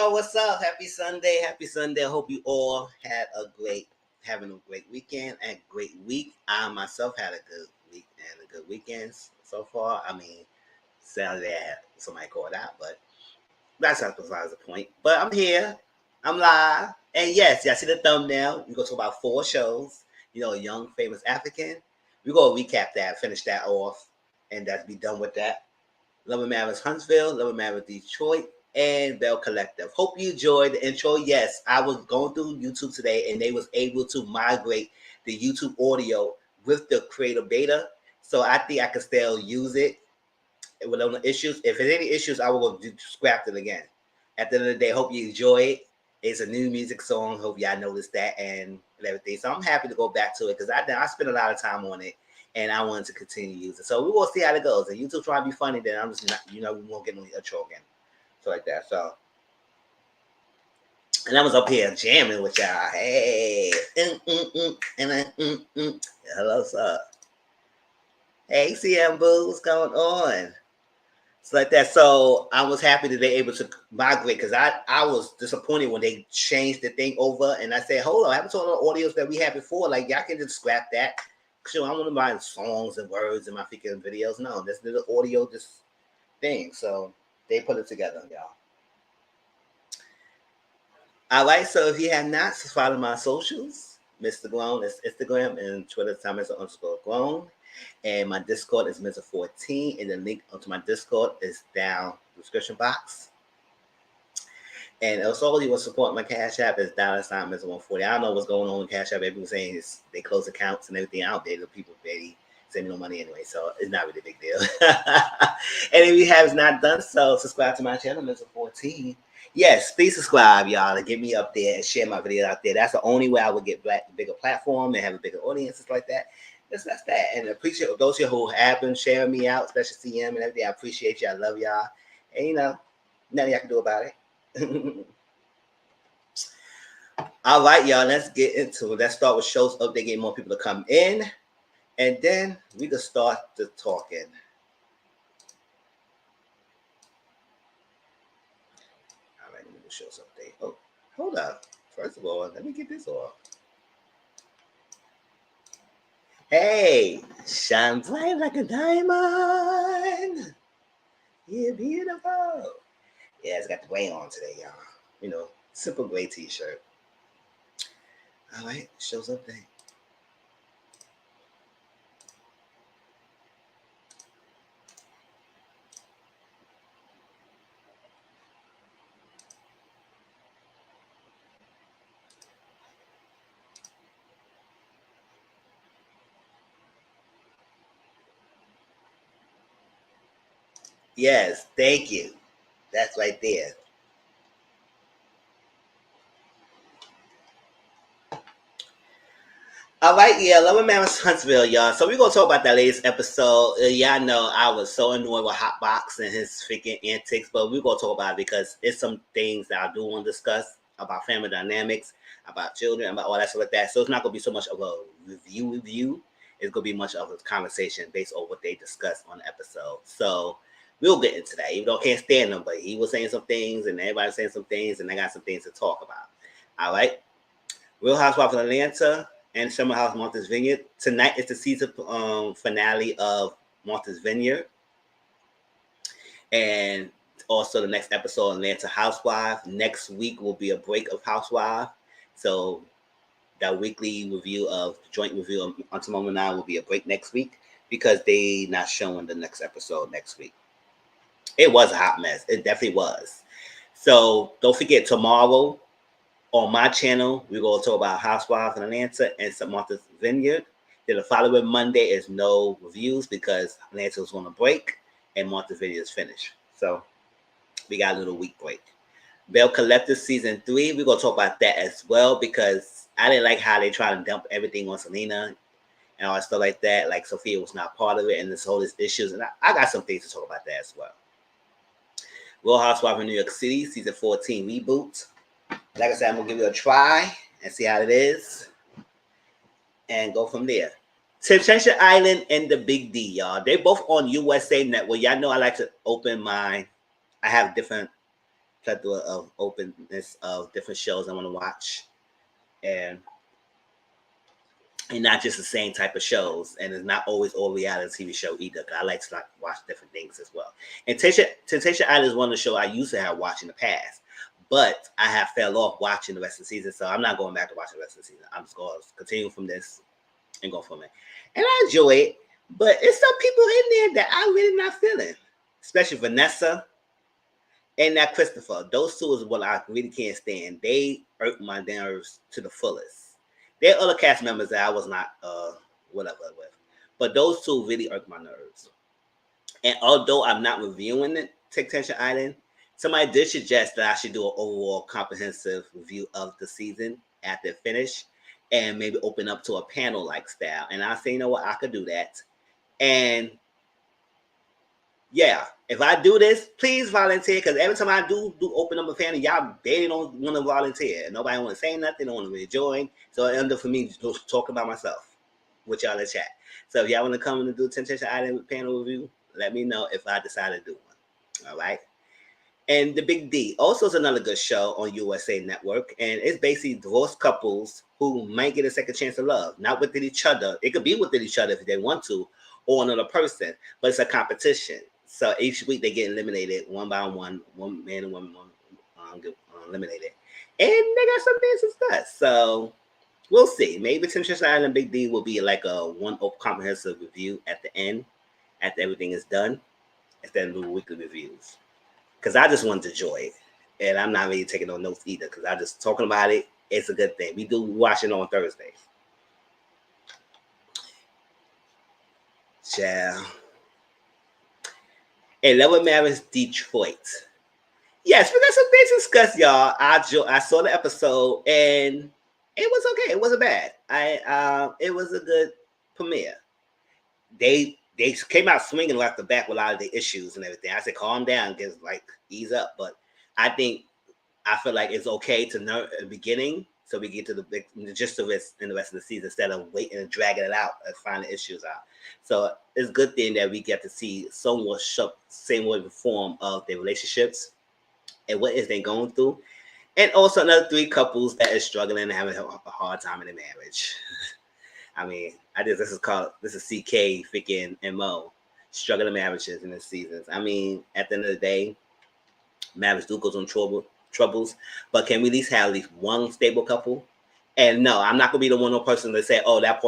Yo, what's up? Happy Sunday. Happy Sunday. I hope you all had having a great weekend and great week. I myself had a good week and a good weekend so far. I mean, Saturday I had somebody called out, but that's not besides the point. But I'm here. I'm live. And yes, y'all see the thumbnail. We're going to talk about 4 shows. Young, famous African. We're going to recap that, finish that off, and that's be done with that. Love and Marriage Huntsville, Love and Marriage Detroit, and Belle Collective. Hope you enjoyed the intro. Yes, I was going through YouTube today, and they was able to migrate the YouTube audio with the creator beta. So I think I can still use it without no issues. If there's any issues, I will scrap it again. At the end of the day, hope you enjoy it. It's a new music song. Hope y'all noticed that and everything. So I'm happy to go back to it because I spent a lot of time on it. And I wanted to continue to use it. So we will see how it goes. If YouTube trying to be funny, then I'm just not, we won't get no intro again. So like that. So, and I was up here jamming with y'all. Hey, hello, sir. Hey, CM Boo, what's going on? It's like that. So I was happy that they're able to migrate because I was disappointed when they changed the thing over. And I said, hold on, I haven't told the audios that we had before. Like, y'all can just scrap that. Sure, I want to buy songs and words in my freaking videos. No, this little audio just thing. So they put it together, y'all. All right, so if you have not followed my socials, Mr. Grown is Instagram and Twitter time is _grown. And my Discord is Mr. 14. And the link onto my Discord is down in the description box. And also, you want to support my Cash App is $Mr. 140. I don't know what's going on with Cash App. Everyone's saying they close accounts and everything out there. The people barely send me no money anyway, so it's not really a big deal. And if you have not done so, subscribe to my channel, Mr. 14. Yes, please subscribe, y'all, and get me up there and share my videos out there. That's the only way I would get bigger platform and have a bigger audience, just like that. That's that. And I appreciate those here who have been sharing me out, especially CM and everything. I appreciate you. I love y'all. And nothing y'all can do about it. All right, y'all, let's get into it. Let's start with shows up. They get more people to come in, and then we can start the talking. All right, let me do shows update. Oh, hold up. First of all, let me get this off. Hey, shine bright like a diamond. You're beautiful. Yeah, it's got the gray on today, y'all. Simple gray t-shirt. All right, shows update. Yes, thank you. That's right there. All right, yeah, Love and Marriage Huntsville, y'all. So we're going to talk about that latest episode. Y'all know I was so annoyed with Hotbox and his freaking antics, but we're going to talk about it because it's some things that I do want to discuss about family dynamics, about children, about all that stuff like that. So it's not going to be so much of a review. It's going to be much of a conversation based on what they discussed on the episode. So we'll get into that. Even though I can't stand him, but he was saying some things and everybody's saying some things, and I got some things to talk about. All right. Real Housewives of Atlanta and Summer House Martha's Vineyard. Tonight is the season finale of Martha's Vineyard. And also the next episode, Atlanta Housewives. Next week will be a break of Housewives. So that weekly review of joint review of Until Moment 9 will be a break next week because they not showing the next episode next week. It was a hot mess. It definitely was. So don't forget tomorrow, on my channel, we're going to talk about Housewives in Atlanta and some Martha's Vineyard. Then the following Monday is no reviews because Atlanta was going to break and Martha's Vineyard is finished. So we got a little week break. Belle Collective Season 3, we're going to talk about that as well because I didn't like how they try to dump everything on Selena and all that stuff like that. Like Sophia was not part of it and this whole issues. And I got some things to talk about that as well. Real Housewives in New York City, Season 14 reboot. Like I said, I'm going to give it a try and see how it is and go from there. Temptation Island and the Big D, y'all. They both on USA Network. Y'all know I like to open I have different plethora of openness of different shows I want to watch, and not just the same type of shows. And it's not always all reality TV show either. Cause I like to watch different things as well. And Temptation Island is one of the shows I used to have watched in the past, but I have fell off watching the rest of the season, so I'm not going back to watching the rest of the season. I'm just going to continue from this and go from it. And I enjoy it, but it's some people in there that I'm really not feeling, especially Vanessa and that Christopher. Those two is what I really can't stand. They irk my nerves to the fullest. There are other cast members that I was not whatever with, but those two really irk my nerves. And although I'm not reviewing it, Temptation Island, somebody did suggest that I should do an overall comprehensive review of the season after it finished, and maybe open up to a panel like style. And I say, you know what, I could do that. And yeah, if I do this, please volunteer, because every time I do open up a panel, y'all barely don't want to volunteer. Nobody want to say nothing, don't want to really join. So it ended up for me to talk about myself with y'all in chat. So if y'all want to come and do Temptation Island panel review, let me know if I decide to do one. All right. And The Big D also is another good show on USA Network, and it's basically divorced couples who might get a second chance of love, not within each other. It could be within each other if they want to, or another person, but it's a competition. So each week they get eliminated one by one man and woman get eliminated, and they got some things to discuss. So we'll see. Maybe Temptation Island Big D will be like a one comprehensive review at the end, after everything is done, instead of weekly reviews. Because I just want to enjoy it. And I'm not really taking no notes either, because I just talking about it. It's a good thing. We do watch it on Thursdays. Ciao. And Level Marriage Detroit. Yes, we got some things to discuss, y'all. I saw the episode and it was okay. It wasn't bad. It was a good premiere. They came out swinging right the back with a lot of the issues and everything. I said, calm down, get like ease up. But I feel like it's okay to know at the beginning, so we get to the gist of it in the rest of the season instead of waiting and dragging it out and finding issues out. So it's a good thing that we get to see somewhat same way form of their relationships and what is they going through, and also another 3 couples that is struggling and having a hard time in their marriage. I mean, this is CK, freaking MO, struggling marriages in the seasons. I mean, at the end of the day, marriage do goes on troubles, but can we at least one stable couple? And no, I'm not gonna be the one person to say, oh, that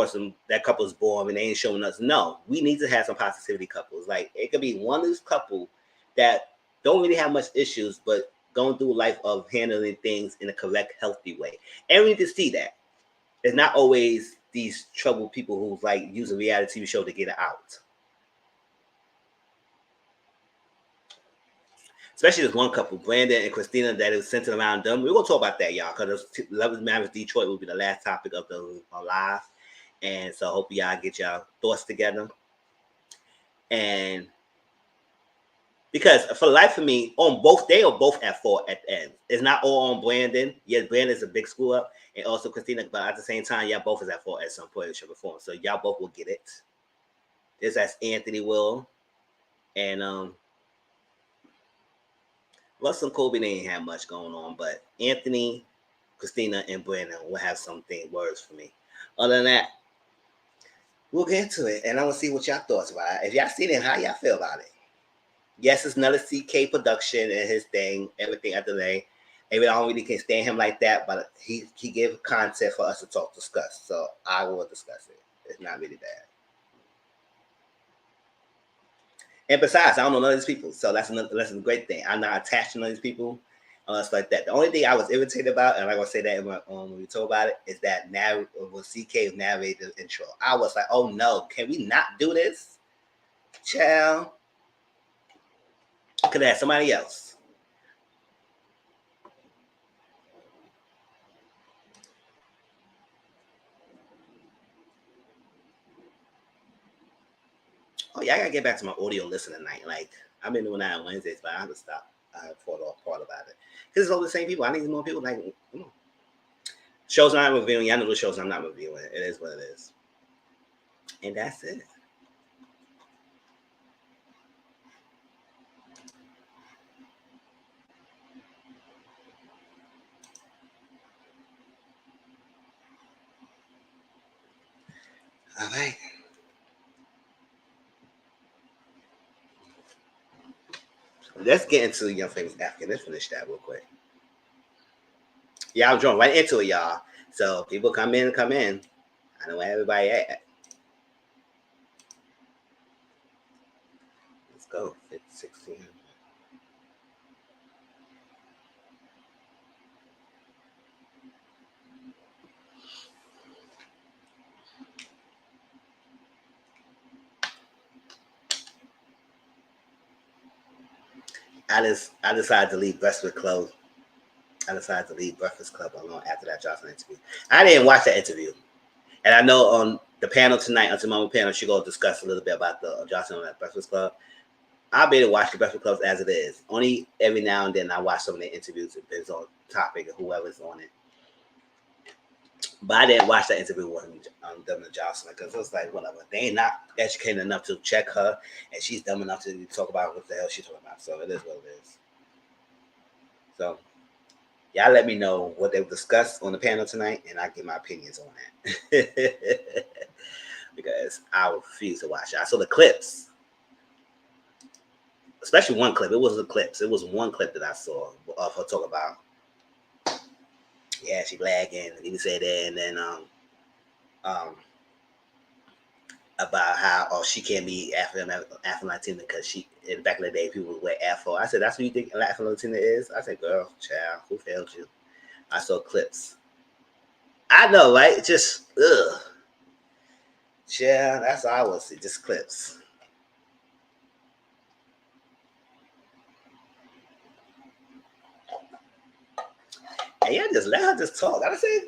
couple is boring and they ain't showing us. No, we need to have some positivity couples. Like it could be one of these couple that don't really have much issues, but going through life of handling things in a correct, healthy way. And we need to see that. It's not always these troubled people who's like using reality TV show to get it out. Especially this one couple, Brandon and Christina, that is centered around them. We're going to talk about that, y'all, because Love is Marriage Detroit will be the last topic of the live. And so I hope y'all get y'all thoughts together. And because for the life of me, on both, they are both at fault at the end. It's not all on Brandon. Yes, Brandon's a big screw up. And also Christina, but at the same time, y'all both is at fault at some point in the form. So y'all both will get it. This as Anthony will. And Russell and Kobe, they ain't have much going on, but Anthony, Christina, and Brandon will have something words for me. Other than that, we'll get into it, and I want to see what y'all thoughts about it. If y'all seen it, how y'all feel about it? Yes, it's another CK production and his thing, everything at the day. Maybe I don't really can stand him like that, but he gave content for us to discuss, so I will discuss it. It's not really bad. And besides, I don't know none of these people, so that's a great thing. I'm not attached to none of these people. It's like that. The only thing I was irritated about, and I'm not gonna say that when we talk about it, is that when CK narrated the intro, I was like, "Oh no, can we not do this, child? Could have somebody else." Oh yeah, I gotta get back to my audio listening night. Like I've been doing that on Wednesdays, but I have to stop. I have thought off part about it because it's all the same people. I need more people. Like, come on. Shows I'm not reviewing. Y'all know the shows I'm not reviewing. It is what it is, and that's it. All right. Let's get into Young Famous African. Let's finish that real quick. Yeah, I'm drawing right into it, y'all. So people come in. I know where everybody at. Let's go. 16. I decided to leave Breakfast Club. I decided to leave Breakfast Club alone after that Johnson interview. I didn't watch that interview. And I know on the panel tonight, on tomorrow's panel, she's going to discuss a little bit about the Johnson on that Breakfast Club. I'll be able to watch the Breakfast Club as it is. Only every now and then I watch some of the interviews. It depends on the topic or whoever's on it. But I didn't watch that interview with Devin Johnson because it was like, whatever. They ain't not educated enough to check her, and she's dumb enough to talk about what the hell she's talking about. So it is what it is. So y'all let me know what they discussed on the panel tonight, and I give my opinions on that. Because I refuse to watch it. I saw the clips, especially one clip. It wasn't clips. It was one clip that I saw of her talk about, yeah, she black, and even say that, and then about how she can't be Afro Latina because she in the back of the day people would wear Afro. I said, that's what you think Afro Latina is? I said, girl, child, who failed you? I saw clips. I know, right? Just ugh. Yeah, that's all I want to see. Just clips. And yeah, just let her just talk. I said,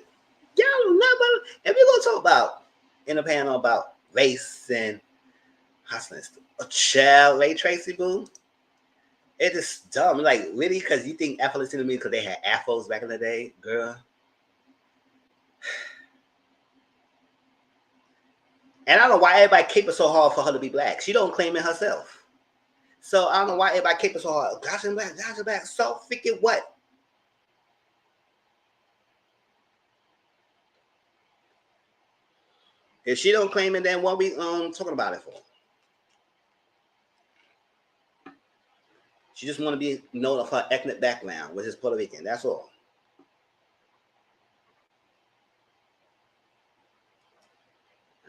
y'all never. If we're gonna talk about in a panel about race and hustling, a child, Ray Tracy, boo. It is dumb. Like, really? Because you think Afro Latina means because they had afros back in the day? Girl. And I don't know why everybody caping so hard for her to be black. She don't claim it herself. So I don't know why everybody caping so hard. Johnson black. So freaking what? If she don't claim it, then what we talking about it for? She just want to be known of her ethnic background, which is Puerto Rican. That's all.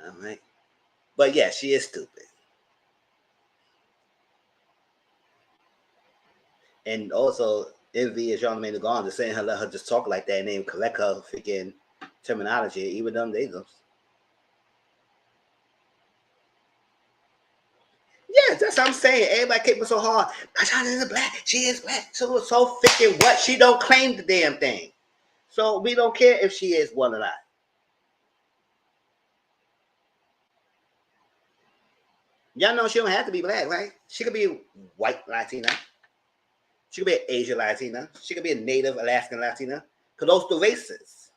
All right. But yeah, she is stupid. And also, Envy is Charlamagne the Gone just saying her let her just talk like that and then correct her freaking terminology. Even them, they just. Yes, that's what I'm saying. Everybody keep it so hard. Ashana is black. She is black. So freaking what? She don't claim the damn thing. So we don't care if she is one or not. Y'all know she don't have to be black, right? She could be white Latina. She could be an Asian Latina. She could be a Native Alaskan Latina. Cause those the races.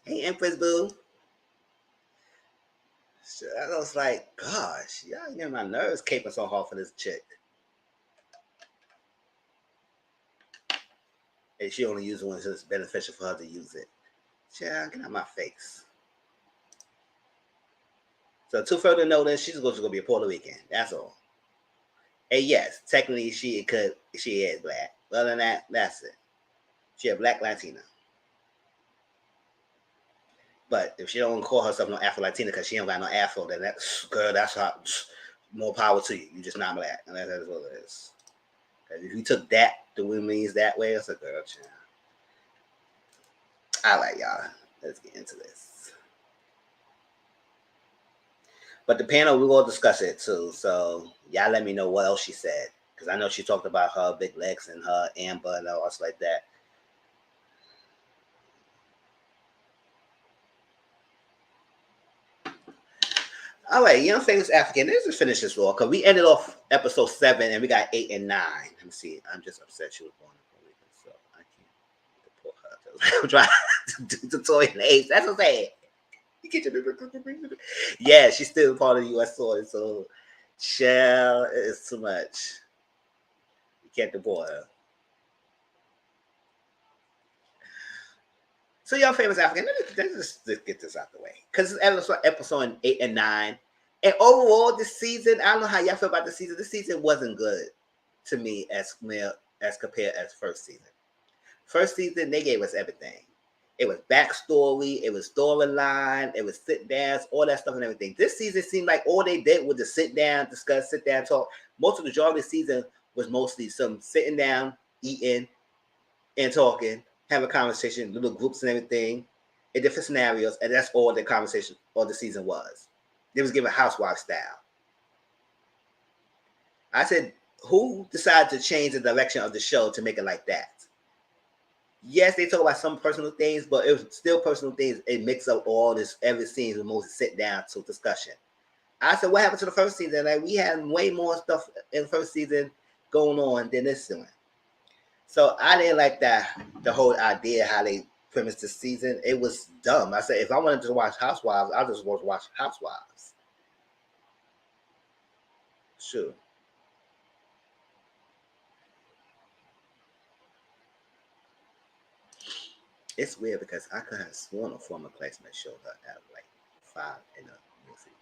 Hey, Empress Boo. So I was like, gosh, y'all getting my nerves caping so hard for this chick. And she only uses it when it's beneficial for her to use it. Child, get out my face. So to further notice, she's going to be a Puerto Rican. That's all. And yes, technically she is black. Other than that, that's it. She a black Latina. But if she don't call herself no Afro Latina because she don't got no Afro, then that girl, that's how more power to you. You're just not black, and that's what it is. Because if you took that the means that way, it's a girl. Child. All right, y'all. Let's get into this. But the panel, we're going to discuss it too. So y'all let me know what else she said. Because I know she talked about her big legs and her amber and all else like that. All right, Young Famous African. Let's just finish this raw because we ended off episode 7 and we got 8 and 9. Let me see. I'm just upset she was born in Puerto Rico, so I can't support her. I'm trying to do tutorial age. That's what I'm saying. Yeah, she's still part of the U.S. soil, so shell is too much. You can't deport her. So, y'all famous African, let's just get this out the way. Because it's episode 8 and 9. And overall, this season, I don't know how y'all feel about the season. This season wasn't good to me as compared as first season. First season, they gave us everything. It was backstory, it was storyline, it was sit downs, all that stuff and everything. This season seemed like all they did was just sit down, discuss, sit down, talk. Most of the majority of the season was mostly some sitting down, eating, and talking, having a conversation, little groups and everything, in different scenarios, and that's all the conversation or the season was. They was given housewife style. I said, who decided to change the direction of the show to make it like that? Yes, they talk about some personal things, but it was still personal things. It mix up all this, every scene with most sit down to discussion. I said, what happened to the first season? Like, we had way more stuff in the first season going on than this one. So I didn't like that, the whole idea how they premised this season. It was dumb. I said, if I wanted to watch Housewives, I just want to watch Housewives. Sure. It's weird because I could have sworn a former classmate showed up at like 5 in the university.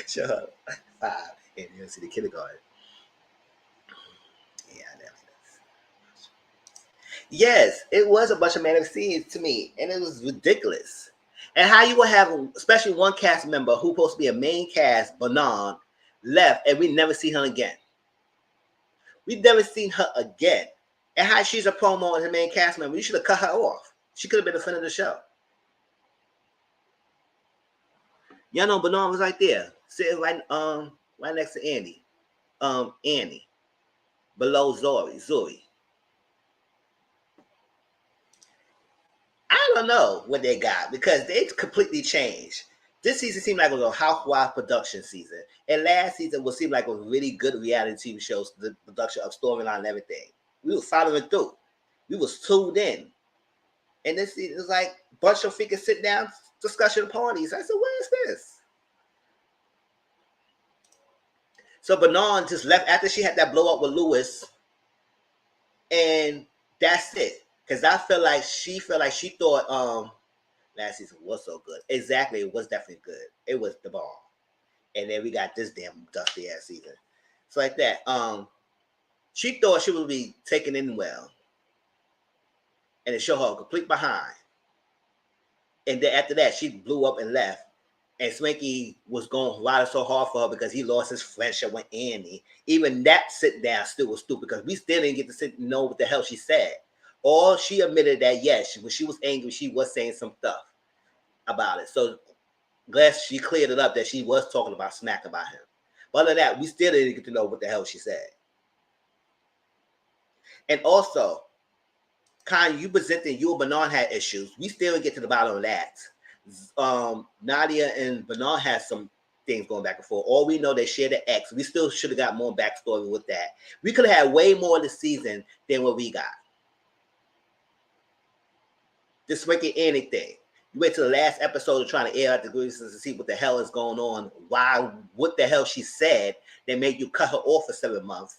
Shut up. 5 in the university kindergarten. Yeah, I know. Yes, it was a bunch of man scenes to me, and it was ridiculous. And how you will have, especially one cast member who's supposed to be a main cast, Banan, left, and we never see her again. We've never seen her again. And how she's a promo as a main cast member, you should have cut her off. She could have been the friend of the show. Y'all know Banan was right there, sitting right next to Annie. Annie. Below Zuri. I don't know what they got because they completely changed. This season seemed like it was a housewife production season. And last season would seem like it was really good reality TV shows, the production of storyline and everything. We were following through. We was tuned in. And this season was like a bunch of freaking sit down discussion parties. I said, what is this? So Banan just left after she had that blow up with Lewis. And that's it. Because I felt like she thought last season was so good. Exactly, it was definitely good. It was the bomb. And then we got this damn dusty ass season. So like that. She thought she would be taken in well. And it showed her a complete behind. And then after that, she blew up and left. And Swanky was going riding so hard for her because he lost his friendship with Annie. Even that sit down still was stupid because we still didn't get to sit and know what the hell she said. Or she admitted that, yes, when she was angry, she was saying some stuff about it. So glad she cleared it up that she was talking about smack about him. But other than that, we still didn't get to know what the hell she said. And also, Kanye, you presenting you and Banan had issues. We still didn't get to the bottom of that. Nadia and Banan had some things going back and forth. All we know, they shared the ex. We still should have got more backstory with that. We could have had way more this season than what we got. Just making anything. You wait till the last episode of trying to air out the grievances to see what the hell is going on. Why? What the hell she said that made you cut her off for 7 months.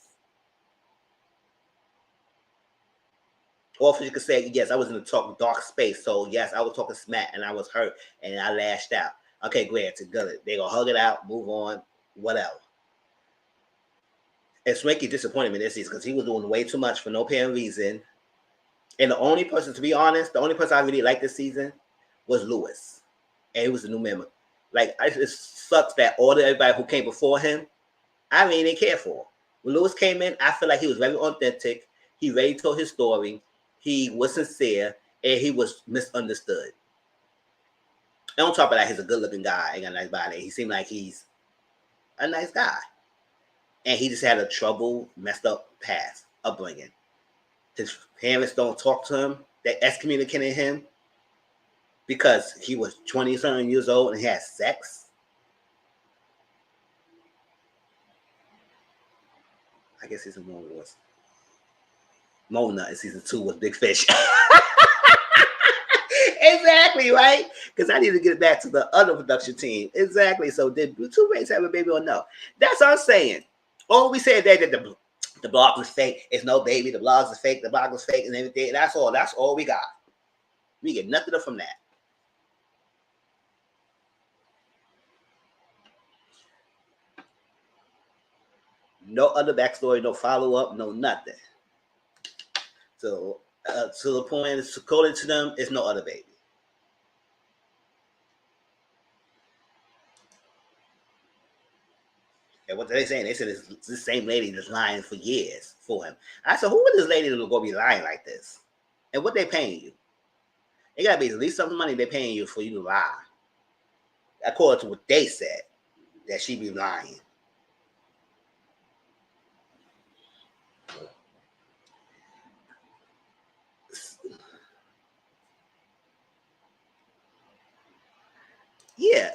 Or if you could say, yes, I was in the dark space. So, yes, I was talking smack and I was hurt and I lashed out. Okay, great. It's good. They're going to hug it out, move on, whatever. And Swanky disappointed me this season because he was doing way too much for no apparent reason. And the only person, to be honest, the only person I really liked this season was Lewis. And he was the new member. Like, it sucks that everybody who came before him, I really didn't care for. When Lewis came in, I feel like he was very authentic. He really told his story. He was sincere, and he was misunderstood. And on top of that, he's a good-looking guy. He got a nice body. He seemed like he's a nice guy. And he just had a troubled, messed up past, upbringing. His parents don't talk to him. They excommunicated him because he was 20-something years old and he had sex. I guess season 1 was Mona, and season 2 was Big Fish. Exactly, right? Because I need to get back to the other production team. Exactly. So did 2 Rays have a baby or no? That's what I'm saying. All we said that the The blog was fake. It's no baby. The blogs is fake. The blog was fake and everything. That's all. That's all we got. We get nothing from that. No other backstory, no follow up, no nothing. So to the point, according to them, it's no other baby. And what they saying? They said it's this same lady that's lying for years for him. I said, who is this lady that's gonna be lying like this? And what they paying you? It gotta be at least some money they paying you for you to lie. According to what they said, that she be lying. Yeah.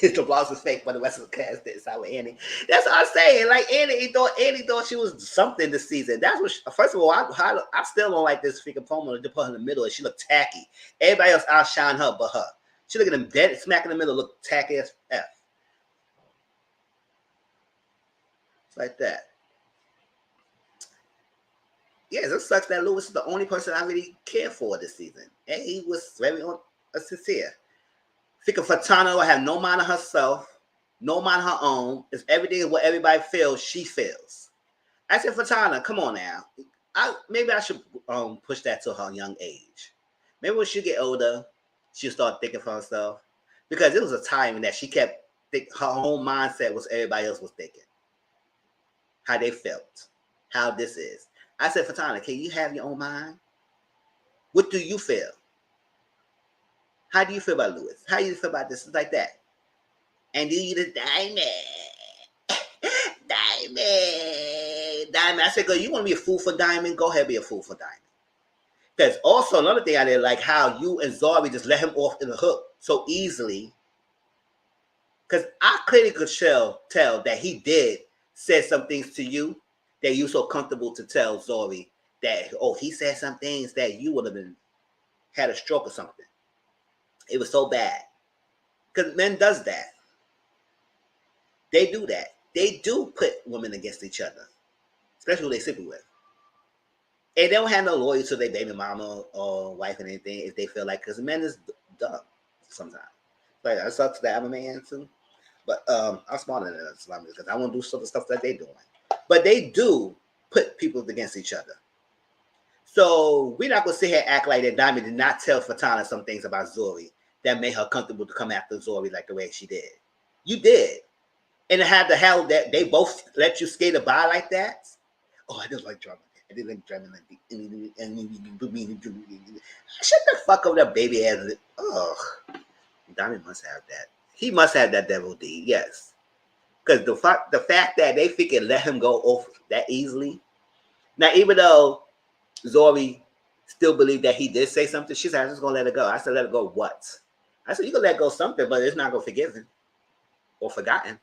The blouse was fake, but the rest of the cast did side with Annie. That's what I'm saying. Like Annie thought she was something this season. That's what. First of all, I still don't like this freaking promo to put her in the middle, and she looked tacky. Everybody else outshine her, but her. She look at them dead smack in the middle, look tacky as f. It's like that. Yeah, it sucks that Lewis is the only person I really care for this season, and he was very sincere. Fika Fatana will have no mind of herself, no mind of her own. It's everything is what everybody feels, she feels. I said, Fatana, come on now. Maybe I should push that to her young age. Maybe when she get older, she'll start thinking for herself. Because it was a time that she kept her whole mindset was everybody else was thinking. How they felt. How this is. I said, Fatana, can you have your own mind? What do you feel? How do you feel about Lewis? How do you feel about this? It's like that. And do you the diamond? Diamond. I said, girl, you want to be a fool for Diamond? Go ahead, be a fool for Diamond. Because also another thing I did like how you and Zari just let him off in the hook so easily. Because I clearly could tell that he did say some things to you that you so comfortable to tell Zari that, oh, he said some things that you would have been had a stroke or something. It was so bad. Because men does that. They do that. They do put women against each other, especially who they sleeping with. And they don't have no loyalty to their baby mama or wife and anything if they feel like, because men is dumb sometimes. Like, I sucks that I'm a man too. But I'm smarter than that because I want to do some of the stuff that they're doing. But they do put people against each other. So we're not going to sit here and act like that Diamond did not tell Fatana some things about Zori that made her comfortable to come after Zori like the way she did. You did. And to have the hell that they both let you skate by like that. Oh, I just like drama. I didn't like drama like shut the fuck up, that baby ass. Ugh. Diamond must have that. He must have that devil D, yes. Because the fact that they freaking let him go off that easily. Now, even though Zori still believed that he did say something, she said, I'm just going to let it go. I said, let it go what? I said, you can let go something, but it's not going to forgive him or forgotten.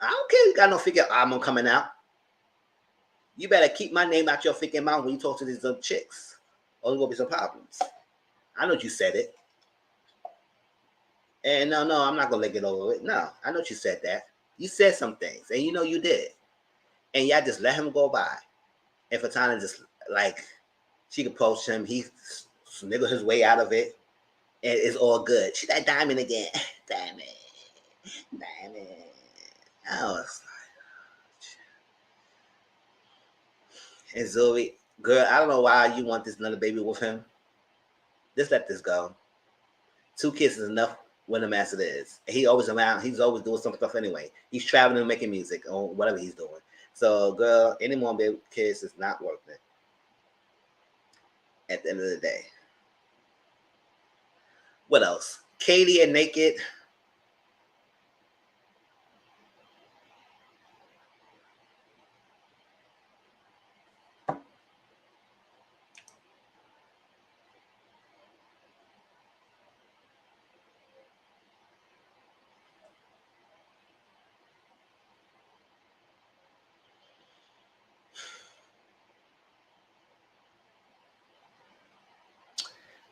I don't care if you got no freaking album coming out. You better keep my name out your freaking mouth when you talk to these other chicks. Or there's going to be some problems. I know you said it. And no, I'm not going to let it over it. No, I know you said that. You said some things, and you know you did. And y'all just let him go by. And Fatana just, like, she could post him. He sniggled his way out of it. And it's all good. She's like, Diamond again. Diamond. I was like, and Zoe, girl, I don't know why you want this another baby with him. Just let this go. 2 kids is enough when the master is. And he always around. He's always doing some stuff anyway. He's traveling and making music or whatever he's doing. So, girl, any more baby kids is not worth it. At the end of the day. What else? Katie and Naked.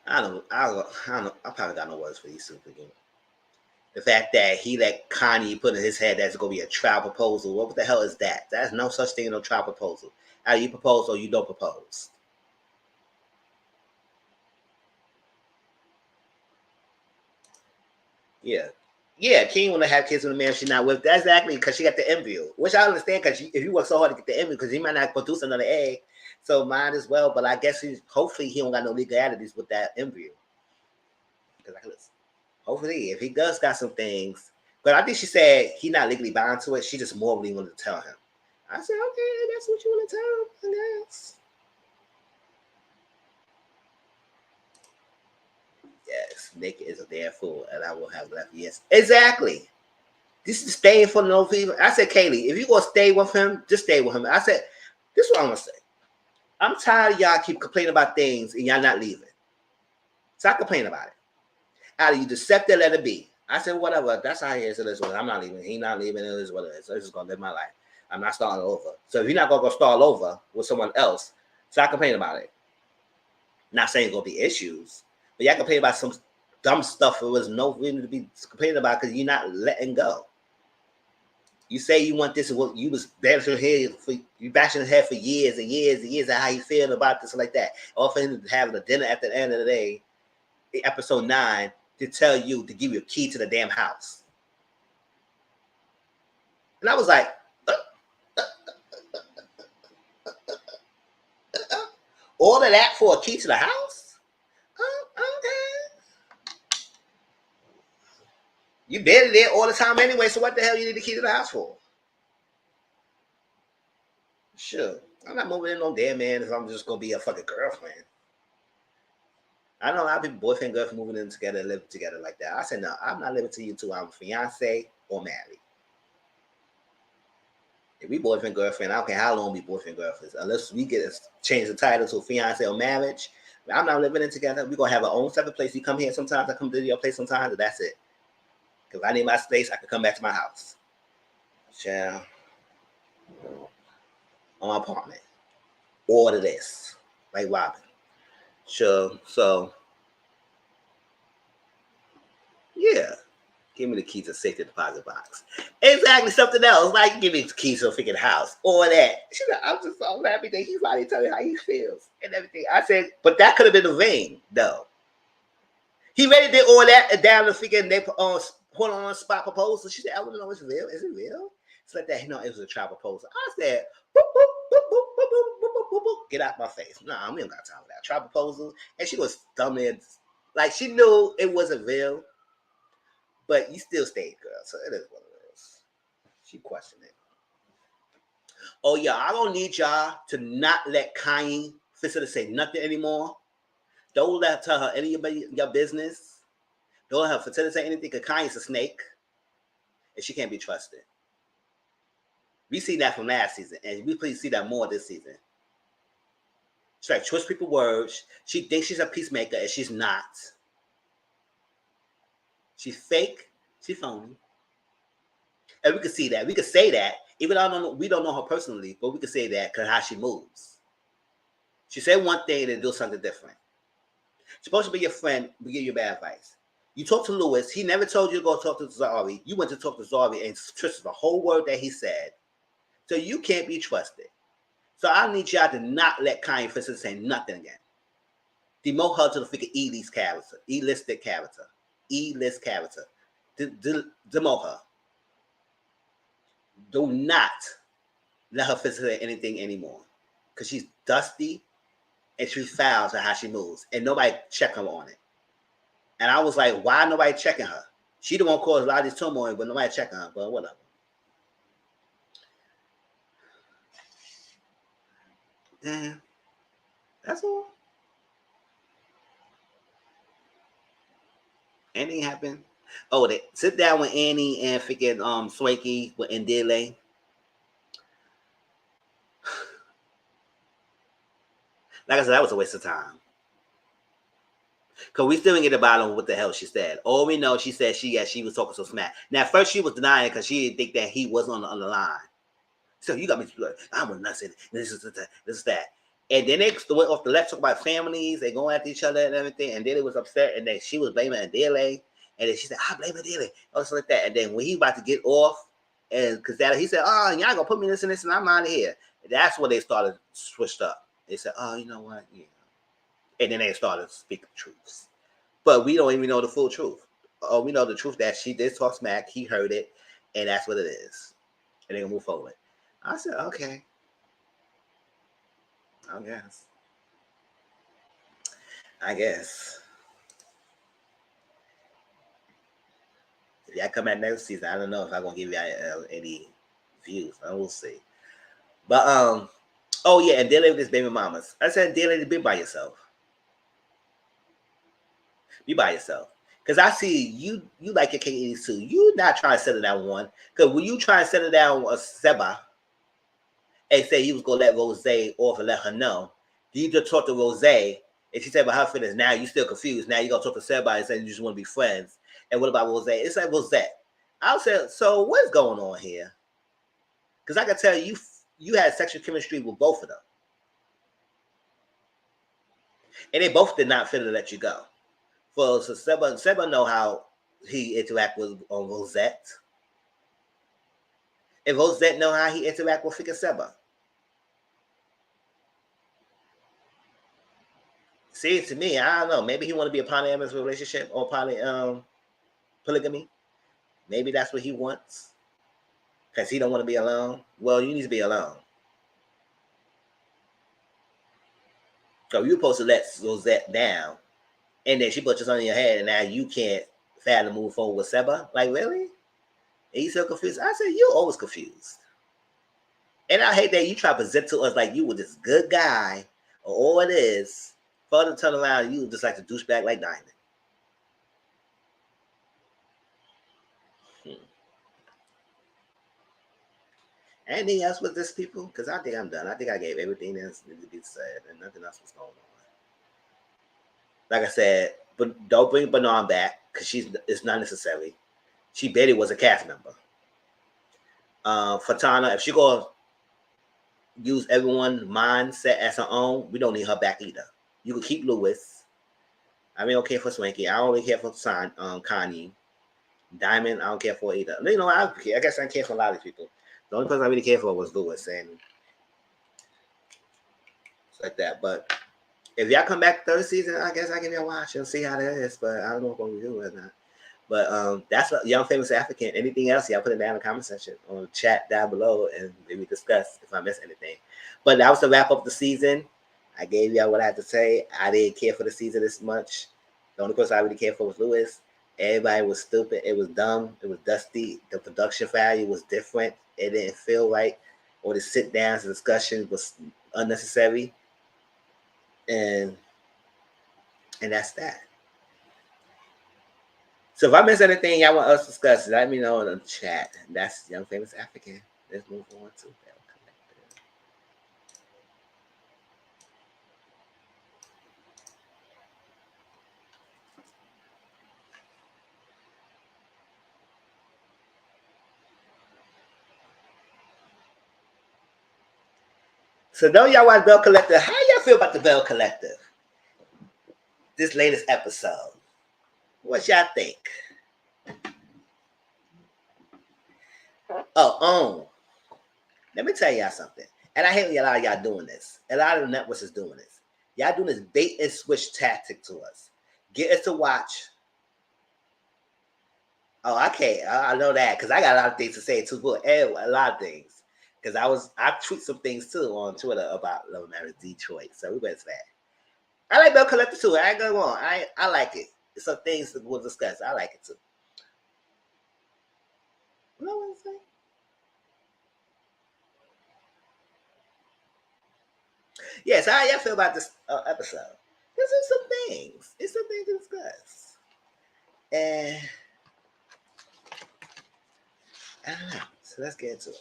I don't know. I probably got no words for these super games. The fact that he let Kanye put in his head that's going to be a trial proposal. What the hell is that? There's no such thing as no trial proposal. Either you propose or you don't propose. Yeah. Yeah, King want to have kids with a man she's not with. That's exactly because she got the embryo, which I understand because if you work so hard to get the embryo, because he might not produce another egg, so might as well. But I guess hopefully he don't got no legalities with that embryo. Because hopefully, if he does got some things, but I think she said he not legally bound to it. She just morally wanted to tell him. I said, okay, that's what you want to tell him, I guess. Yes, Nick is a damn fool, and I will have left. Yes, exactly. This is staying for no reason. I said, Kaylee, if you gonna stay with him, just stay with him. I said, this is what I'm gonna say. I'm tired of y'all keep complaining about things and y'all not leaving. Stop complaining about it. Either you accept it, let it be. I said, whatever. That's how it is. It is what I'm not leaving. He not leaving. It is what it is. I'm just gonna live my life. I'm not starting over. So if you're not gonna go start over with someone else, stop complaining about it. Not saying it's gonna be issues, but y'all complain about some dumb stuff. There was no reason to be complaining about because you're not letting go. You say you want this, what you was bashing his head for years and years and years, and how you feel about this and like that. All for him having a dinner at the end of the day, episode 9, to tell you to give you a key to the damn house. And I was like, all of that for a key to the house? Okay. You been there all the time anyway, so what the hell you need the key to the house for? Sure. I'm not moving in no damn man if I'm just gonna be a fucking girlfriend. I know a lot of people, boyfriend, girlfriend, moving in together, living together like that. I said, no, I'm not living to you two. I'm fiance or married. If we boyfriend, girlfriend, I don't care how long we boyfriend, girlfriends. Unless we get change the title to fiance or marriage, I'm not living in together. We're going to have our own separate place. You come here sometimes, I come to your place sometimes, and that's it. Because if I need my space, I can come back to my house. Child. On my apartment. Order this. Like Robin. Sure. So, yeah. Give me the key to the safety deposit box. Exactly, something else. Like, give me the keys to a freaking house. Or that. I'm just so happy that he's finally telling me how he feels and everything. I said, but that could have been the vein, though. He ready did all that and down the freaking, they put on spot proposal. She said, I don't know, it's real. Is it real? It's like that. No, it was a trial proposal. I said, boop, boop, boop, boop, boop, boop, boop, boop, boop. Get out my face. Nah, we don't got time for that. Trial proposal. And she was dumbing. Like, she knew it wasn't real. But you still stayed, girl. So it is what it is. She questioned it. Oh, yeah, I don't need y'all to not let Kanye Fisher say nothing anymore. Don't let her tell her any of your business. Don't let her facilitate anything because Kanye's a snake. And she can't be trusted. We see that from last season. And we please see that more this season. She like twist people's words. She thinks she's a peacemaker and she's not. She's fake. She's phony. And we could see that. We could say that. Even though we don't know her personally, but we could say that because how she moves. She said one thing and do something different. She's supposed to be your friend, but give you bad advice. You talk to Lewis. He never told you to go talk to Zari. You went to talk to Zari and twisted the whole word that he said. So you can't be trusted. So I need y'all to not let Kanye Fisher say nothing again. Demote her to the freaking E-list character. E-listed character. E-list character. Demote her. Do not let her facilitate anything anymore. Because she's dusty and she's foul to how she moves. And nobody check her on it. And I was like, why nobody checking her? She the one caused a lot of this turmoil, but nobody checking her. But whatever. Damn. That's all. Anything happened? Oh, they sit down with Annie and freaking Swakey with Ndele. Like I said, that was a waste of time. Because we still didn't get the bottom of what the hell she said. All we know, she said she was talking so smack. Now, at first she was denying because she didn't think that he was on the line. So you got me, I was nuts in this is that. And then they went off the left, talk about families, they going after each other and everything. And then it was upset, and then she was blaming Ndele. And then she said, I blame Adelia, or something like that. And then when he about to get off, and because that he said, oh, y'all gonna put me in this and this, and I'm out of here. And that's when they started switched up. They said, oh, you know what? Yeah. And then they started speaking truths. But we don't even know the full truth. Oh, we know the truth that she did talk smack. He heard it, and that's what it is. And they can move forward. I said, okay. I guess. If y'all come back next season, I don't know if I'm gonna give y'all any views. I will see. But oh yeah, and dealing with this baby mamas. I said, dealing to be by yourself. Be by yourself. Cause I see you like your cake too. You not trying to settle down one. Cause when you try to settle down a Seba and say you was gonna let Rose off and let her know, you just talk to Rose and she said about her feelings. Now you still confused. Now you gonna talk to Seba and say you just want to be friends. And what about Rose? It's like Rose. I said, so what's going on here? Because I can tell you had sexual chemistry with both of them. And they both did not feel to let you go. So Seba know how he interact with Rosette. And Rosette know how he interact with freaking Seba. See, to me, I don't know. Maybe he want to be a polyamorous relationship or polygamy. Maybe that's what he wants. Because he don't want to be alone. Well, you need to be alone. So you're supposed to let Rosette down. And then she puts this on your head, and now you can't fathom move forward with Seba. Like, really? And you so confused? I said, you're always confused. And I hate that you try to present to us like you were this good guy, or all it is, for them to turn around, you just like to douchebag like Diamond. Anything else with this, people? Because I think I'm done. I think I gave everything that's needed to be said, and nothing else was going on. Like I said, but don't bring Bernard back because it's not necessary. She barely was a cast member. Fatana, if she gonna use everyone's mindset as her own, we don't need her back either. You can keep Lewis. I mean, I don't care for Swanky. I don't really care for Kanye. Diamond, I don't care for either. You know, I guess I care for a lot of people. The only person I really care for was Lewis, and it's like that. But if y'all come back third season, I guess I give you a watch and see how that is. But I don't know if I'm gonna do it or not. But that's a Young Famous African. Anything else, y'all put it down in the comment section or the chat down below, and maybe discuss if I miss anything. But that was to wrap up the season. I gave y'all what I had to say. I didn't care for the season this much. The only person I really cared for was Lewis. Everybody was stupid. It was dumb. It was dusty. The production value was different. It didn't feel right. Or the sit downs and discussions was unnecessary. And that's that. So if I miss anything y'all want us to discuss, let me know in the chat. That's Young Famous African. Let's move on to Belle Collective. So know y'all watch Belle Collective. How y'all feel about the Belle Collective? This latest episode. What y'all think? Oh, let me tell y'all something. And I hate a lot of y'all doing this. A lot of the networks is doing this. Y'all doing this bait and switch tactic to us. Get us to watch. Oh, I can't. I know that because I got a lot of things to say too. A lot of things. Because I tweet some things too on Twitter about LAMDT Detroit. So we're going to say I like Belle Collective too. I ain't gonna go on. I like it. Some things that we'll discuss. I like it too. What I want to say? Yes, how y'all feel about this episode? There's some things. It's some things to discuss. And I don't know. So let's get into it.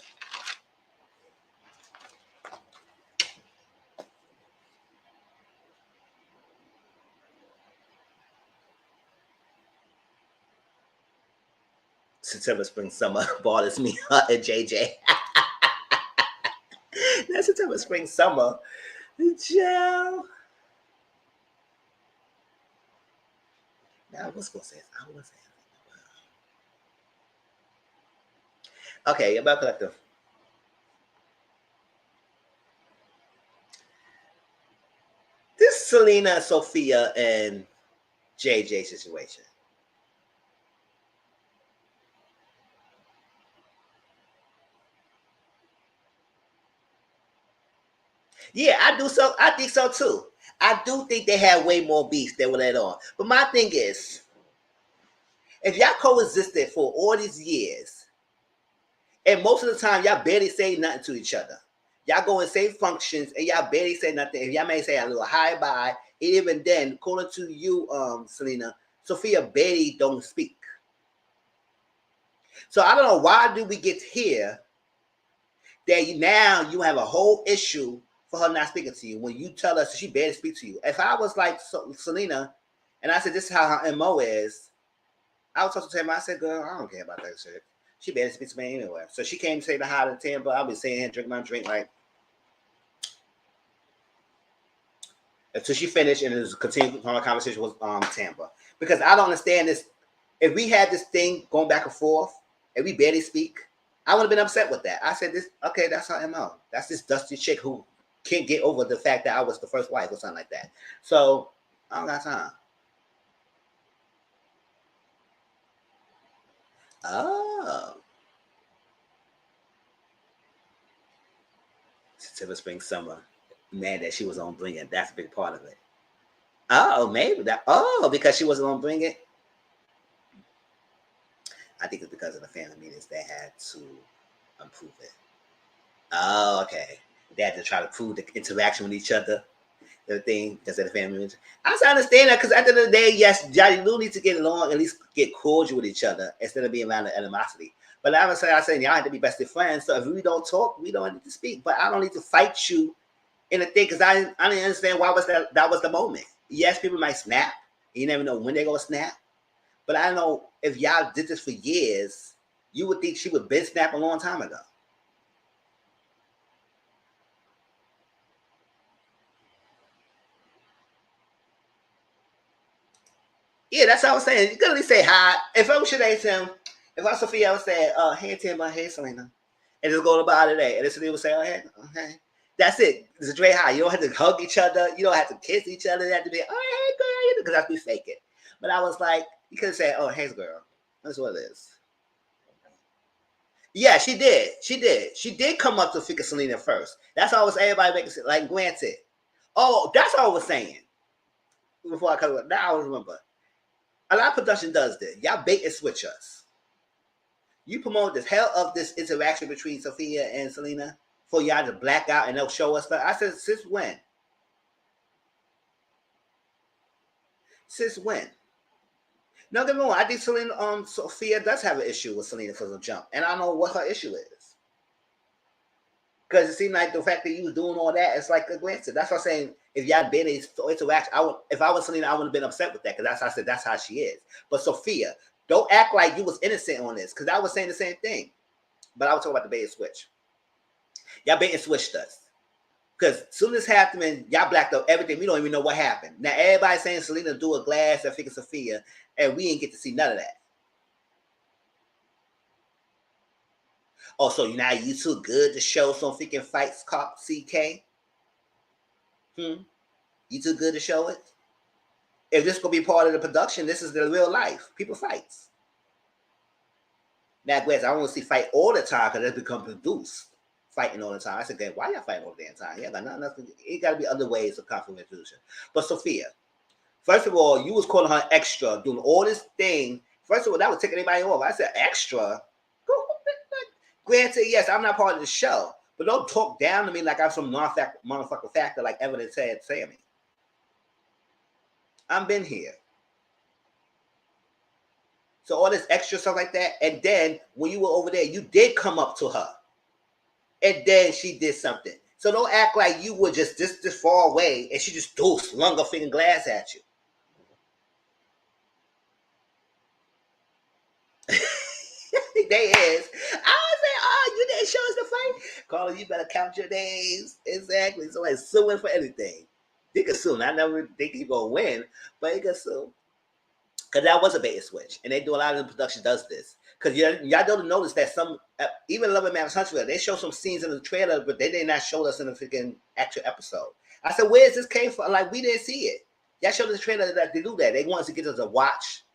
September, spring, summer bothers me and JJ. That's September, spring, summer. Joe. Now, what's going to say? I want to say Okay, Belle Collective. This Selena, Sophia, and JJ situation. Yeah, I do so. I think so too. I do think they had way more beef than were let on. But my thing is, if y'all coexisted for all these years, and most of the time y'all barely say nothing to each other, y'all go and say functions, and y'all barely say nothing. If y'all may say a little hi bye, and even then, according to you, Selena, Sophia barely don't speak. So I don't know why do we get here that now you have a whole issue for her not speaking to you when you tell us she barely speaks to you. If I was like Selena, and I said this is how her mo is, I would talk to him. I said, "Girl, I don't care about that shit. She barely speaks to me anyway." So she came to say the hi to Tim, but I'll be sitting here drinking my drink like until she finished and it continued her conversation with Tampa. Because I don't understand this. If we had this thing going back and forth and we barely speak, I would have been upset with that. I said this, okay, that's her MO. That's this dusty chick who can't get over the fact that I was the first wife or something like that. So I don't got time. Oh. September, spring, summer. Man, that she was on Bring It. That's a big part of it. Oh, maybe that. Oh, because she wasn't on Bring It. I think it's because of the family meetings they had to improve it. Oh, okay. They had to try to prove the interaction with each other, the thing, because of the family meetings. I also understand that because at the end of the day, yes, Johnny Lou needs to get along, at least get cordial with each other instead of being around the animosity. But I was saying y'all have to be best of friends. So if we don't talk, we don't need to speak. But I don't need to fight you in a thing because I didn't understand why was that was the moment. Yes, people might snap. You never know when they're gonna snap. But I know if y'all did this for years, you would think she would been snap a long time ago. Yeah, that's what I was saying. You could at least say hi. If I should ask him, if I Sophia, I would say, hey Tim, hey Selena. And just go about it today. And then Selena would say, oh hey, okay. That's it. It's a great hi. You don't have to hug each other. You don't have to kiss each other. You have to be, oh hey girl, because that's be fake it. But I was like, you could say, oh hey girl. That's what it is. Yeah, she did. She did. She did come up to Fika Selena first. That's all I was everybody making like granted. Oh, that's all I was saying. Before I come up. Now I remember. A lot of production does this. Y'all bait and switch us. You promote the hell of this interaction between Sophia and Selena for y'all to black out and they'll show us stuff. I said, since when? Since when? No, get me wrong. I think Selena, Sophia does have an issue with Selena for the jump, and I know what her issue is. Because it seemed like the fact that you was doing all that, it's like a glance. That's what I'm saying. If y'all been in interaction, I would. If I was Selena, I wouldn't have been upset with that because that's how I said that's how she is. But Sophia, don't act like you was innocent on this because I was saying the same thing. But I was talking about the bait and switch. Y'all bait and switched us. Because as soon as happened, y'all blacked up everything. We don't even know what happened. Now everybody's saying Selena do a glass at Fika Sophia, and we didn't get to see none of that. Oh, so now you too good to show some freaking fights called CK? Hmm? You too good to show it? If this gonna be part of the production, this is the real life. People fights. Now, West, I don't want to see fight all the time because it's become produced. Fighting all the time. I said, okay, why y'all fighting all the damn time? Yeah, got nothing. It got to be other ways of conflict resolution. But Sophia, first of all, you was calling her extra, doing all this thing. First of all, that was taking anybody off. I said, extra? Granted, yes, I'm not part of the show, but don't talk down to me like I'm some motherfucker factor like Evidence said, Sammy. I've been here. So all this extra stuff like that. And then when you were over there, you did come up to her. And then she did something. So don't act like you were just this far away and she just slung a freaking glass at you. They is. I was saying, oh, you didn't show us the fight. Carla, you better count your days. Exactly. So it's suing for anything. They can sue. I never think he's gonna win, but he can sue. Because that was a bait and switch. And they do a lot of the production does this. Because y'all don't notice that some, even Love and Marriage Huntsville, they show some scenes in the trailer, but they did not show us in the freaking actual episode. I said, where is this came from? Like, we didn't see it. Y'all showed the trailer that they do that. They want us to get us to watch,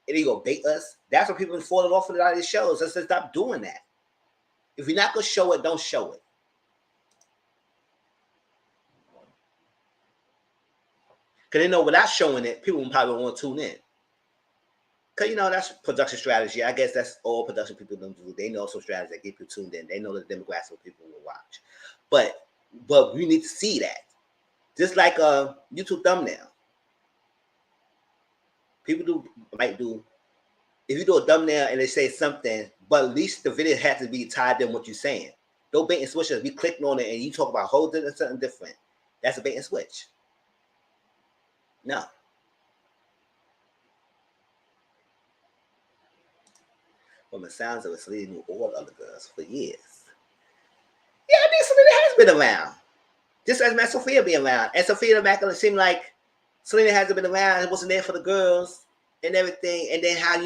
and they go bait us. That's what people are falling off of a lot of these shows. Let's just stop doing that. If you're not going to show it, don't show it. Because they know without showing it, people probably won't tune in. Because, you know, that's production strategy. I guess that's all production people don't do. They know some strategy that get people tuned in. They know the demographic of people will watch. But we need to see that. Just like a YouTube thumbnail. People might do, if you do a thumbnail and they say something, but at least the video has to be tied in what you're saying. Don't bait and switch us. We clicking on it and you talk about holding and something different. That's a bait and switch. No. From the sounds of it, Selena knew all the other girls for years. Yeah, I think Selena has been around. Just as Matt Sophia being around. And Sophia back it seemed like Selena hasn't been around and wasn't there for the girls and everything. And then how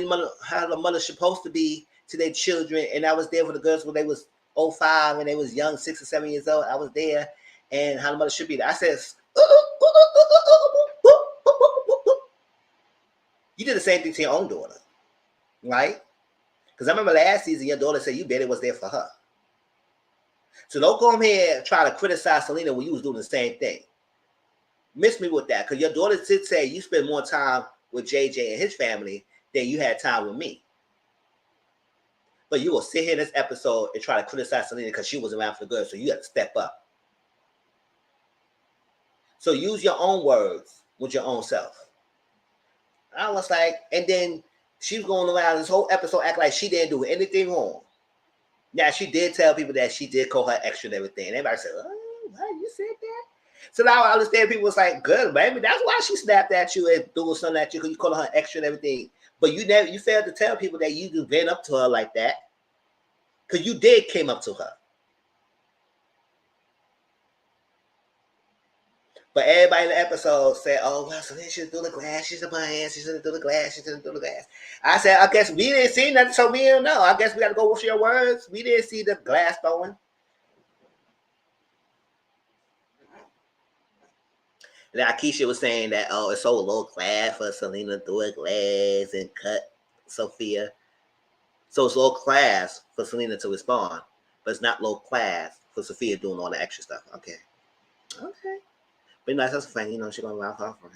the mother's supposed to be to their children. And I was there for the girls when they was 05 and they was young, 6 or 7 years old. I was there. And how the mother should be there. I said, you did the same thing to your own daughter. Right? Because I remember last season, your daughter said you bet it was there for her. So don't come here and try to criticize Selena when you was doing the same thing. Miss me with that. Because your daughter did say you spend more time with JJ and his family than you had time with me. But you will sit here in this episode and try to criticize Selena because she was around for the girls. So you have to step up. So use your own words with your own self. I was like, and then she was going around this whole episode act like she didn't do anything wrong. Now, she did tell people that she did call her extra and everything. And everybody said, oh, what? You said that? So now I understand people was like, good, baby. That's why she snapped at you and threw something at you because you called her extra and everything. But you failed to tell people that you just ran up to her like that. Because you did came up to her. But everybody in the episode said, oh, well, so then she should do the glass. She's a man. She shouldn't do the glass. She shouldn't do the glass. I said, I guess we didn't see nothing, so we don't know. I guess we got to go with your words. We didn't see the glass throwing. And Akeisha was saying that, oh, it's so low class for Selena to do a glass and cut Sophia. So it's low class for Selena to respond, but it's not low class for Sophia doing all the extra stuff. Okay. But nice, that's a fan, you know, she's gonna laugh off for it.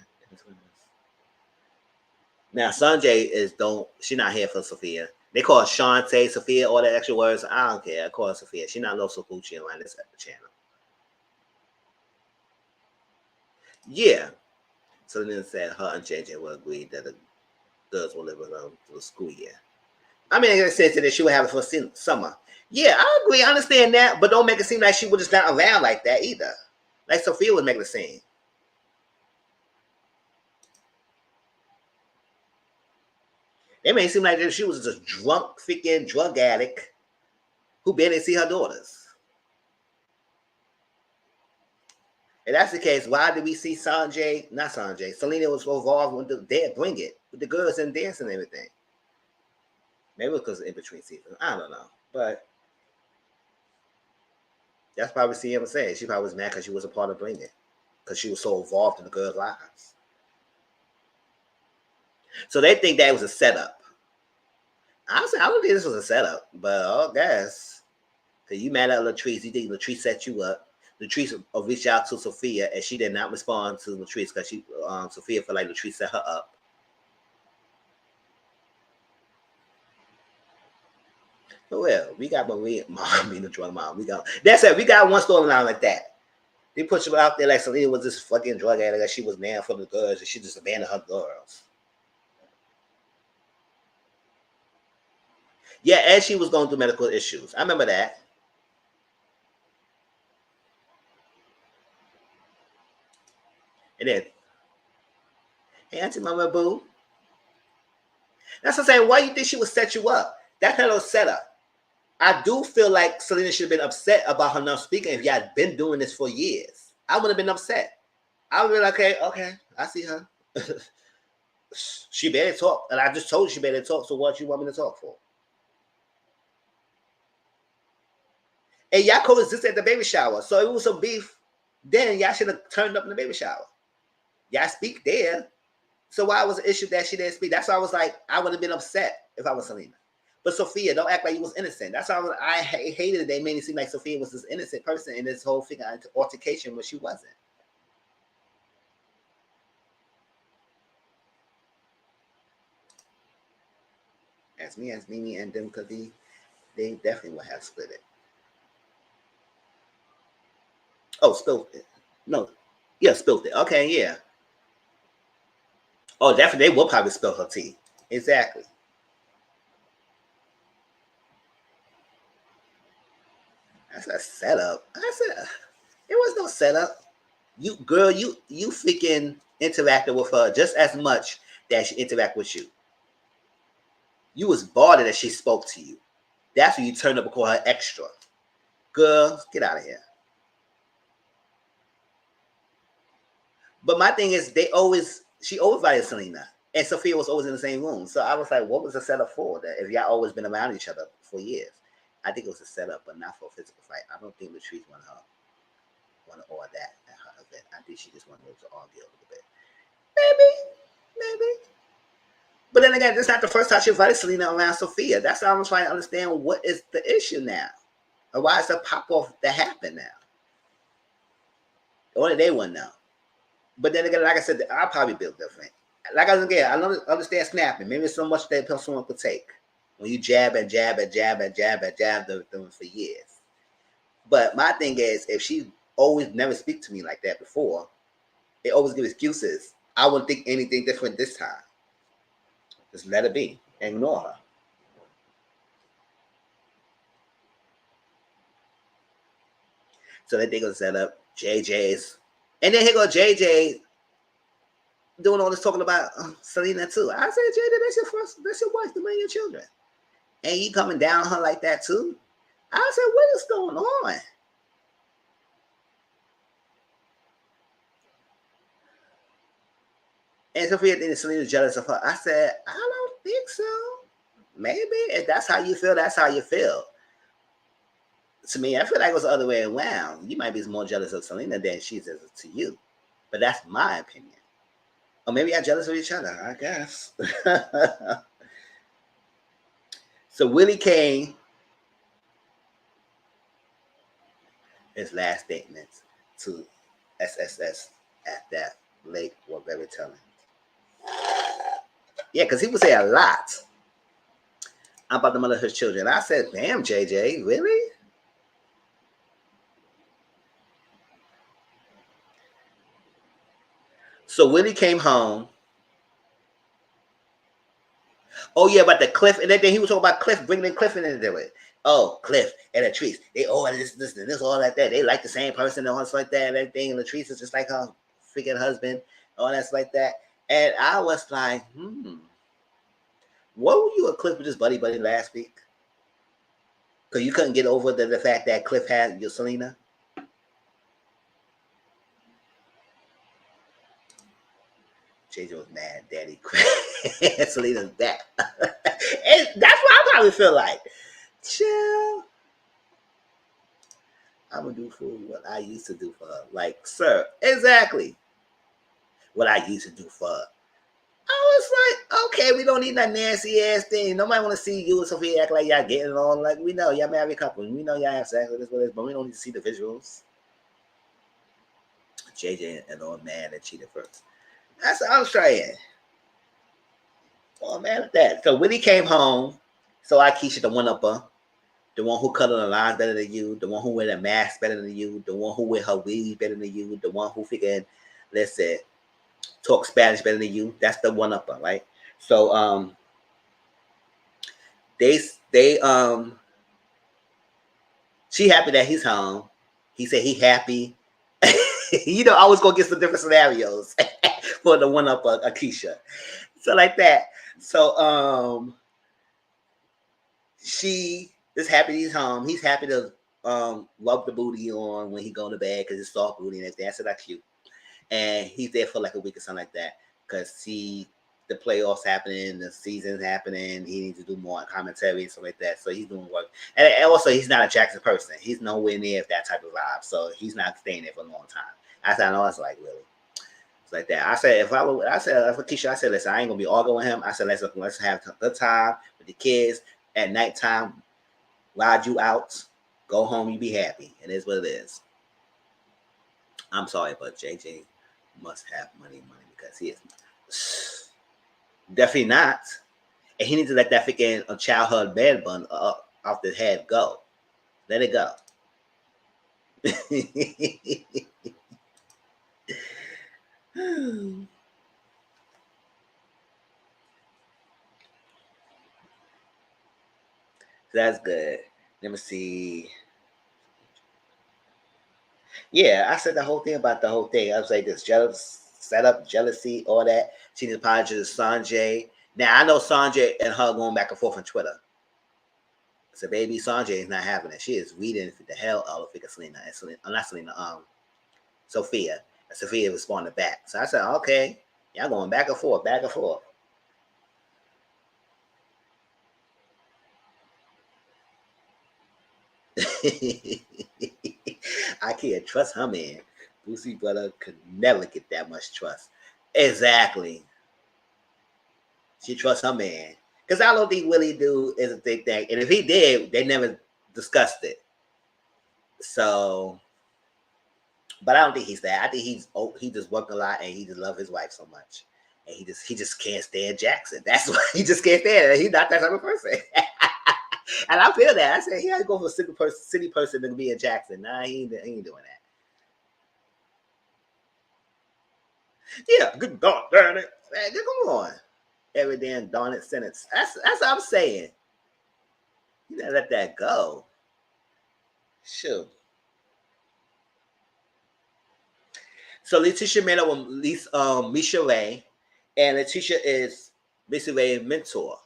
Now Sanjay she's not here for Sophia. They call her Shantae, Sophia, all the extra words. I don't care. I call her Sophia. She's not no Sopucci on this channel. Yeah. So then said her and JJ will agree that the girls will live with them through the school year. I mean, it says that she would have it for summer. Yeah, I agree. I understand that, but don't make it seem like she would just not around like that either. Like Sophia would make the scene. It may seem like she was just drunk, freaking drug addict who barely see her daughters. If that's the case, why did we see Selena was so involved with the Bring It, with the girls and dancing and everything. Maybe it was because of in between seasons. I don't know. But that's probably CM saying. She probably was mad because she was a part of Bring It. Because she was so involved in the girls' lives. So they think that was a setup. Honestly, I don't think this was a setup. But I guess. Because you mad at Latrice. You think Latrice set you up. Latrice reached out to Sophia and she did not respond to Latrice because Sophia felt like Latrice set her up. Well, we got Marie, mom being a drug mom. We got one storyline like that. They put you out there like Selena was this fucking drug addict, like she was man for the girls, and she just abandoned her girls. Yeah, and she was going through medical issues. I remember that. And then, hey, Auntie Mama Boo. That's what I'm saying. Why do you think she would set you up? That kind of setup. I do feel like Selena should have been upset about her not speaking if you had been doing this for years. I would have been upset. I would be like, okay, I see her. She better talk. And I just told you she better talk. So what you want me to talk for? And y'all coexisted at the baby shower. So it was some beef. Then y'all should have turned up in the baby shower. Y'all speak there. So why was the issue that she didn't speak? That's why I was like, I would have been upset if I was Selena. But Sophia, don't act like you was innocent. That's why I hated it. They made it seem like Sophia was this innocent person in this whole figure altercation, but she wasn't. As Mimi and them, because they definitely would have split it. Oh, spilled it. No. Yeah, spilled it. Okay, yeah. Oh, definitely, they will probably spill her tea. Exactly. That's a setup. I said, it was no setup. You, girl, you freaking interacted with her just as much that she interacted with you. You was bothered that she spoke to you. That's when you turned up and call her extra. Girl, get out of here. But my thing is, she always invited Selena, and Sophia was always in the same room. So I was like, what was the setup for? That if y'all always been around each other for years, I think it was a setup, but not for a physical fight. I don't think Latrice wanted all that at her event. I think she just wanted to argue a little bit. Maybe. But then again, this is not the first time she invited Selena around Sophia. That's why I'm trying to understand what is the issue now, or why is the pop off that happened now? Only they wouldn't know. But then again, like I said, I'll probably build different. Like I understand snapping. Maybe it's so much that someone could take when you jab them for years. But my thing is, if she always never speak to me like that before, they always give excuses. I wouldn't think anything different this time. Just let it be. Ignore her. So then they gonna set up JJ's, and then here go JJ doing all this talking about Selena too. I said, JJ, that's your wife, the man of your children, and you coming down on her like that too. I said, what is going on? And Sophia thinks Selena's jealous of her. I said, I don't think so. Maybe if that's how you feel, that's how you feel. To me, I feel like it was the other way around. You might be more jealous of Selena than she's to you, but that's my opinion. Or maybe I'm jealous of each other, I guess. So Willie came, his last statements to SSS at that lake were very telling. Yeah, because he would say a lot about the mother of his children. I said, damn, JJ, really? So Willie came home. Oh, yeah, about the Cliff. And then he was talking about Cliff, bringing in Cliff into it. Oh, Cliff and Latrice. They all this, all like that. They like the same person and all like that and everything. And Latrice is just like her freaking husband. All that's like that. And I was like, what were you and Cliff with this buddy last week? Because you couldn't get over the fact that Cliff had your Selena. JJ was mad, Daddy quit. Selena's back. And that's what I probably feel like. Chill. I'm gonna do for what I used to do for her. Like, sir, exactly what I used to do for her. I was like, okay, we don't need that nasty ass thing. Nobody want to see you and Sophia act like y'all getting on. Like, we know y'all married couple. We know y'all have sex with this, but we don't need to see the visuals. JJ and old man that cheated first. That's what I was trying. Oh man, at that. So when he came home, so I Keisha the one upper, the one who cut on the lines better than you, the one who wear the mask better than you, the one who wear her weave better than you, the one who figured, let's say, talk Spanish better than you. That's the one upper, right? So they she happy that he's home. He said he happy. You know, I was gonna get some different scenarios for the one up Akeisha. So like that. So she is happy he's home. He's happy to rub the booty on when he go to bed because it's soft booty and everything. I said that's cute. And he's there for like a week or something like that because he the playoffs happening, the season's happening. He needs to do more commentary and stuff like that. So he's doing work. And also, he's not a Jackson person. He's nowhere near that type of vibe. So he's not staying there for a long time. I said, I know it's like, really. It's like that. I said, if Keisha, I said, listen, I ain't going to be arguing with him. I said, let's have a good time with the kids at nighttime, ride you out, go home, you be happy. And it's what it is. I'm sorry, but JJ must have money because he is definitely not. And he needs to let that freaking childhood bed bun off the head go. Let it go. That's good. Let me see. Yeah, I said the whole thing about the whole thing. I was like, this setup, jealousy, all that. She did apologize to Sanjay. Now, I know Sanjay and her going back and forth on Twitter. So, baby, Sanjay is not having it. She is reading the hell out of Selena. Not Selena, Sophia. And Sophia responded back. So I said, okay, y'all going back and forth, back and forth. I can't trust her, man. Boosie brother could never get that much trust. Exactly. She trusts her man. Because I don't think Willie do is a big thing. And if he did, they never discussed it. So, but I don't think he's that. I think he just worked a lot and he just loves his wife so much. And he just can't stand Jackson. That's why he just can't stand it. He's not that type of person. And I feel that. I said he had to go for a city person to be in Jackson. Nah, he ain't doing that. Yeah, good dog, darn it. Man, come on. Every damn darn it sentence. That's what I'm saying. You gotta let that go. Sure. So Letitia made up with Misha Ray, and Letitia is Misha Ray's mentor.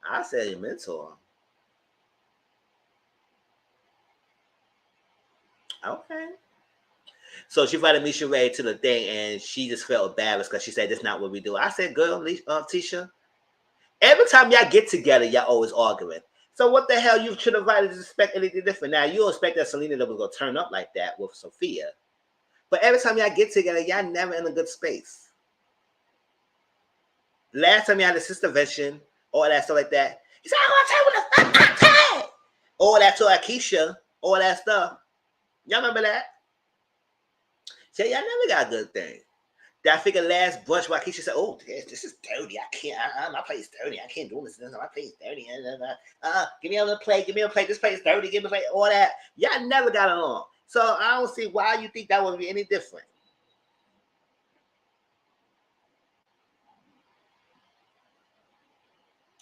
I said mentor. Okay. So she invited Misha Ray to the thing, and she just felt bad because she said, "That's not what we do." I said, "Girl, Tisha, every time y'all get together, y'all always arguing. So what the hell you should have invited to expect anything different? Now you don't expect that Selena was gonna turn up like that with Sophia, but every time y'all get together, y'all never in a good space. Last time y'all had a sister vision, all that stuff like that. He said, "I'm gonna tell you what the fuck I said." All that to Akeisha, all that stuff. Y'all remember that? So y'all never got a good thing. That figure last brunch where Keisha said, "Oh, this is dirty. I can't. My plate's dirty. I can't do this. My plate's dirty. Give me another plate. Give me a plate. This plate's dirty. Give me a plate. All that. Y'all never got along. So I don't see why you think that would be any different."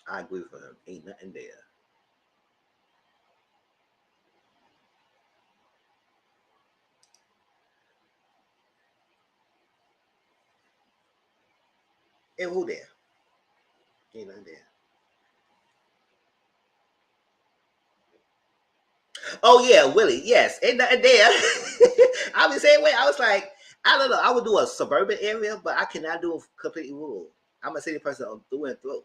I agree with him. Ain't nothing there. And who there? Ain't nothing there. Oh yeah, Willie. Yes, ain't nothing there. I was the same way. I was like, I don't know. I would do a suburban area, but I cannot do a completely rural. I'm a city person through and through.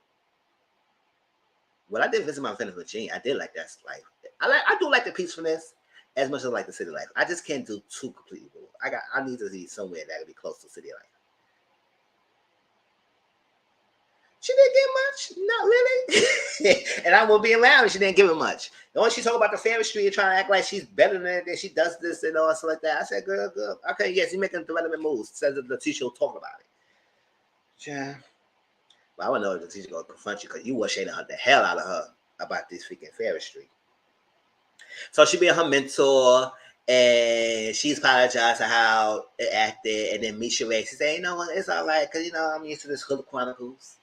Well, I did visit my friend in Virginia. I did like that life. I do like the peacefulness as much as I like the city life. I just can't do too completely rural. I need to be somewhere that will be close to city life. She didn't get much, not really. And I won't be around. She didn't give it much. The only she talk about the Ferry Street and trying to act like she's better than it, and she does this and all stuff like that. I said, girl. Okay, yes, you're making development moves. Says the teacher will talk about it. Yeah. But I want to know if the teacher gonna confront you because you was shading her the hell out of her about this freaking Ferry Street. So she being her mentor, and she's apologized for how it acted. And then Misha Ray, she said, it's all right, because, I'm used to this Hood Chronicles.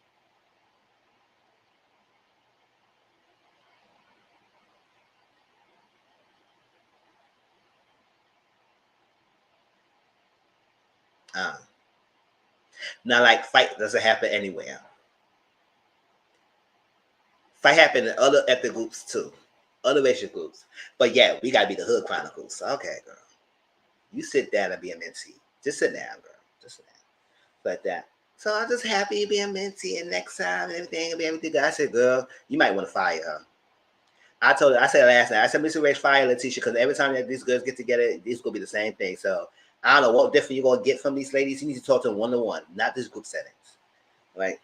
Now, like, fight doesn't happen anywhere. Fight happen in other ethnic groups, too. Other racial groups. But, yeah, we got to be the Hood Chronicles. Okay, girl. You sit down and be an MC. Just sit down, girl. Just sit down. Like that. So I'm just happy being Minty, and next time everything will be everything good. I said, girl, you might want to fire her. I told her, I said last night, I said, Mr. Ray, fire Letitia, because every time that these girls get together, it's going to be the same thing. So I don't know what different you're going to get from these ladies. You need to talk to them one-on-one, not this group settings. Right?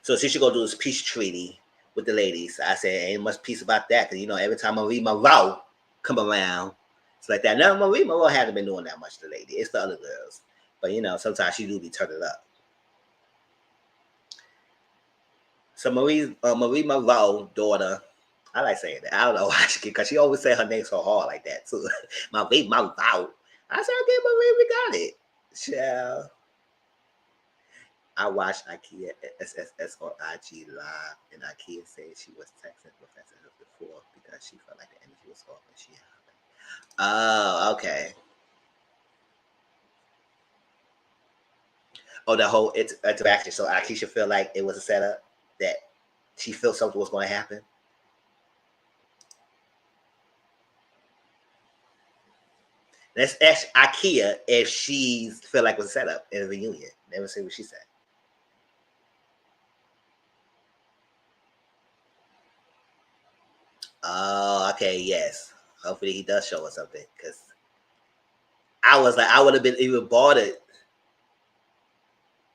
So she should go do this peace treaty with the ladies. I said, ain't much peace about that, because, every time I read my vow come around, it's like that. Now, Marie Monroe hasn't been doing that much to the lady. It's the other girls. But, sometimes she do be turning up. So Marie Monroe, daughter, I like saying that. I don't know why because she always say her name so hard like that too. Marie Monroe. I said, okay, Marie, we got it. Child. I watched Ikea SSS on IG Live, and Ikea said she was texting Professor her before because she felt like the energy was off and she had. Oh, okay. Oh, the whole interaction. So Akeisha feel like it was a setup that she felt something was going to happen. Let's ask Ikea if she feel like it was a setup in a reunion. Never see what she said. Oh, okay, yes. Hopefully he does show us something because I was like, I would have been even bothered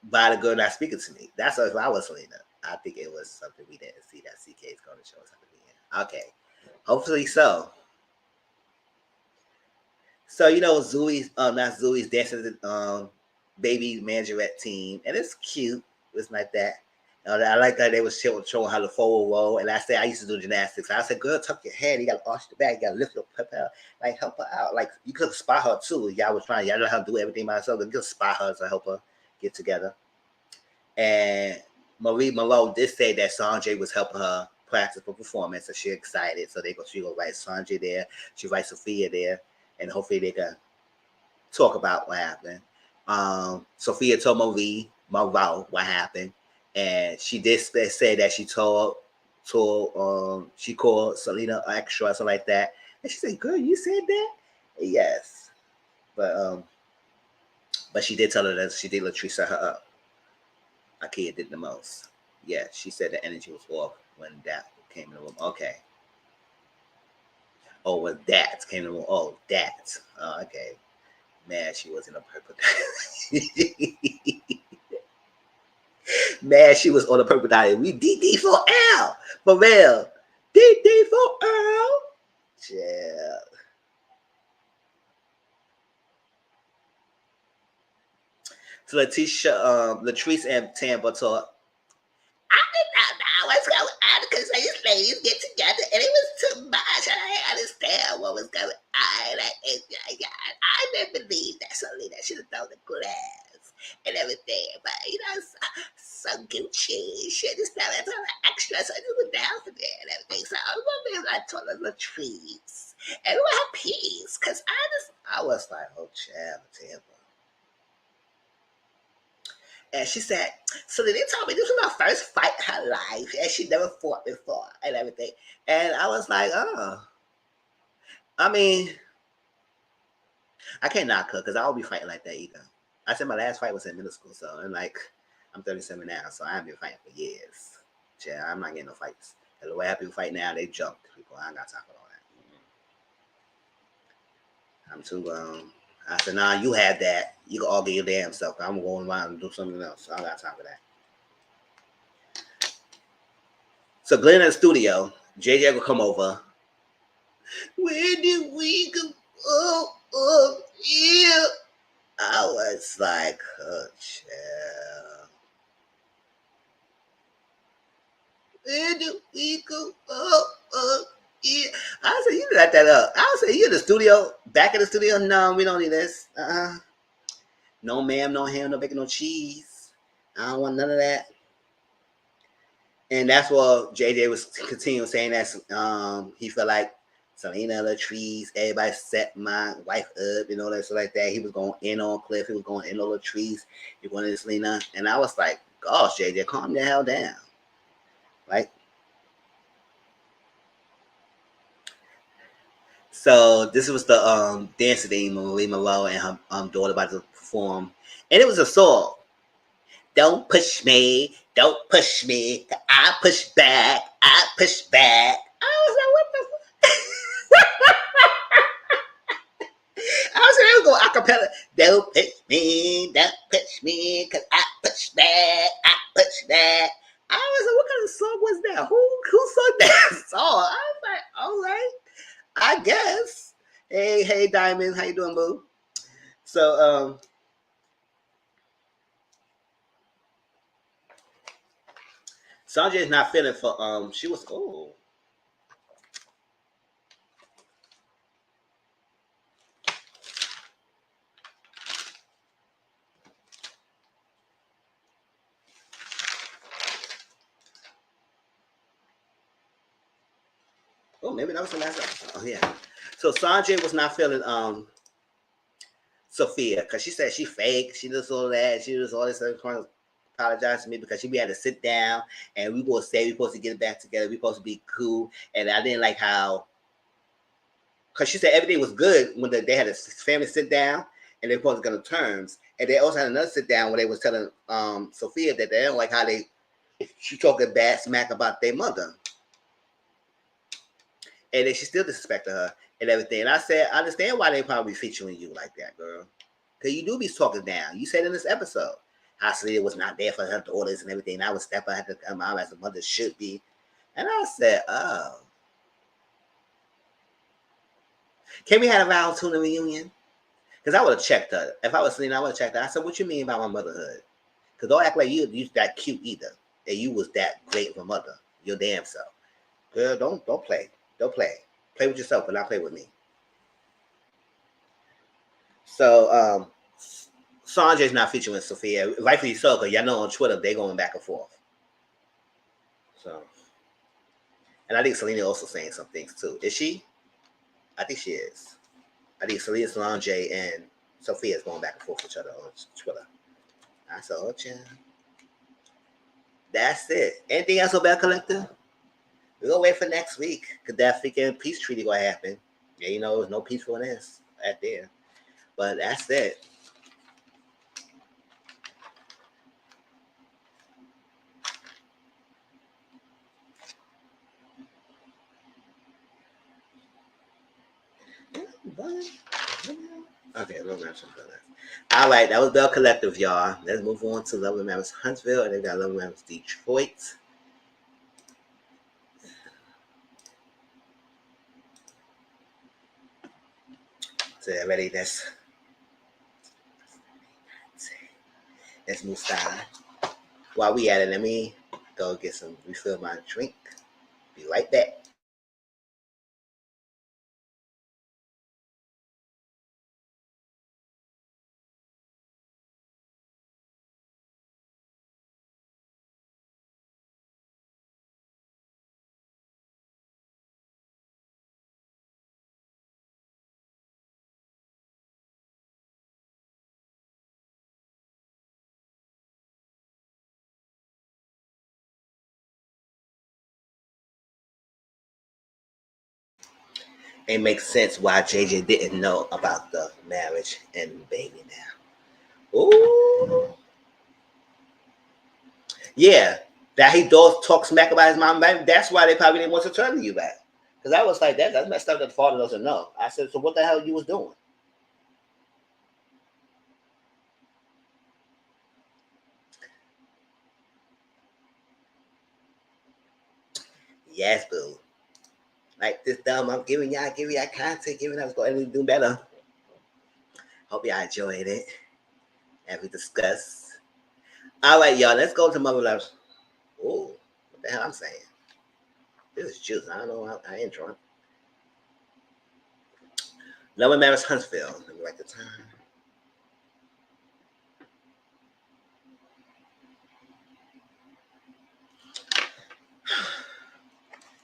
by the girl not speaking to me. That's what I was Selena. I think it was something we didn't see that CK is going to show us something. Okay, hopefully so. So Zooey's not Zooey's dancing the baby manageret team, and it's cute. It's like that. I like that they was showing how to forward roll, and I said I used to do gymnastics. I said, "Girl, tuck your head. You got to arch the back. You got to lift your propel. Like help her out. Like you could spot her too. Y'all was trying. Y'all know how to do everything by herself. You could spot her to help her get together." And Marie Monroe did say that Sanjay was helping her practice for performance, so she excited. So she go write Sanjay there. She write Sophia there, and hopefully they can talk about what happened. Sophia told Marie Monroe what happened, and she did say that she she called Selena extra or something like that, and she said, "Girl, you said that?" Yes, but she did tell her that she did Latrice set her up. Ikea did the most. Yeah, she said the energy was off when that came in the room. Okay. Oh, when that came in the room. Oh, that. Oh, okay. Man, she was in a purple. Man, she was on a purple diet. We DD for L. For real. DD for L. Yeah. So Latrice and Tampa talk. I did not know what's going on because these ladies get together and it was too much. I didn't understand what was going on. I didn't believe that Selena should have thrown the glass and everything. But, some Gucci shit is down there, extra. So I just went down for that and everything. So I remember I told her Latrice and what her peace because I was like, oh, child, Tampa. And she said, so they told me this was her first fight in her life, and she never fought before and everything. And I was like, oh. I mean, I can't knock her because I won't be fighting like that either. I said my last fight was in middle school, so I'm 37 now, so I haven't been fighting for years. Yeah, I'm not getting no fights. And the way I people fight now, they jump people. I ain't got time for all that. I'm too I said, nah, you had that. You can all get your damn self. I'm going around and do something else. So I don't got time for that. So Glenn in the studio, JJ will come over. Where did we go? Oh, yeah. I was like, oh, child. Where did we go? Yeah. I said, you let that up. I said, you in the studio, back in the studio? No, we don't need this. No, ma'am, no ham, no bacon, no cheese. I don't want none of that. And that's what JJ was continuing saying that he felt like Selena, Latrice, everybody set my wife up, that stuff like that. He was going in on Cliff, he was going in on Latrice, he wanted Selena. And I was like, gosh, JJ, calm the hell down. Right? So this was the dance that Marie Monroe and her daughter about to perform. And it was a song. Don't push me. Don't push me. I push back. I push back. I was like, what the fuck? I was going to go acapella. Don't push me, cause I push back, I push back. I was like, what kind of song was that? Who sung that song? I was like, all right, I guess. Hey, Diamond, how you doing, boo? So, Sanjay's not feeling for she was maybe that was the last episode. Oh yeah. So Sanjay was not feeling Sophia because she said she fake, she does all that, she does all this other kind of apologize to me because we had to sit down and we were say we supposed to get it back together, we supposed to be cool, and I didn't like how because she said everything was good when they had a family sit down and they were supposed to go to terms, and they also had another sit down where they was telling Sophia that they don't like how she talking bad smack about their mother, and then she still disrespected her and everything. And I said, I understand why they probably featuring you like that, girl. Because you do be talking down. You said in this episode, how Celia was not there for her daughters and everything. And I would step out to come out as a mother should be. And I said, oh. Can we have a round tuna reunion? Because I would have checked her. If I was Selena, I would have checked her. I said, what you mean by my motherhood? Because don't act like you that cute either. And you was that great of a mother. Your damn self. Girl, don't play. Don't play. Play with yourself, but not play with me. So Sanjay's not featuring Sophia, rightfully so, because y'all know on Twitter they're going back and forth. So, and I think Selena also saying some things too. Is she? I think she is. I think Selena Sanjay and Sophia is going back and forth with each other on Twitter. I said, oh, yeah. That's it. Anything else on Belle Collective? We're gonna wait for next week because that freaking peace treaty gonna happen. Yeah, you know, there's no peacefulness out there. But that's it. Okay, Love Matters Huntsville. All right, that was Belle Collective, y'all. Let's move on to Love Matters Huntsville, and then got Love Matters Detroit. So ready? Let's move style. While we at it, let me go get some refill my drink. Be right back. It makes sense why JJ didn't know about the marriage and baby now. Ooh. Yeah. That he does talk smack about his mom. That's why they probably didn't want to turn you back. Because I was like, that's messed up that the father doesn't know. I said, so what the hell you was doing? Yes, boo. Like this dumb, I'm giving y'all content, giving us going to do better. Hope y'all enjoyed it. As we discussed. All right, y'all, let's go to Mother Loves. Oh, what the hell I'm saying? This is juice. I don't know. I ain't drunk. Love and Matters Huntsville. Let me write the time.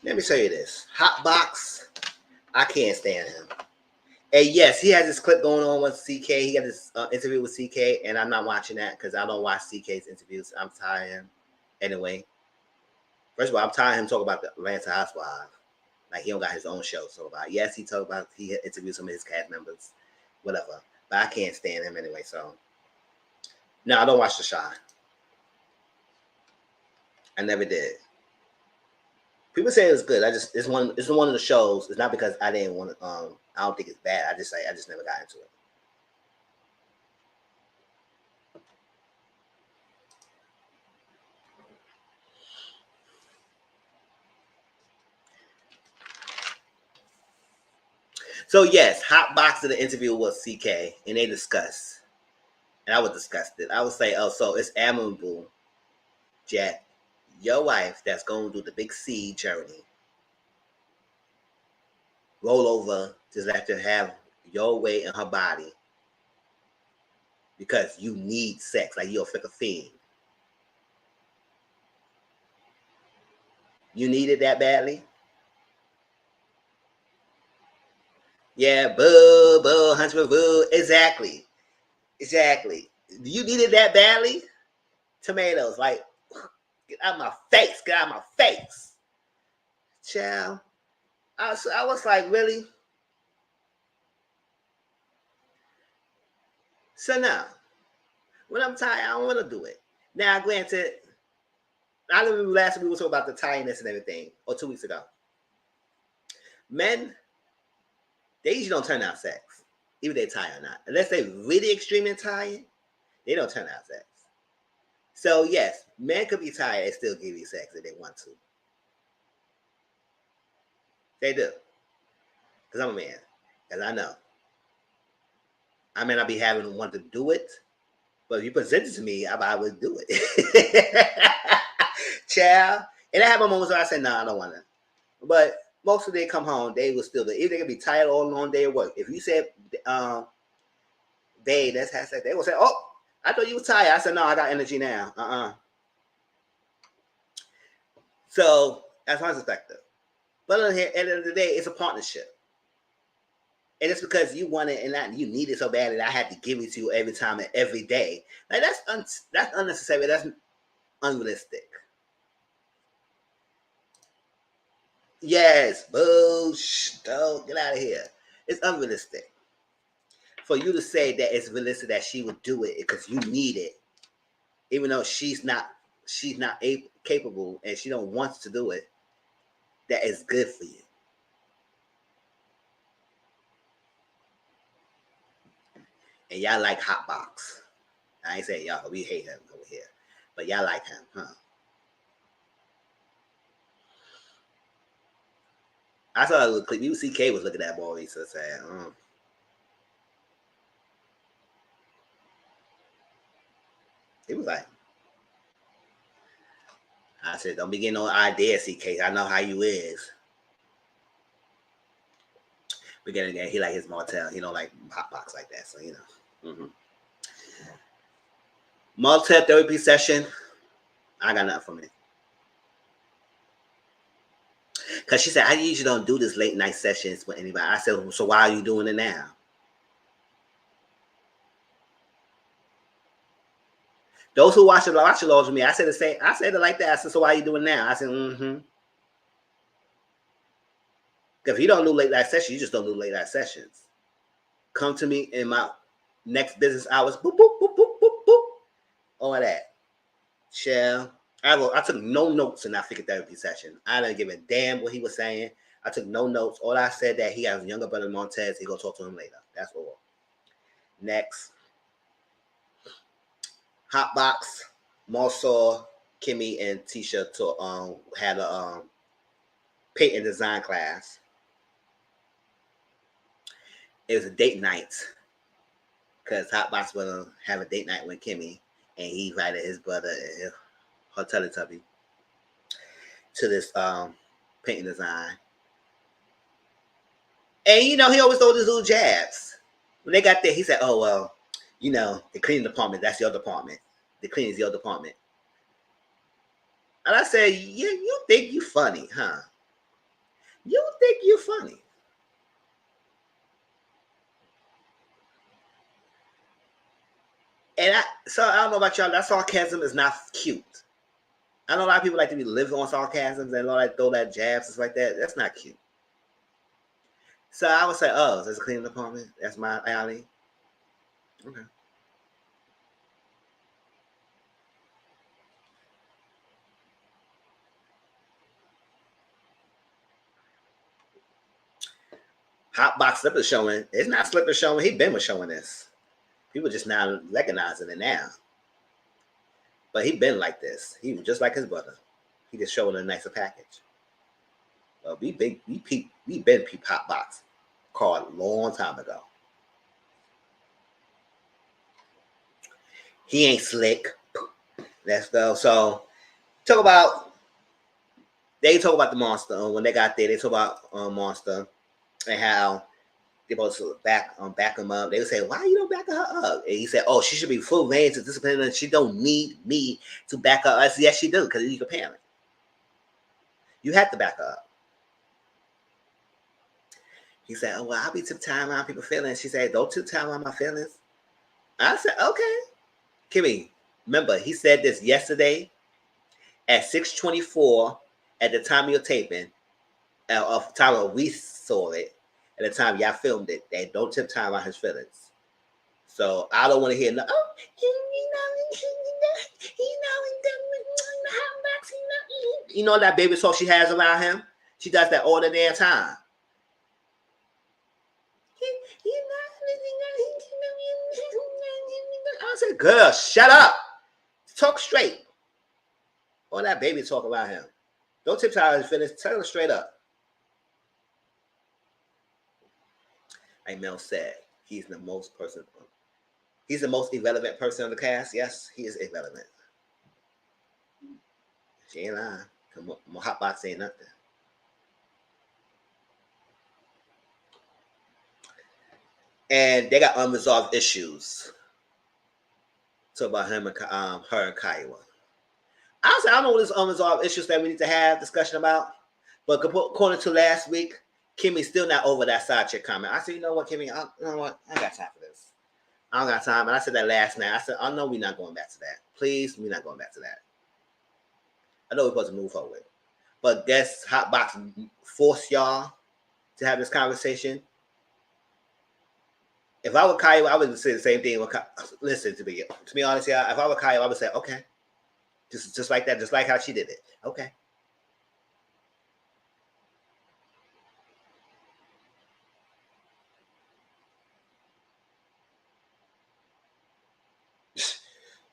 Let me tell you this. Hotbox, I can't stand him. And yes, he has this clip going on with CK. He got this interview with CK, and I'm not watching that because I don't watch CK's interviews. I'm tired of him. Anyway, first of all, I'm tired of him talking about the Atlanta Housewives. Like he don't got his own show. So about yes, he talked about he interviewed some of his cast members, whatever. But I can't stand him anyway. So no, I don't watch The Shy. I never did. People say it was good. It's one of the shows. It's not because I didn't want to. I don't think it's bad. I just never got into it. So yes, hot box of the interview was CK, and they discussed, and I was disgusted. I would say, oh, so it's admirable, Jack, your wife that's going to do the big C journey, roll over, just let her have your way in her body because you need sex, like you're a freaking fiend. You need it that badly? Yeah, boo, boo, Huntsville, boo. Exactly. You need it that badly? Tomatoes, like, get out of my face, get out of my face. Child. I was like, really? So now, when I'm tired, I don't want to do it. Now, granted, I remember last week we were talking about the tiredness and everything, or 2 weeks ago. Men, they usually don't turn out sex, even if they're tired or not. Unless they're really extremely tired, they don't turn out sex. So, yes, men could be tired and still give you sex if they want to. They do. Because I'm a man. Because I know. I may not be having one to do it, but if you present it to me, I would do it. Child. And I have moments where I say, no, I don't want to. But most of them come home, they will still do it. If they can be tired all a long day at work. If you said, babe, that's how sex, they will say, oh, I thought you was tired. I said, no, I got energy now. So that's my perspective. But at the end of the day, it's a partnership. And it's because you want it and you need it so bad that I had to give it to you every time and every day. Like that's unnecessary. That's unrealistic. Yes, boo, don't get out of here. It's unrealistic for you to say that it's realistic that she would do it because you need it, even though she's not capable and she don't want to do it. That is good for you. And y'all like Hotbox. I ain't saying y'all, we hate him over here, but y'all like him, huh? I saw a little clip. UCK was looking at Maurice and saying, he was like, I said, don't be getting no idea, CK. I know how you is. But then again, he like his motel. He don't like hot box like that. So, you know. Mm-hmm. Motel therapy session. I got nothing from it. Because she said, I usually don't do this late night sessions with anybody. I said, so why are you doing it now? Those who watch it with me. I said the same. I said it like that. I said, so why are you doing it now? I said, mm-hmm. Because if you don't do late night sessions, you just don't do late night sessions. Come to me in my next business hours. Boop, boop, boop, boop, boop, boop. All that. Shell. I took no notes in that freaking therapy session. I didn't give a damn what he was saying. I took no notes. All I said that he has a younger brother, Montez. He gonna talk to him later. That's all. Next. Hotbox, Marsaw, Kimmy, and Tisha had a paint and design class. It was a date night because Hotbox was gonna have a date night with Kimmy, and he invited his brother and her Teletubby to this paint and design. And you know, he always throw these little jabs. When they got there, he said, "Oh well, you know, the cleaning department, that's your department. The cleaning is your department." And I said, "Yeah, you think you funny, huh? You think you funny?" And I don't know about y'all. That sarcasm is not cute. I know a lot of people like to be live on sarcasms and like throw that jabs and stuff like that. That's not cute. So I would say, oh, there's a cleaning department. That's my alley. Okay. Hot box slipper showing. It's not slipper showing. He been was showing this. People just now recognizing it now. But he been like this. He was just like his brother. He just showing a nicer package. But we been peep hot box card a long time ago. He ain't slick. Let's go. So they talk about the monster. When they got there, they talk about monster and how they supposed to back him up. They would say, "Why you don't back her up?" And he said, "Oh, she should be full range of discipline, and she don't need me to back her up." I said, "Yes, she do, because you're a parent. You have to back her up." He said, "Oh well, I'll be tiptoeing around people's feelings." She said, "Don't tiptoe around my feelings." I said, "Okay." Kimmy, remember he said this yesterday at 6:24 at the time of your taping. Of the time we saw it, at the time y'all filmed it, that don't tiptoe around his feelings. So I don't want to hear no. Oh, you know that baby talk she has around him. She does that all the damn time. I said, "Girl, shut up. Talk straight." All that baby talk around him. Don't tiptoe around his feelings. Tell her straight up. Like Mel said, he's the most irrelevant person on the cast. Yes, he is irrelevant. She ain't lying. My hot box ain't nothing. And they got unresolved issues. Talk about him and her and Kiowa. Honestly, I don't know what these unresolved issues that we need to have discussion about. But according to last week, Kimmy's still not over that side chick comment. I said, you know what, Kimmy? You know what? I ain't got time for this. I don't got time. And I said that last night. I said, I know we're not going back to that. Please, we're not going back to that. I know we're supposed to move forward. But guess Hotbox forced y'all to have this conversation. If I were Kyle, I would say the same thing. Listen, to be honest, yeah, if I were Kyle, I would say, okay. Just like that, just like how she did it. Okay.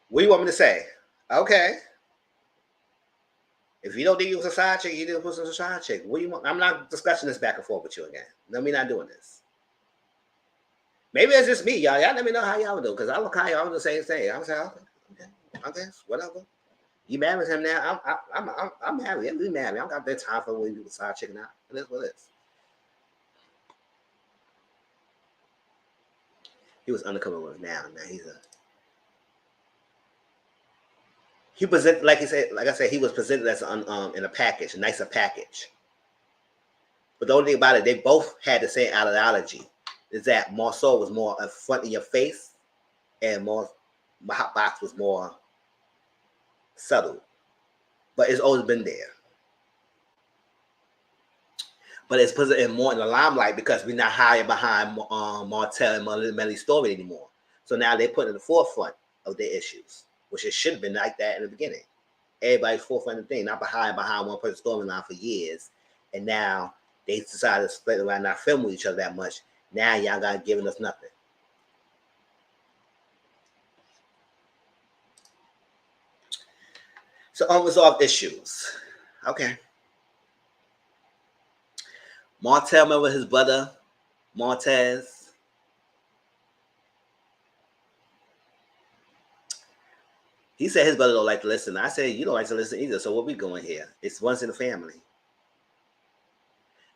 What do you want me to say? Okay. If you don't think you was a side chick, you didn't put a side chick. What do you want? I'm not discussing this back and forth with you again. No, we're not doing this. Maybe it's just me, y'all. Y'all let me know how y'all do. Because I was Kyle, I was the same thing. I was like, okay, whatever. You mad with him now? I'm married. We married. I don't got that time for when you side chicken out. It is what it is. He was undercover with now. Now he presented, like I said, he was presented as in a package, a nicer package. But the only thing about it, they both had the same ideology. Is that Marceau was more a front in your face, and Hot Box was more subtle. But it's always been there. But it's put it more in the limelight because we're not hiding behind Martell and Melly's story anymore. So now they're put in the forefront of their issues, which it should have been like that in the beginning. Everybody's forefront of the thing, not behind one person's storyline for years. And now they decided to split around, not film with each other that much. Now y'all got giving us nothing. So unresolved issues. Okay. Martell met with his brother, Montez. He said his brother don't like to listen. I said, you don't like to listen either. So what we going here? It's once in the family.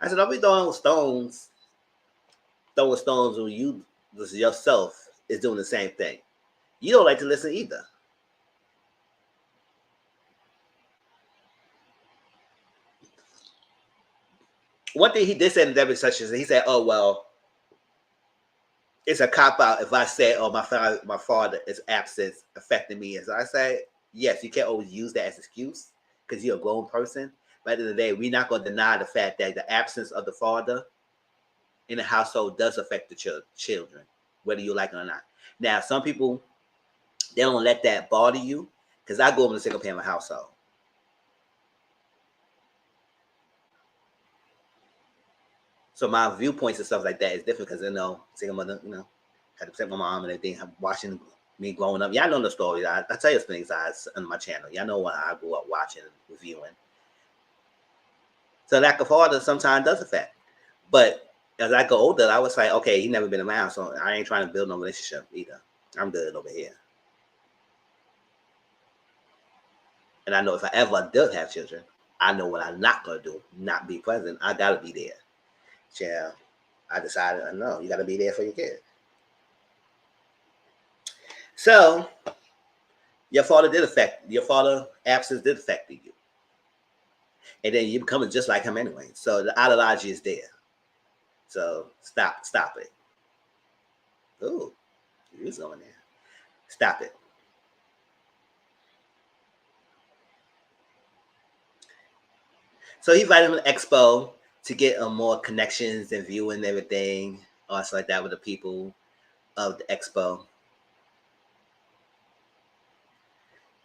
I said, don't be throwing stones. Throwing stones when you yourself is doing the same thing. You don't like to listen either. One thing he did say in the session, he said, oh, well, it's a cop-out if I say, oh, my father is absent affecting me. And so I say, yes, you can't always use that as an excuse because you're a grown person. But at the end of the day, we're not going to deny the fact that the absence of the father in the household does affect the children, whether you like it or not. Now, some people, they don't let that bother you because I grew up in a single-parent household. So my viewpoints and stuff like that is different because single mother, had to protect my mom and everything. Watching me growing up, y'all know the story. I tell you things on my channel. Y'all know what I grew up watching and reviewing. So lack of father sometimes does affect. But as I go older, I was like, okay, he never been around, so I ain't trying to build no relationship either. I'm good over here. And I know if I ever did have children, I know what I'm not gonna do. Not be present. I gotta be there. Yeah. I decided, no, you gotta be there for your kid. So your father absence did affect you. And then you becoming just like him anyway. So the ideology is there. So stop it. Ooh, you was going there. Stop it. So he invited him to the expo to get more connections and viewing and everything, also like that with the people of the expo.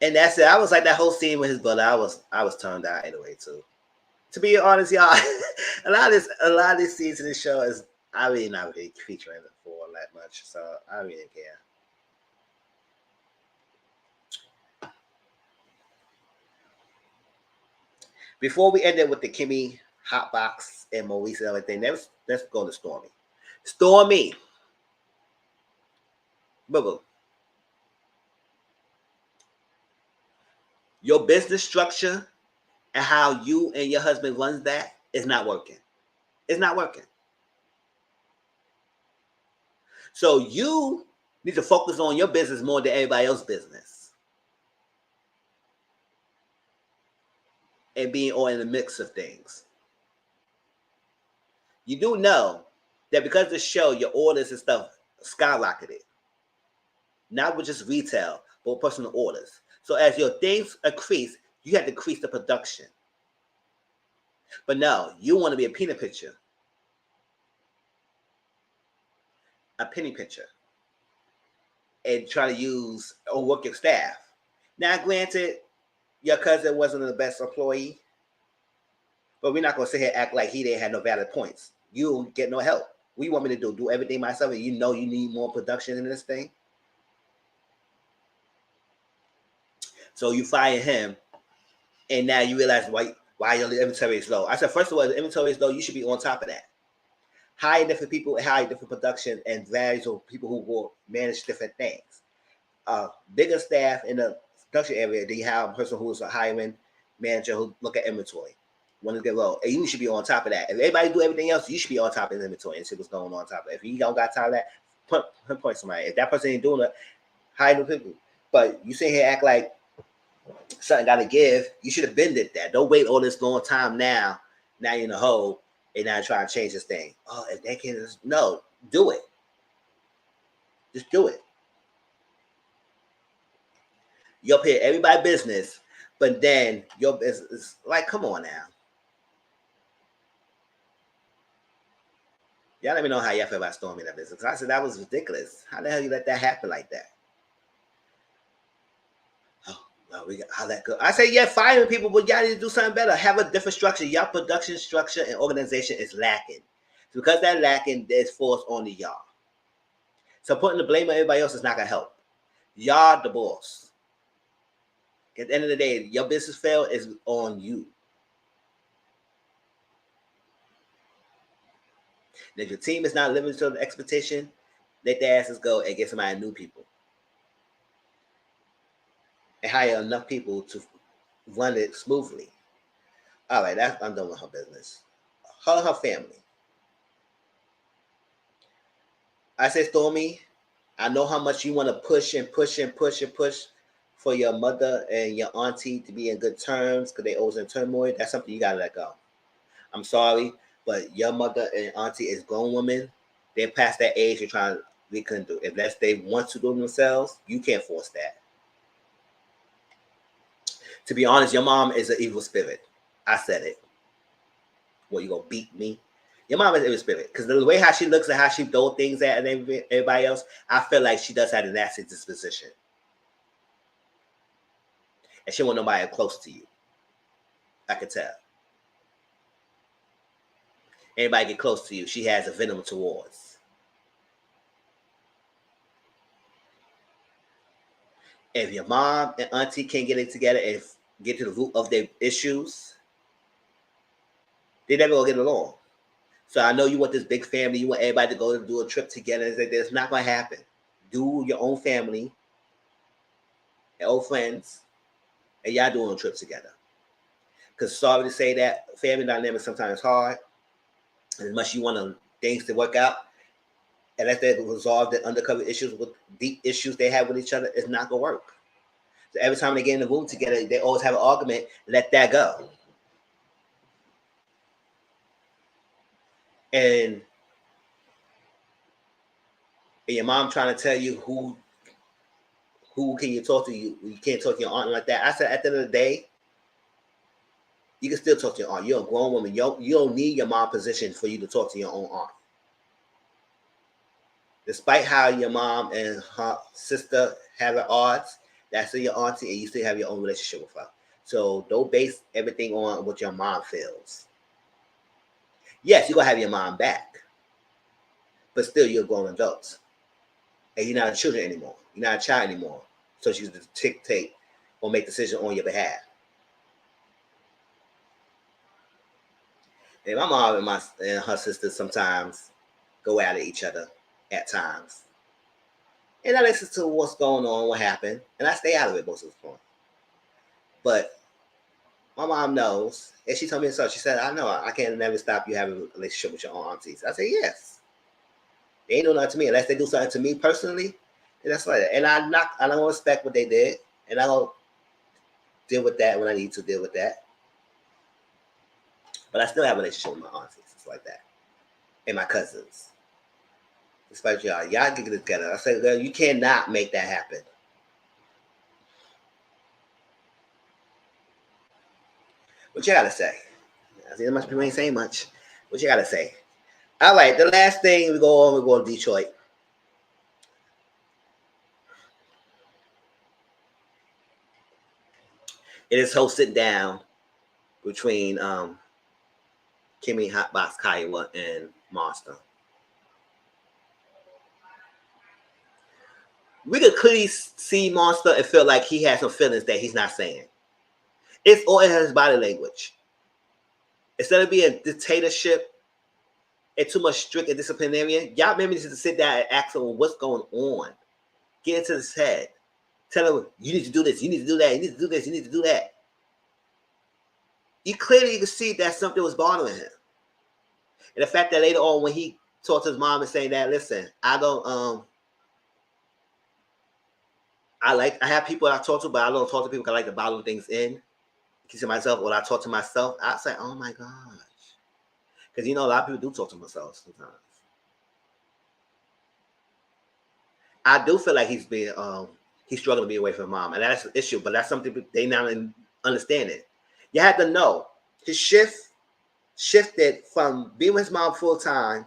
And that's it. I was like that whole scene with his brother. I was turned out anyway too. To be honest, y'all, a lot of these scenes in this show is I really not really featuring it for that much, so I really didn't care. Before we end it with the Kimmy Hotbox and Maurice and everything, let's go to Stormy. Stormy, boo boo. Your business structure and how you and your husband runs that is not working. It's not working. So you need to focus on your business more than everybody else's business. And being all in the mix of things. You do know that because of the show, your orders and stuff skyrocketed. Not with just retail, but with personal orders. So as your things increase, you have to increase the production. But no, you want to be a penny pincher. A penny pincher. And try to use or work your staff. Now, granted, your cousin wasn't the best employee, but we're not going to sit here and act like he didn't have no valid points. You don't get no help. What you want me to do? Do everything myself, and you know you need more production in this thing? So you fire him, and now you realize why your inventory is low. I said, first of all, the inventory is low. You should be on top of that. Hire different people, hire different production, and various of people who will manage different things. Bigger staff in the production area, then you have a person who's a hiring manager who look at inventory. When it get low, and you should be on top of that. If everybody do everything else, you should be on top of the inventory and see what's going on top of it. If you don't got time of that, point somebody. If that person ain't doing it, hire new people. But you sit here act like something got to give. You should have been did that. Don't wait all this long time now. Now you're in the hole and now try to change this thing. Oh, if they can, no, do it. Just do it. You up here, everybody business, but then your business is like, come on now. Y'all let me know how y'all feel about Stormy in that business. I said that was ridiculous. How the hell you let that happen like that? Oh, well, how that go? I say, yeah, firing people, but y'all need to do something better. Have a different structure. Y'all production structure and organization is lacking. So because that lacking, there's force on the y'all. So putting the blame on everybody else is not gonna help. Y'all the boss. At the end of the day, your business fail is on you. And if your team is not living to the expectation, let the asses go and get somebody new people. And hire enough people to run it smoothly. All right, I'm done with her business. Her and her family. I say, Stormy, I know how much you want to push and push and push and push for your mother and your auntie to be in good terms because they always in turmoil. That's something you gotta let go. I'm sorry, but your mother and auntie is grown women. They're past that age. You're trying. They couldn't do it. Unless they want to do it themselves. You can't force that. To be honest, your mom is an evil spirit. I said it. What, you gonna beat me? Your mom is an evil spirit because the way how she looks and how she throw things at everybody else, I feel like she does have a nasty disposition, and she want nobody close to you. I could tell. Anybody get close to you, she has a venom towards. If your mom and auntie can't get it together and get to the root of their issues, they never gonna get along. So I know you want this big family, you want everybody to go and do a trip together. It's not gonna happen. Do your own family, your old friends, and y'all doing a trip together. Because sorry to say that family dynamic sometimes is hard. As much you want things to work out, unless they resolve the undercover issues with deep issues they have with each other, it's not gonna work. So every time they get in the room together, they always have an argument. Let that go. And your mom trying to tell you who can you talk to? You can't talk to your aunt like that. I said at the end of the day, you can still talk to your aunt. You're a grown woman. You don't need your mom position for you to talk to your own aunt. Despite how your mom and her sister have at odds, that's still your auntie, and you still have your own relationship with her. So don't base everything on what your mom feels. Yes, you're gonna have your mom back, but still you're grown adults. And you're not a children anymore. You're not a child anymore. So she's to dictate or make decisions on your behalf. And my mom and her sister sometimes go at each other at times. And I listen to what's going on, what happened, and I stay out of it most of the time. But my mom knows, and she told me so. She said, I know I can't never stop you having a relationship with your own aunties. I said, yes. They ain't do nothing to me. Unless they do something to me personally, and that's like that. And I don't respect what they did, and I don't deal with that when I need to deal with that. But I still have a relationship with my aunties. It's like that. And my cousins. Despite y'all get it together. I said, girl, you cannot make that happen. What you gotta say? I see, much people ain't saying much. What you gotta say? All right, the last thing we go to Detroit. It is whole sit down between Kimmy Hotbox Kiowa and Monster. We could clearly see Monster and feel like he has some feelings that he's not saying. It's all in his body language. Instead of being a dictatorship and too much strict and disciplinarian, y'all maybe need to sit down and ask him what's going on. Get into his head. Tell him, you need to do this, you need to do that, you need to do this, you need to do that. You can see that something was bothering him. And the fact that later on when he talked to his mom and saying that, listen, I don't I have people I talk to, but I don't talk to people because I like to bottle things in. To myself, when I talk to myself, I say, oh my gosh. Because a lot of people do talk to themselves sometimes. I do feel like he's struggling to be away from mom, and that's an issue. But that's something they not understand it. You have to know his shifted from being with his mom full time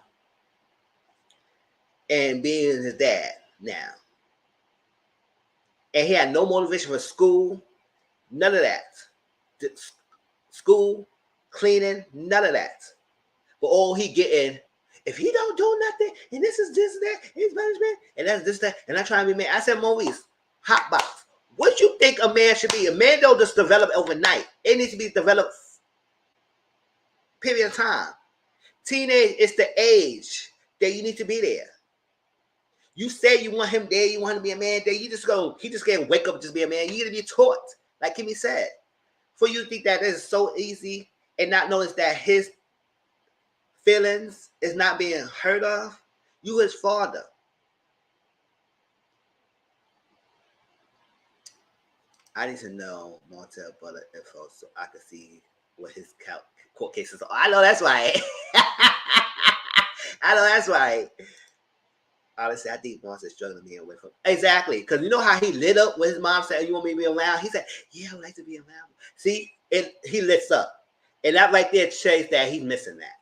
and being his dad now, and he had no motivation for school, none of that. School, cleaning, none of that. But all he getting, if he don't do nothing, and this is this, that, his management, and that's this, that, and I try to be man. I said, Maurice, hot box. What you think a man should be? A man don't just develop overnight. It needs to be developed period of time. Teenage is the age that you need to be there. You say you want him there, you want him to be a man there. He just can't wake up and just be a man. You gotta be taught, like Kimmy said. For you to think that is so easy and not notice that his feelings is not being heard of, you his father. I need to know Montel Butter info so I can see what his court cases are. I know that's right. I know that's right. Honestly, I think Montel's struggling to be away from. Exactly. Because you know how he lit up when his mom said, you want me to be around? He said, yeah, I would like to be around. See, he lits up. And that right there shows that he's missing that.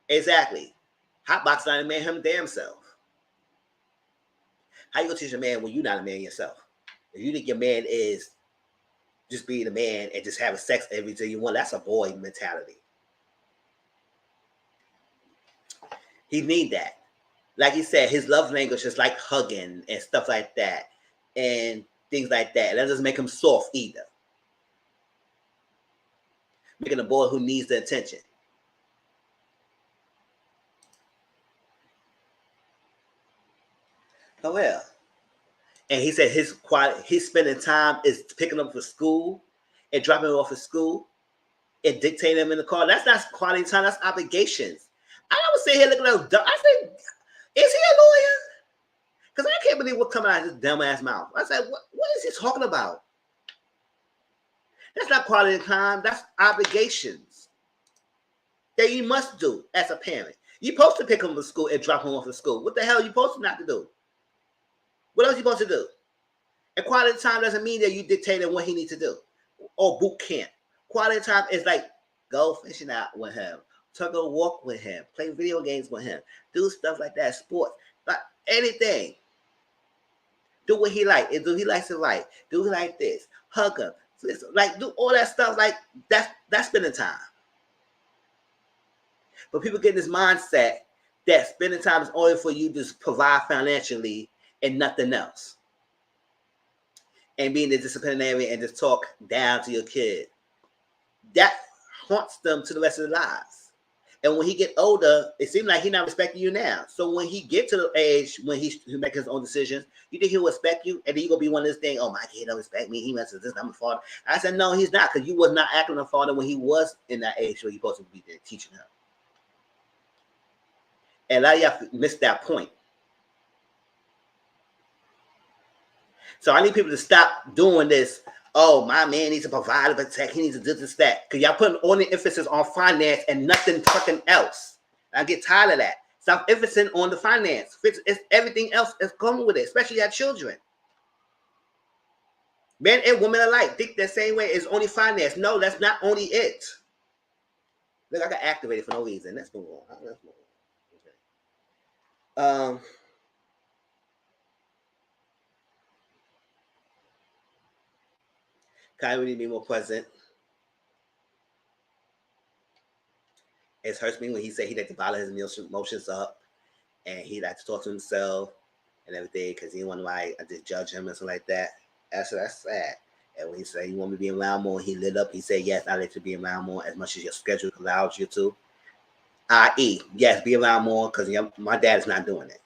Exactly. Hotbox not a man him damn self. How you gonna teach a man when you're not a man yourself? If you think your man is just being a man and just having sex every day you want. That's a boy mentality. He need that. Like he said, his love language is like hugging and stuff like that, and things like that. That doesn't make him soft either. Making a boy who needs the attention. Oh well. And he said his spending time is picking up for school and dropping him off at school and dictating him in the car. That's not quality time. That's obligations. I was sitting here looking at him. I said, is he a lawyer? Because I can't believe what's coming out of his dumb ass mouth. I said, what is he talking about? That's not quality time. That's obligations that you must do as a parent. You're supposed to pick him up from school and drop him off at school. What the hell are you supposed to not to do? What else are you supposed to do? And quality time doesn't mean that you dictating what he needs to do. Or boot camp. Quality time is like go fishing out with him, take a walk with him, play video games with him, do stuff like that, sports, like anything. Do what he like. Do he likes to write? Do he like this? Hug him. Like do all that stuff. Like that's spending time. But people get in this mindset that spending time is only for you to provide financially and nothing else. And being the disciplinarian and just talk down to your kid. That haunts them to the rest of their lives. And when he get older, it seems like he's not respecting you now. So when he get to the age when he make his own decisions, you think he'll respect you? And then you gonna be one of this thing, oh, my kid don't respect me. He messes this, I'm a father. I said, no, he's not, because you was not acting like a father when he was in that age where you're supposed to be there teaching him. And a lot of y'all missed that point. So I need people to stop doing this. Oh, my man needs to provide and protect. He needs to do this, that. Because y'all putting all the emphasis on finance and nothing fucking else. I get tired of that. Stop emphasizing on the finance. It's everything else is coming with it, especially your children. Men and women alike think the same way. It's only finance. No, that's not only it. Look, I got activated for no reason. Let's move on. Let's move on. Okay. Kyrie need to be more present. It hurts me when he said he like to bottle his emotions up and he like to talk to himself and everything because he didn't want to like just judge him and something like that. That's sad. And when he said he wanted to be around more, he lit up. He said, yes, I like to be around more as much as your schedule allows you to. I.e., yes, be around more because my dad is not doing it.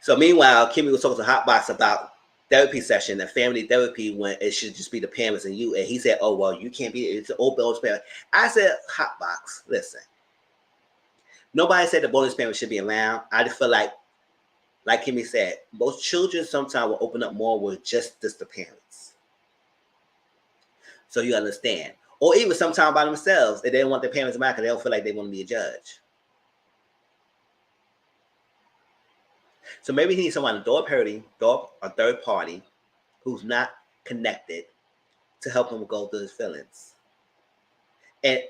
So meanwhile, Kimmy was talking to Hotbox about therapy session and family therapy when it should just be the parents and you. And he said, oh, well, you can't be, it's an old bonus parent. I said, Hotbox, listen. Nobody said the bonus parent should be around. I just feel like Kimmy said, most children sometimes will open up more with just the parents. So you understand. Or even sometimes by themselves, if they don't want their parents around because they don't feel like they want to be a judge. So maybe he needs someone, a third party, who's not connected to help him go through his feelings. And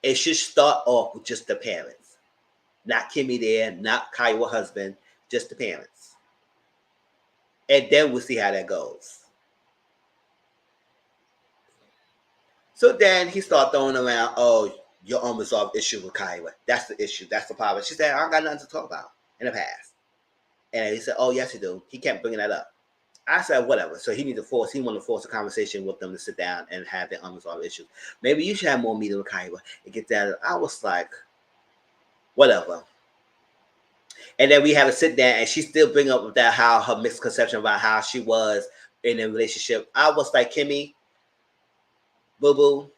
it should start off with just the parents. Not Kimmy there, not Kaiwa's husband, just the parents. And then we'll see how that goes. So then he started throwing around, oh, your unresolved issue with Kaiwa. That's the issue. That's the problem. She said, I don't got nothing to talk about in the past. And he said, oh, yes, you do. He kept bringing that up. I said, whatever. So he wanted to force a conversation with them to sit down and have their unresolved issues. Maybe you should have more meeting with Kaiwa and get that. I was like, whatever. And then we have a sit down and she still bring up that how her misconception about how she was in a relationship. I was like, Kimmy, boo-boo,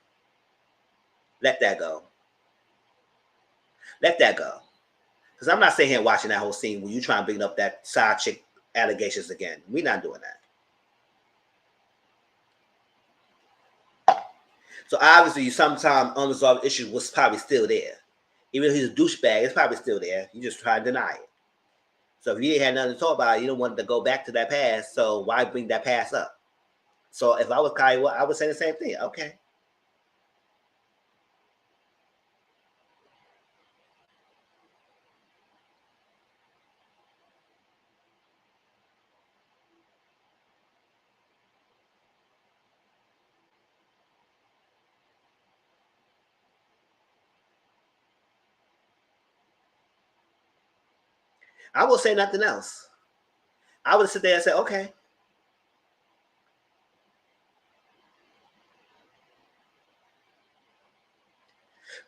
let that go. Let that go. Because I'm not sitting here watching that whole scene where you trying to bring up that side chick allegations again. We're not doing that. So obviously, sometimes unresolved issues was probably still there. Even if he's a douchebag, it's probably still there. You just try to deny it. So if you didn't have nothing to talk about, you don't want to go back to that past. So why bring that past up? So if I was Kaiwa, I would say the same thing. Okay. I will say nothing else. I would sit there and say, okay.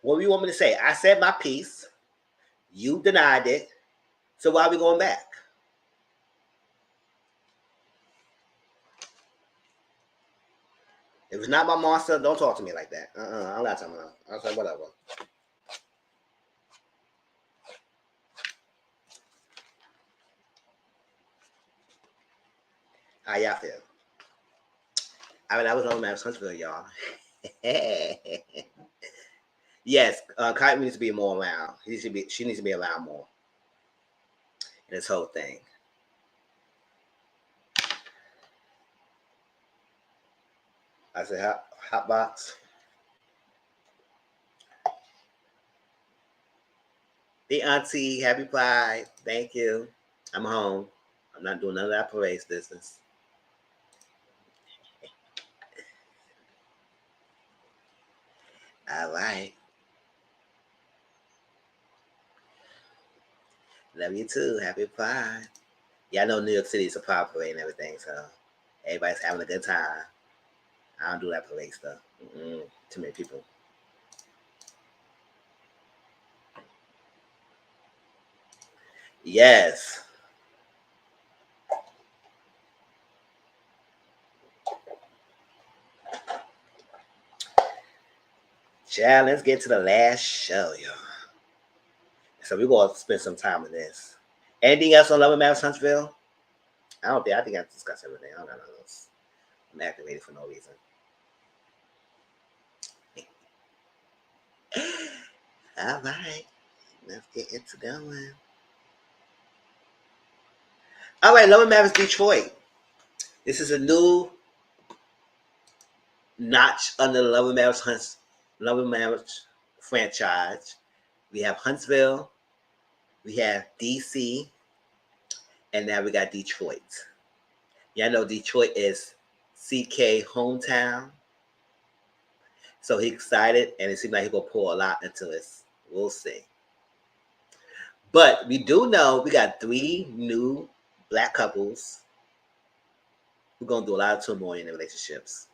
What do you want me to say? I said my piece. You denied it. So why are we going back? If it's not my monster, don't talk to me like that. I'm not talking about. I'll say whatever. How y'all feel? I mean, I was on Huntsville, y'all. Yes, Kite needs to be more around. She needs to be around more in this whole thing. I said, hot box. The auntie, happy pride. Thank you. I'm home. I'm not doing none of that parade business. All right. Love you too. Happy pride. Yeah, I know New York City is a pride parade and everything, so everybody's having a good time. I don't do that parade stuff. Too many people. Yes. Child, let's get to the last show, y'all. So we're going to spend some time on this. Anything else on Love and Matters Huntsville? I think I discussed everything. I don't got none of those. I'm activated for no reason. All right. Let's get into going. All right, Love and Matters Detroit. This is a new notch under the Love and Matters franchise. We have Huntsville, we have DC, and now we got Detroit. Yeah, I know Detroit is CK hometown. So he's excited, and it seems like he's going to pour a lot into this. We'll see. But we do know we got 3 new black couples who are going to do a lot of turmoil in their relationships.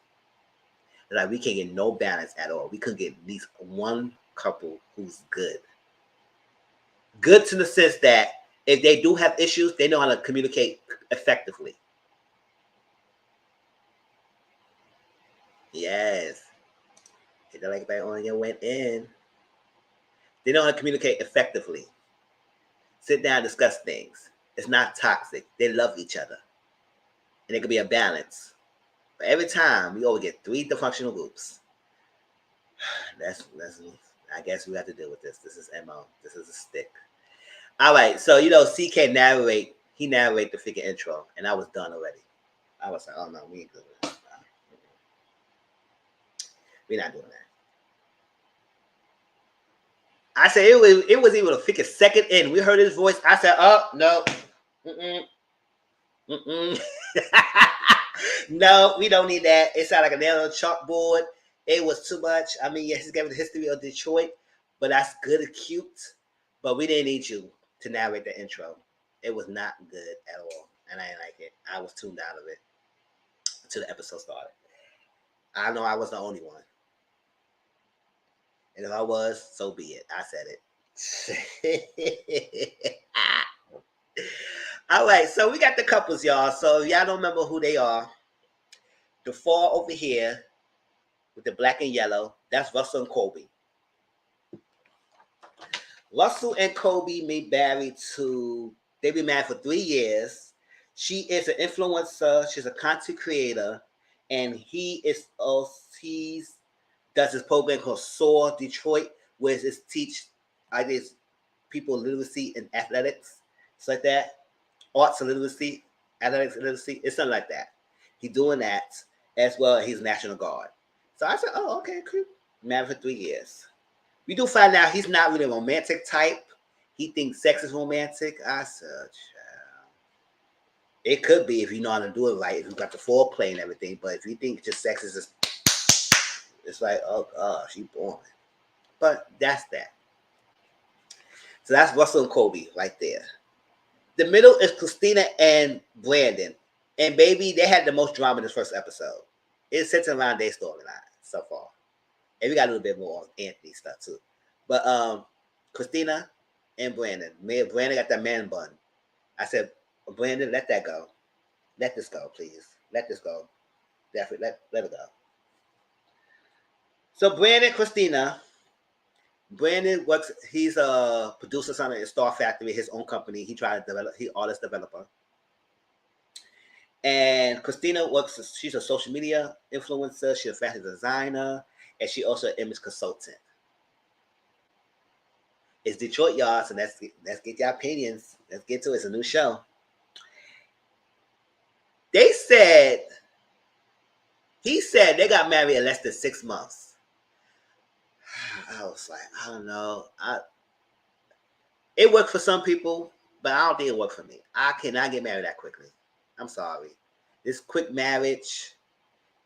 Like, we can't get no balance at all. We couldn't get at least one couple who's good. Good to the sense that if they do have issues, they know how to communicate effectively. Yes. Hit the like back on and went in. They know how to communicate effectively. Sit down and discuss things. It's not toxic. They love each other. And it could be a balance. But every time we always get 3 dysfunctional groups. That's I guess we have to deal with this. This is MO. This is a stick. All right, so CK narrate the freaking intro, and I was done already. I was like, oh no, we ain't good with this. We're not doing that. I said it was even a freaking second in. We heard his voice. I said, oh no. No, we don't need that. It sounded like a nail on a chalkboard. It was too much. I mean, yes, he's giving the history of Detroit, but that's good and cute. But we didn't need you to narrate the intro. It was not good at all, and I didn't like it. I was tuned out of it until the episode started. I know I was the only one, and if I was, so be it. I said it. All right, so we got the couples, y'all. So if y'all don't remember who they are, the 4 over here with the black and yellow, that's Russell and Colby. Russell and Colby they've been married for 3 years. She is an influencer. She's a content creator, and he does this program called Soar Detroit, where it's teach, I guess, people literacy and athletics. It's like that. Arts and literacy, athletics and literacy. It's something like that. He's doing that as well as he's National Guard. So I said, oh, okay, cool. Married for 3 years. We do find out he's not really a romantic type. He thinks sex is romantic. I said, child. It could be if you know how to do it right, if you got the foreplay and everything. But if you think just sex is just, it's like, oh gosh, you boring. But that's that. So that's Russell and Colby right there. The middle is Christina and Brandon. And baby, they had the most drama in this first episode. It's centered around their storyline so far. And we got a little bit more on Anthony stuff too. But Christina and Brandon. Brandon got that man bun. I said, Brandon, let that go. Let this go, please. Let this go. Definitely let it go. So Brandon, Christina, Brandon works. He's a producer, something in Star Factory, his own company. He tried to develop. He artist developer. And Christina works. She's a social media influencer. She's a fashion designer, and she also an image consultant. It's Detroit, y'all. So let's get your opinions. Let's get to it. It's a new show. They said he said they got married in less than 6 months. I was like, I don't know. It worked for some people, but I don't think it worked for me. I cannot get married that quickly. I'm sorry. This quick marriage,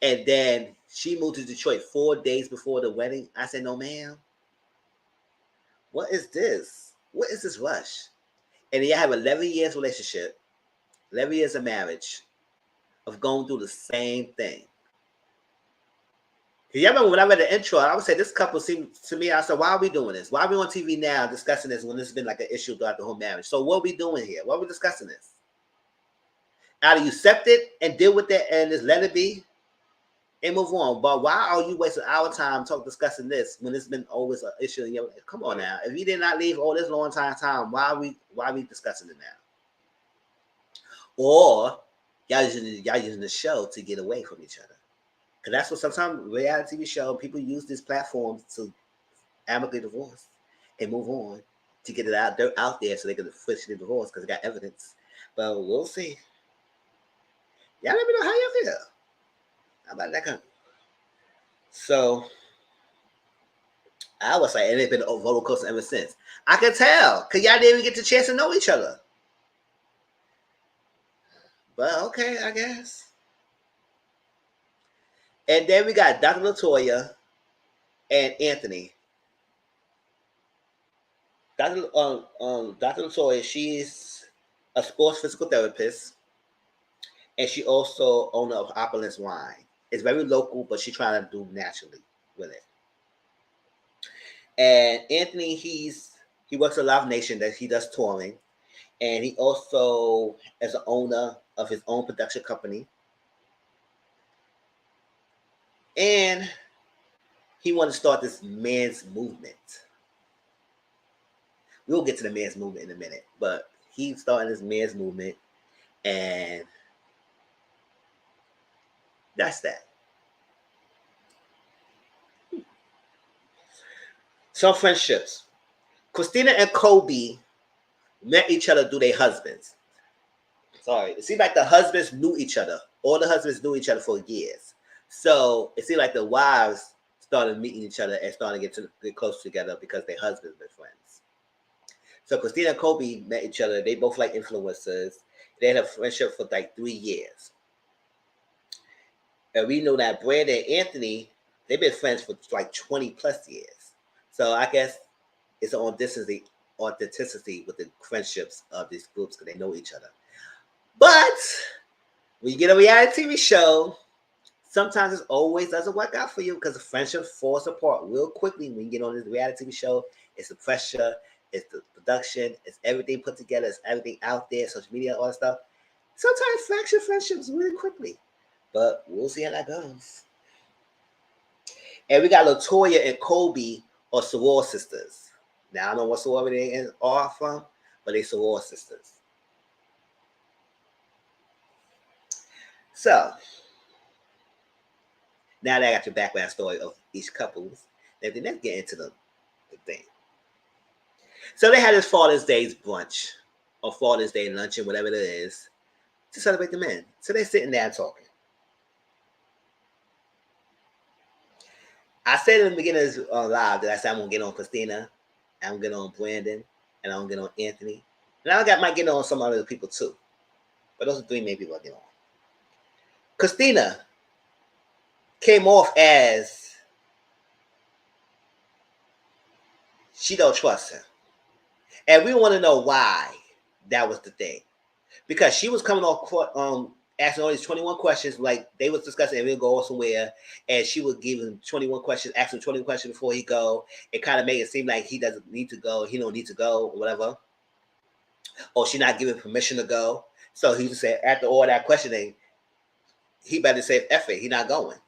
and then she moved to Detroit 4 days before the wedding. I said, no, ma'am. What is this? What is this rush? And then you have 11 years relationship, 11 years of marriage, of going through the same thing. You remember when I read the intro, I would say this couple seemed to me, I said, why are we doing this? Why are we on TV now discussing this when this has been like an issue throughout the whole marriage? So what are we doing here? Why are we discussing this? Either you accept it and deal with it and just let it be and move on. But why are you wasting our time discussing this when it's been always an issue in your life? Come on now. If you did not leave all this long time, why are we discussing it now? Or y'all using the show to get away from each other. Because that's what sometimes reality TV show, people use these platforms to amicably divorce and move on to get it out there so they can officially divorce because they got evidence. But we'll see. Y'all let me know how y'all feel. How about that kind of... So I was like, and it's been a roller coaster ever since. I can tell because y'all didn't even get the chance to know each other. But okay, I guess. And then we got Dr. Latoya and Anthony. Dr. Latoya, she's a sports physical therapist, and she also owner of Opulence Wine. It's very local, but she's trying to do naturally with it. And Anthony, he works at Live Nation, that he does touring, and he also is an owner of his own production company. And he wanted to start this men's movement. We'll get to the men's movement in a minute, but he's starting this men's movement, and that's that. Some friendships. Christina and Kobe met each other through their husbands. Sorry, it seemed like the husbands knew each other. All the husbands knew each other for years. So it seemed like the wives started meeting each other and started to get close together because their husbands were friends. So Christina and Kobe met each other. They both like influencers. They had a friendship for like 3 years. And we know that Brandon and Anthony, they've been friends for like 20 plus years. So I guess it's an authenticity with the friendships of these groups because they know each other. But when you get a reality TV show, sometimes it always doesn't work out for you because the friendship falls apart real quickly when you get on this reality TV show. It's the pressure, it's the production, it's everything put together, it's everything out there, social media, all that stuff. Sometimes fracture friendships really quickly, but we'll see how that goes. And we got Latoya and Kobe are soror sisters. Now I don't know what sorority they are from, but they soror sisters. So now that I got your background story of each couple, let's get into the thing. So they had this Father's Day brunch or Father's Day luncheon, whatever it is, to celebrate the men. So they're sitting there talking. I said in the beginning of this live that I said I'm gonna get on Christina, I'm gonna get on Brandon, and I'm gonna get on Anthony, and might get on some other people too. But those are 3 main people I get on. Christina came off as she don't trust him. And we want to know why That was the thing. Because she was coming off asking all these 21 questions, like they was discussing, and we'll go somewhere, and she would give him 21 questions, ask him 21 questions before he go. It kind of made it seem like he doesn't need to go, he don't need to go, or whatever. Or she not giving permission to go. So he said, after all that questioning, he better say F it, he not going.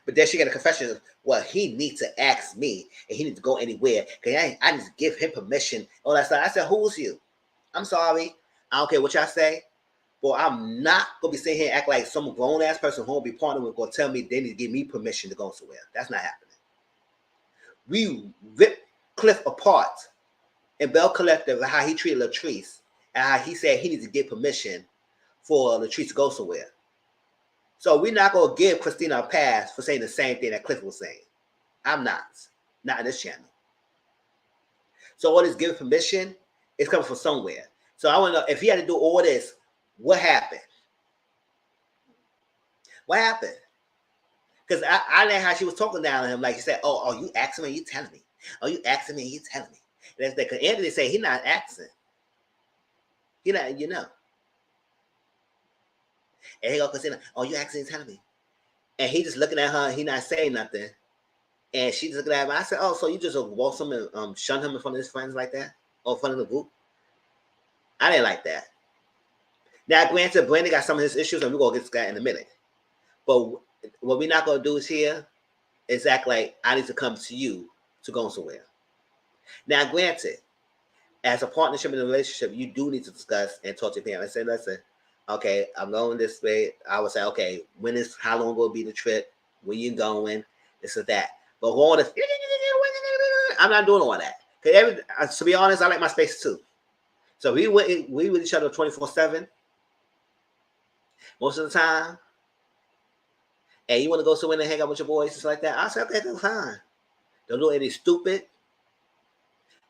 But then she got a confession. Well, he needs to ask me, and he needs to go anywhere because I need to give him permission. All that stuff. I said, "Who's you? I'm sorry. I don't care what y'all say. But I'm not gonna be sitting here and act like some grown ass person who won't be partnering with gonna tell me they need to give me permission to go somewhere. That's not happening. We ripped Cliff apart in Belle Collective and how he treated Latrice and how he said he needs to get permission for Latrice to go somewhere. So we're not gonna give Christina a pass for saying the same thing that Cliff was saying. I'm not in this channel. So all this giving permission is coming from somewhere. So I want to know if he had to do all this, what happened? What happened? Because I know how she was talking down to him, like he said, "Oh, you asking me? You telling me? Oh, you asking me? You telling me?" And that's because Anthony said he's not asking. He not, you know. And he go Christina, "Oh, you asking? You telling me?" And he just looking at her. He not saying nothing. And she just looking at him. I said, "Oh, so you just walk him and shun him in front of his friends like that, or in front of the group?" I didn't like that. Now, granted, Brandon got some of his issues, and we're gonna get to that in a minute. But what we're not gonna do is here is act like I need to come to you to go somewhere. Now, granted, as a partnership in a relationship, you do need to discuss and talk to your parents and say, "Listen, okay, I'm going this way." I would say, "Okay, how long will be the trip? Where you going? This or that." But all this, I'm not doing all that. Because to be honest, I like my space too. So we with each other 24/7 most of the time. And you want to go somewhere and hang out with your boys, just like that? I say, "Okay, that's fine. Don't do anything stupid.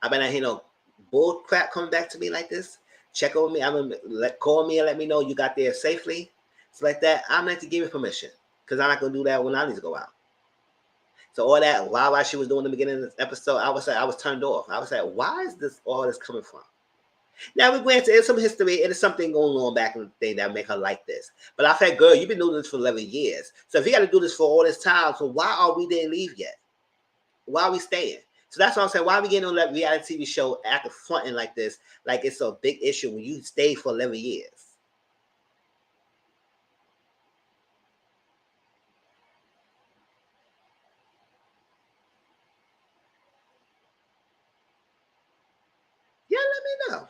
I better not hear no bull crap coming back to me like this. Check over me. Call me and let me know you got there safely. It's like that. I'm not to give you permission because I'm not gonna do that when I need to go out." So all that while she was doing the beginning of this episode, I was turned off. I was like, why is this all this coming from? Now we went into some history and there's something going on back in the thing that make her like this. But I said, "Girl, you've been doing this for 11 years. So if you got to do this for all this time, so why are we didn't leave yet? Why are we staying?" So that's what I'm saying. Why are we getting on that reality TV show acting fronting like this? Like it's a big issue when you stay for 11 years. Yeah, let me know.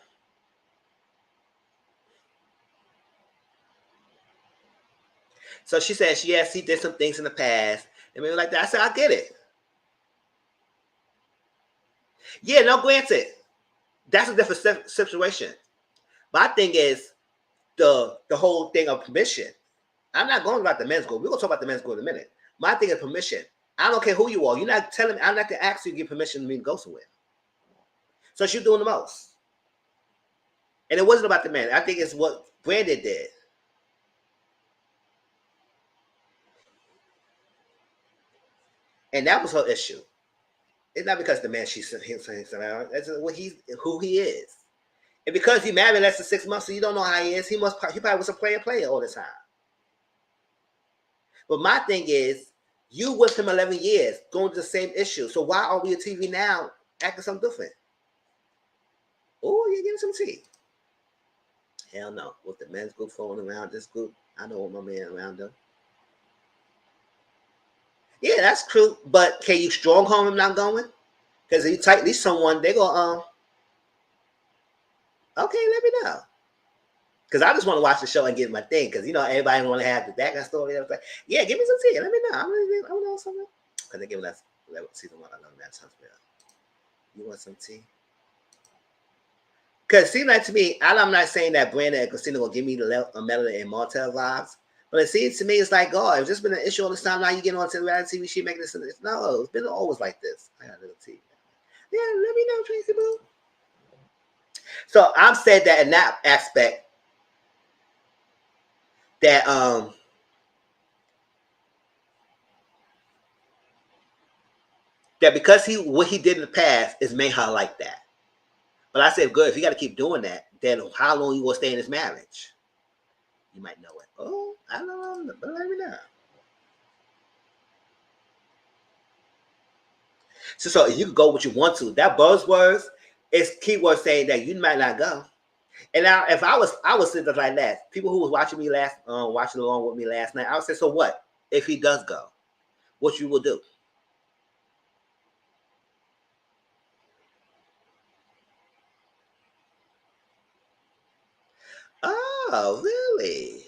So she said, yes, he did some things in the past. And we were like that. I said, I get it. Yeah, no, granted, that's a different situation. My thing is the whole thing of permission. I'm not going about the men's group. We're gonna talk about the men's group in a minute. My thing is permission. I don't care who you are. You're not telling me. I'm not gonna ask you to get permission for me to go somewhere. So she's doing the most. And it wasn't about the men. I think it's what Brandon did. And that was her issue. It's not because the man she's saying around. That's who he is. And because he married less than 6 months, so you don't know how he is. He probably was a player all the time. But my thing is, you with him 11 years, going to the same issue. So why are we on TV now acting something different? Oh, you're getting some tea. Hell no. With the men's group falling around this group, I don't want my man around them. Yeah, that's true. But can you strong home him not going? Because if you tight least someone, they go, okay, let me know. Because I just want to watch the show and get my thing. Because, everybody want to have the background story. Like, yeah, give me some tea. Let me know. I want to know something. Because they're giving us season 1. I love that. Huntsville. You want some tea? Because it seems like to me, I'm not saying that Brandon and Christina will give me the Melody and Martell vibes. But it seems to me, it's like, oh, it's just been an issue all this time. Now you get on to the reality TV, she making this. No, it's been always like this. I got a little tea. Yeah, let me know, Tracy Boo. So I'm saying that in that aspect, that that because what he did in the past is made her like that. But I said, good, if you got to keep doing that, then how long you going to stay in this marriage? You might know it. Oh, I don't know, but let me know. So you can go what you want to. That buzzwords is keywords saying that you might not go. And now, if I was sitting like that, people who was watching me watching along with me last night, I would say, so what if he does go? What you will do? Oh, really?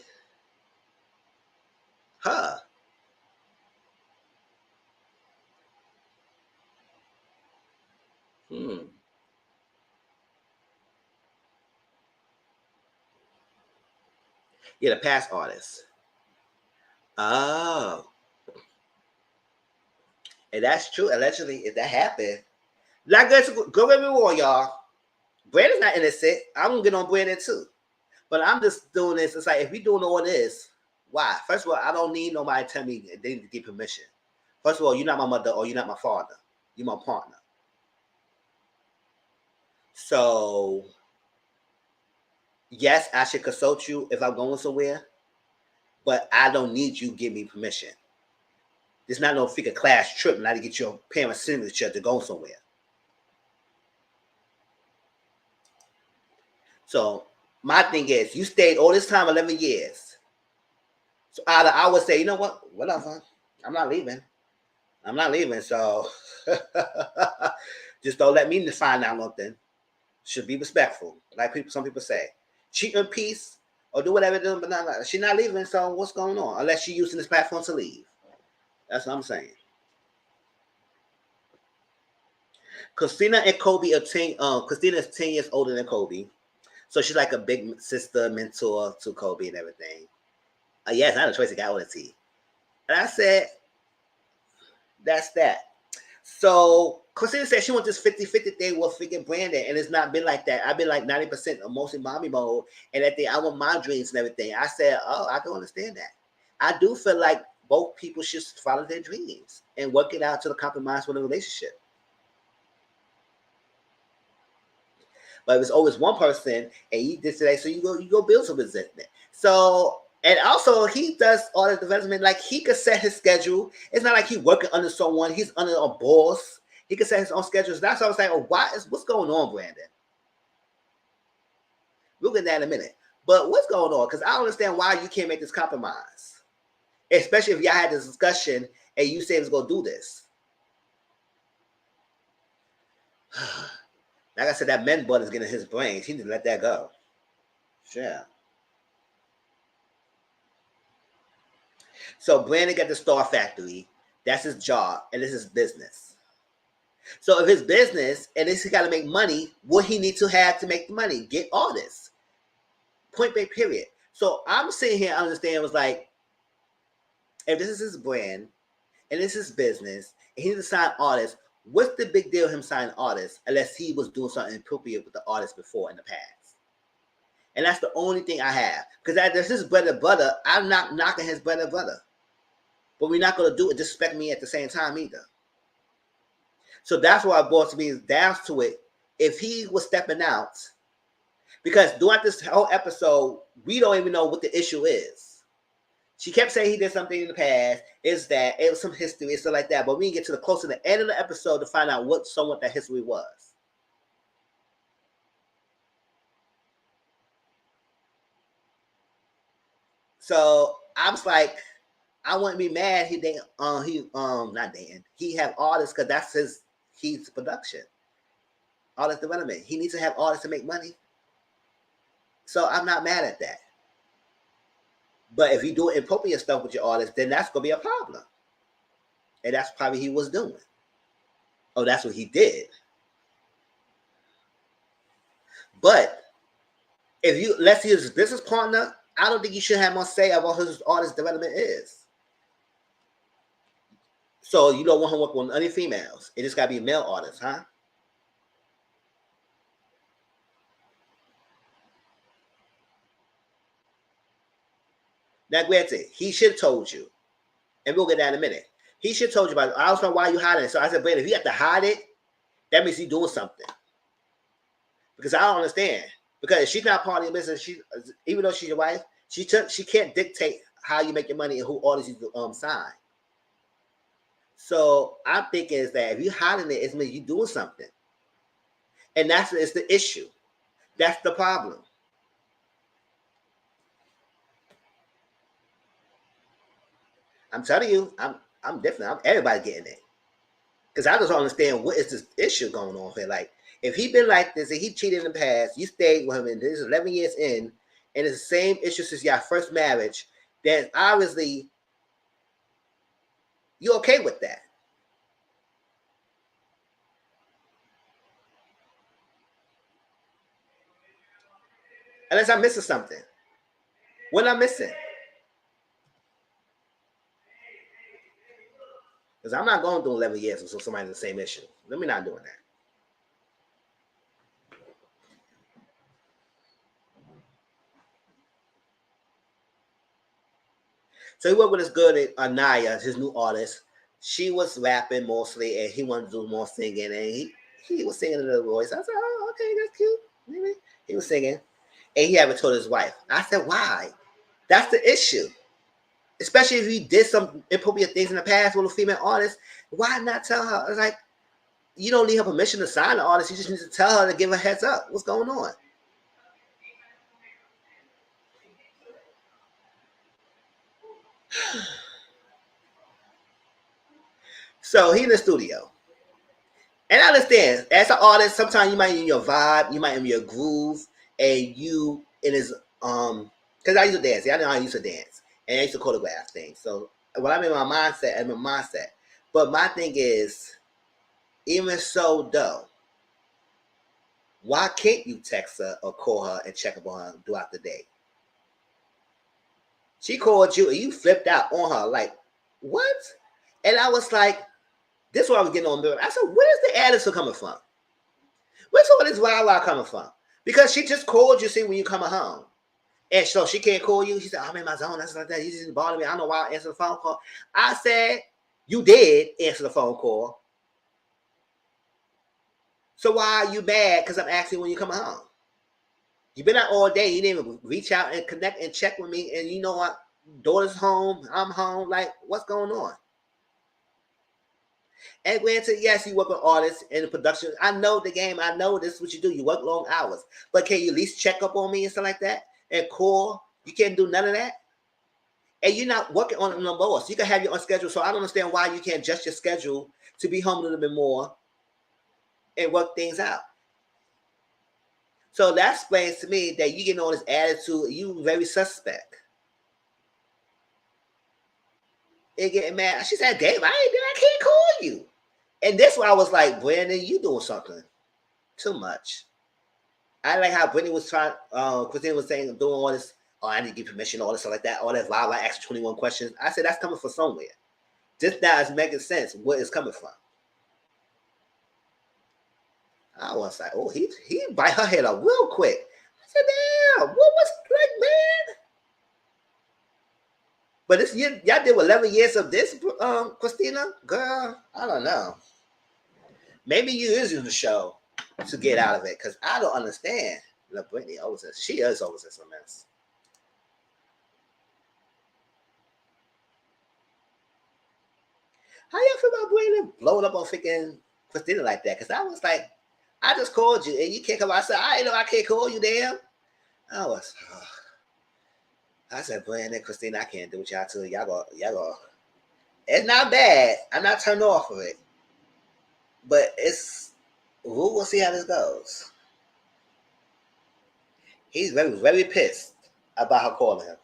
Huh? Hmm. Yeah, the past artist. Oh, and that's true. Allegedly, if that happened, not good. Go get me wrong, y'all. Brandon's not innocent. I'm gonna get on Brandon too. But I'm just doing this. It's like if we doing all this, why? First of all, I don't need nobody to tell me they need to get permission. First of all, you're not my mother or you're not my father. You're my partner. So yes, I should consult you if I'm going somewhere, but I don't need you to give me permission. It's not no freaking class trip not to get your parents' signature to go somewhere. So my thing is, you stayed all this time, 11 years. So I would say, you know what? Whatever. I'm not leaving. I'm not leaving. So just don't let me find out nothing. Should be respectful, like some people say. Cheat in peace or do whatever, but not. She's not leaving. So what's going on? Unless she's using this platform to leave. That's what I'm saying. Christina and Kobe are 10. Christina is 10 years older than Kobe, so she's like a big sister, mentor to Kobe and everything. Yeah, it's not a choice. It got all the tea. And I said, that's that. So Christina said she wants this 50-50 thing with freaking Brandon, and it's not been like that. I've been like 90% of mostly mommy mode, and at the I want my dreams and everything. I said, oh, I can understand that. I do feel like both people should follow their dreams and work it out to the compromise with a relationship. But if it's always one person and you did today, so you go build some resentment. So and also he does all the development, like he could set his schedule. It's not like he's working under someone, he's under a boss. He could set his own schedules. That's what I was saying. Oh, what's going on, Brandon? We'll get that in a minute. But what's going on? Because I don't understand why you can't make this compromise. Especially if y'all had this discussion and you said it was gonna do this. Like I said, that men butt is getting his brains. He need to let that go. Yeah. So Brandon got the Star Factory. That's his job, and this is business. So if his business and this he got to make money, what he need to have to make the money? Get artists. Point blank. Period. So I'm sitting here. I understand was like, if this is his brand and this is business, and he needs to sign artists. What's the big deal him signing artists unless he was doing something appropriate with the artist before in the past? And that's the only thing I have. Because this is bread and butter. I'm not knocking his bread and butter. But we're not going to do it disrespect me at the same time either. So that's why I brought to me down to it. If he was stepping out, because throughout this whole episode, we don't even know what the issue is. She kept saying he did something in the past. Is that it was some history, stuff like that. But we can get to the close to the end of the episode to find out what somewhat that history was. So I was like, I wouldn't be mad. Not dating. He have artists because that's he's production, artist development. He needs to have artists to make money. So I'm not mad at that. But if you do inappropriate stuff with your artist, then that's gonna be a problem. And that's probably he was doing. Oh, that's what he did. But if you let's see his business partner, I don't think you should have more say about who his artist development is. So you don't want him working with any females. It just gotta be male artists, huh? Now, granted, he should have told you, and we'll get that in a minute. He should have told you about it. I don't know why you hiding it. So I said, Brandon, if you have to hide it, that means he's doing something. Because I don't understand. Because if she's not part of your business, even though she's your wife, she can't dictate how you make your money and who orders you to sign. So I'm thinking is that if you're hiding it, it means you're doing something. And it's the issue. That's the problem. I'm telling you, I'm different. Everybody getting it. Because I just don't understand what is this issue going on here. Like, if he been like this and he cheated in the past, you stayed with him and this is 11 years in, and it's the same issue since your first marriage, then obviously you're okay with that. Unless I'm missing something. What am I missing? Because I'm not going through 11 years with somebody in the same issue. Let me not doing that. So he worked with this girl, Anaya, his new artist. She was rapping mostly, and he wanted to do more singing, and he was singing in a little voice. I said, "Oh, okay, that's cute." Maybe he was singing, and he haven't told his wife. I said, "Why?" That's the issue. Especially if he did some inappropriate things in the past with a female artist. Why not tell her? It's like you don't need her permission to sign the artist. You just need to tell her to give her a heads up. What's going on? So he in the studio. And I understand, as an artist, sometimes you might in your vibe, you might in your groove, and you in his because I used to dance. Yeah, I know I used to dance, and I used to choreograph things. So when I'm in my mindset, I'm in my mindset. But my thing is, even so, though, why can't you text her or call her and check up on her throughout the day? She called you and you flipped out on her, like, what? And I was like, this is what I was getting on. I said, where's the attitude coming from? Where's all this wild coming from? Because she just called you, see, when you coming home. And so she can't call you. She said, I'm in my zone. That's like that. You just bother me. I don't know why I answered the phone call. I said, you did answer the phone call. So why are you mad? Because I'm asking when you coming home. You've been out all day. You didn't even reach out and connect and check with me. And you know what? Daughter's home. I'm home. Like, what's going on? And granted, yes, you work with artists in the production. I know the game. I know this is what you do. You work long hours. But can you at least check up on me and stuff like that? And call? You can't do none of that? And you're not working on it no more. So you can have your own schedule. So I don't understand why you can't adjust your schedule to be home a little bit more and work things out. So that explains to me that you getting on this attitude, you very suspect. And getting mad. She said, Dave, I can't call you. And that's why I was like, Brandon, you doing something too much. I like how Brittany was trying, Christina was saying, doing all this, oh, I need to get permission, all this stuff like that, all that wild, like ask 21 questions. I said, that's coming from somewhere. Just now it's making sense where it's coming from. I was like, oh, he bite her head up real quick. I said, damn, what was like, man? But this year, y'all did 11 years of this, Christina? Girl, I don't know. Maybe you is in the show to get out of it, because I don't understand. Look, Brittany she is always in some mess. How y'all feel about Brittany blowing up on freaking Christina like that? Because I was like, I just called you and you can't come out. I said, I know I can't call you, damn. I said, Brandon, Christina, I can't do what y'all two. Y'all go. It's not bad. I'm not turned off of it. But we'll see how this goes. He's very, very pissed about her calling him.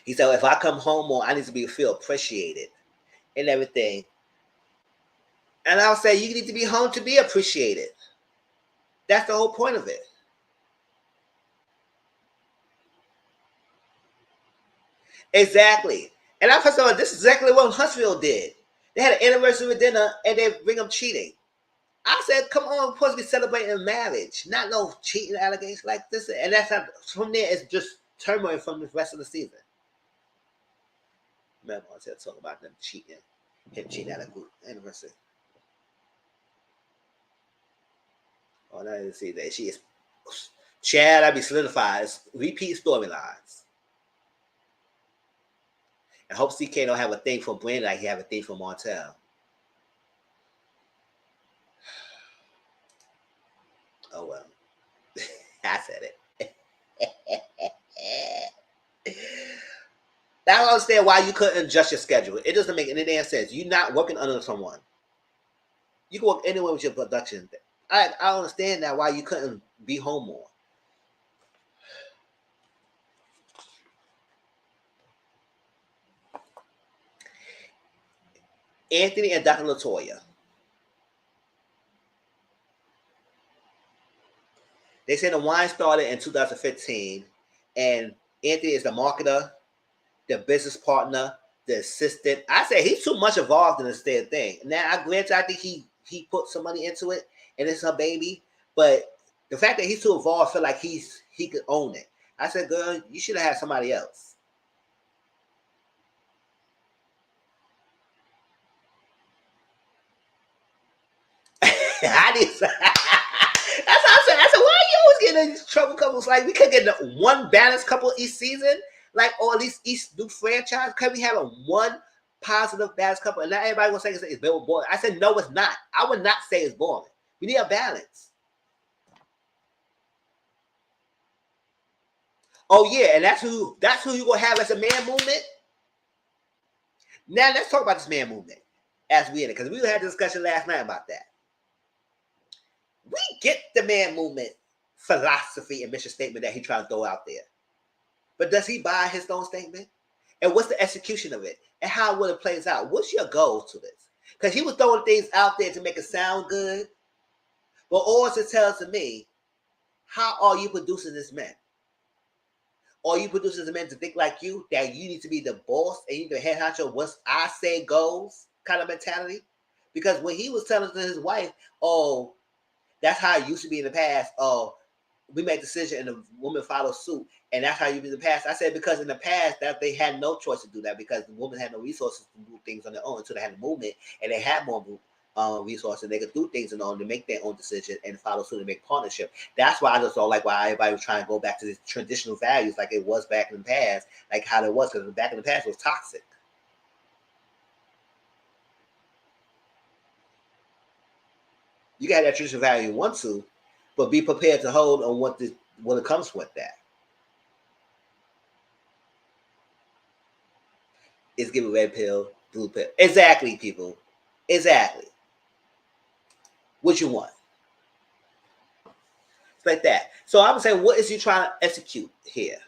He said, if I come home more, I need to feel appreciated and everything. And I'll say, you need to be home to be appreciated. That's the whole point of it. Exactly. And I thought this is exactly what Huntsville did. They had an anniversary dinner and they bring them cheating. I said, come on, we're supposed to be celebrating marriage, not no cheating allegations like this. And that's not, from there, it's just turmoil from the rest of the season. Remember, I said, talk about them cheating, him cheating at a group anniversary. Oh, now you see that she is. Chad, I be solidified. It's repeat storylines. I hope CK don't have a thing for Brandon like he have a thing for Martell. Oh well. I said it. I don't understand why you couldn't adjust your schedule. It doesn't make any damn sense. You're not working under someone. You can work anywhere with your production. I understand that why you couldn't be home more. Anthony and Dr. LaToya. They say the wine started in 2015, and Anthony is the marketer, the business partner, the assistant. I say he's too much involved in this thing. Now, I think he put some money into it, and it's her baby. But the fact that he's too involved, I feel like he could own it. I said, girl, you should have had somebody else. I did. That's how I said. I said, why are you always getting in trouble couples? Like we could get one balanced couple each season, like or at least each new franchise. Can we have a one positive balanced couple? And not everybody will say it's boring. I said no, it's not. I would not say it's boring. We need a balance. Oh yeah, and that's who you gonna have as a man movement. Now let's talk about this man movement as we in it, because we had a discussion last night about that. We get the man movement philosophy and mission statement that he trying to throw out there. But does he buy his own statement? And what's the execution of it? And how will it plays out? What's your goal to this? Because he was throwing things out there to make it sound good. But all it tells to me, how are you producing this man? Are you producing this man to think like you, that you need to be the boss and you need to head honcho, what's I say goes kind of mentality? Because when he was telling to his wife, oh, that's how it used to be in the past. Oh, we made a decision and the woman followed suit. And that's how you be in the past. I said, because in the past that they had no choice to do that because the woman had no resources to do things on their own until they had a movement and they had more resources. They could do things on their own to make their own decision and follow suit and make partnership. That's why I just don't like why everybody was trying to go back to these traditional values like it was back in the past, like how it was, because back in the past it was toxic. You got that traditional value you want to, but be prepared to hold on what it comes with that. It's giving red pill, blue pill. Exactly, people. Exactly. What you want. It's like that. So I'm saying, what is you trying to execute here?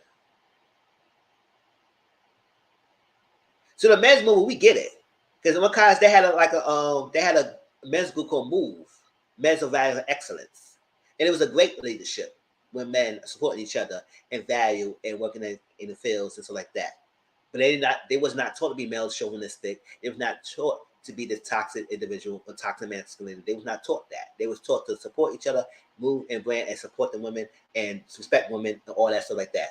So the men's movement, we get it. Because in Mackay's, they had a men's group called Move, Men's of Value and Excellence. And it was a great leadership when men supporting each other and value and working in the fields and stuff like that. But they was not taught to be male chauvinistic. They was not taught to be this toxic individual or toxic masculinity. They was not taught that. They was taught to support each other, move and brand and support the women and respect women and all that stuff like that.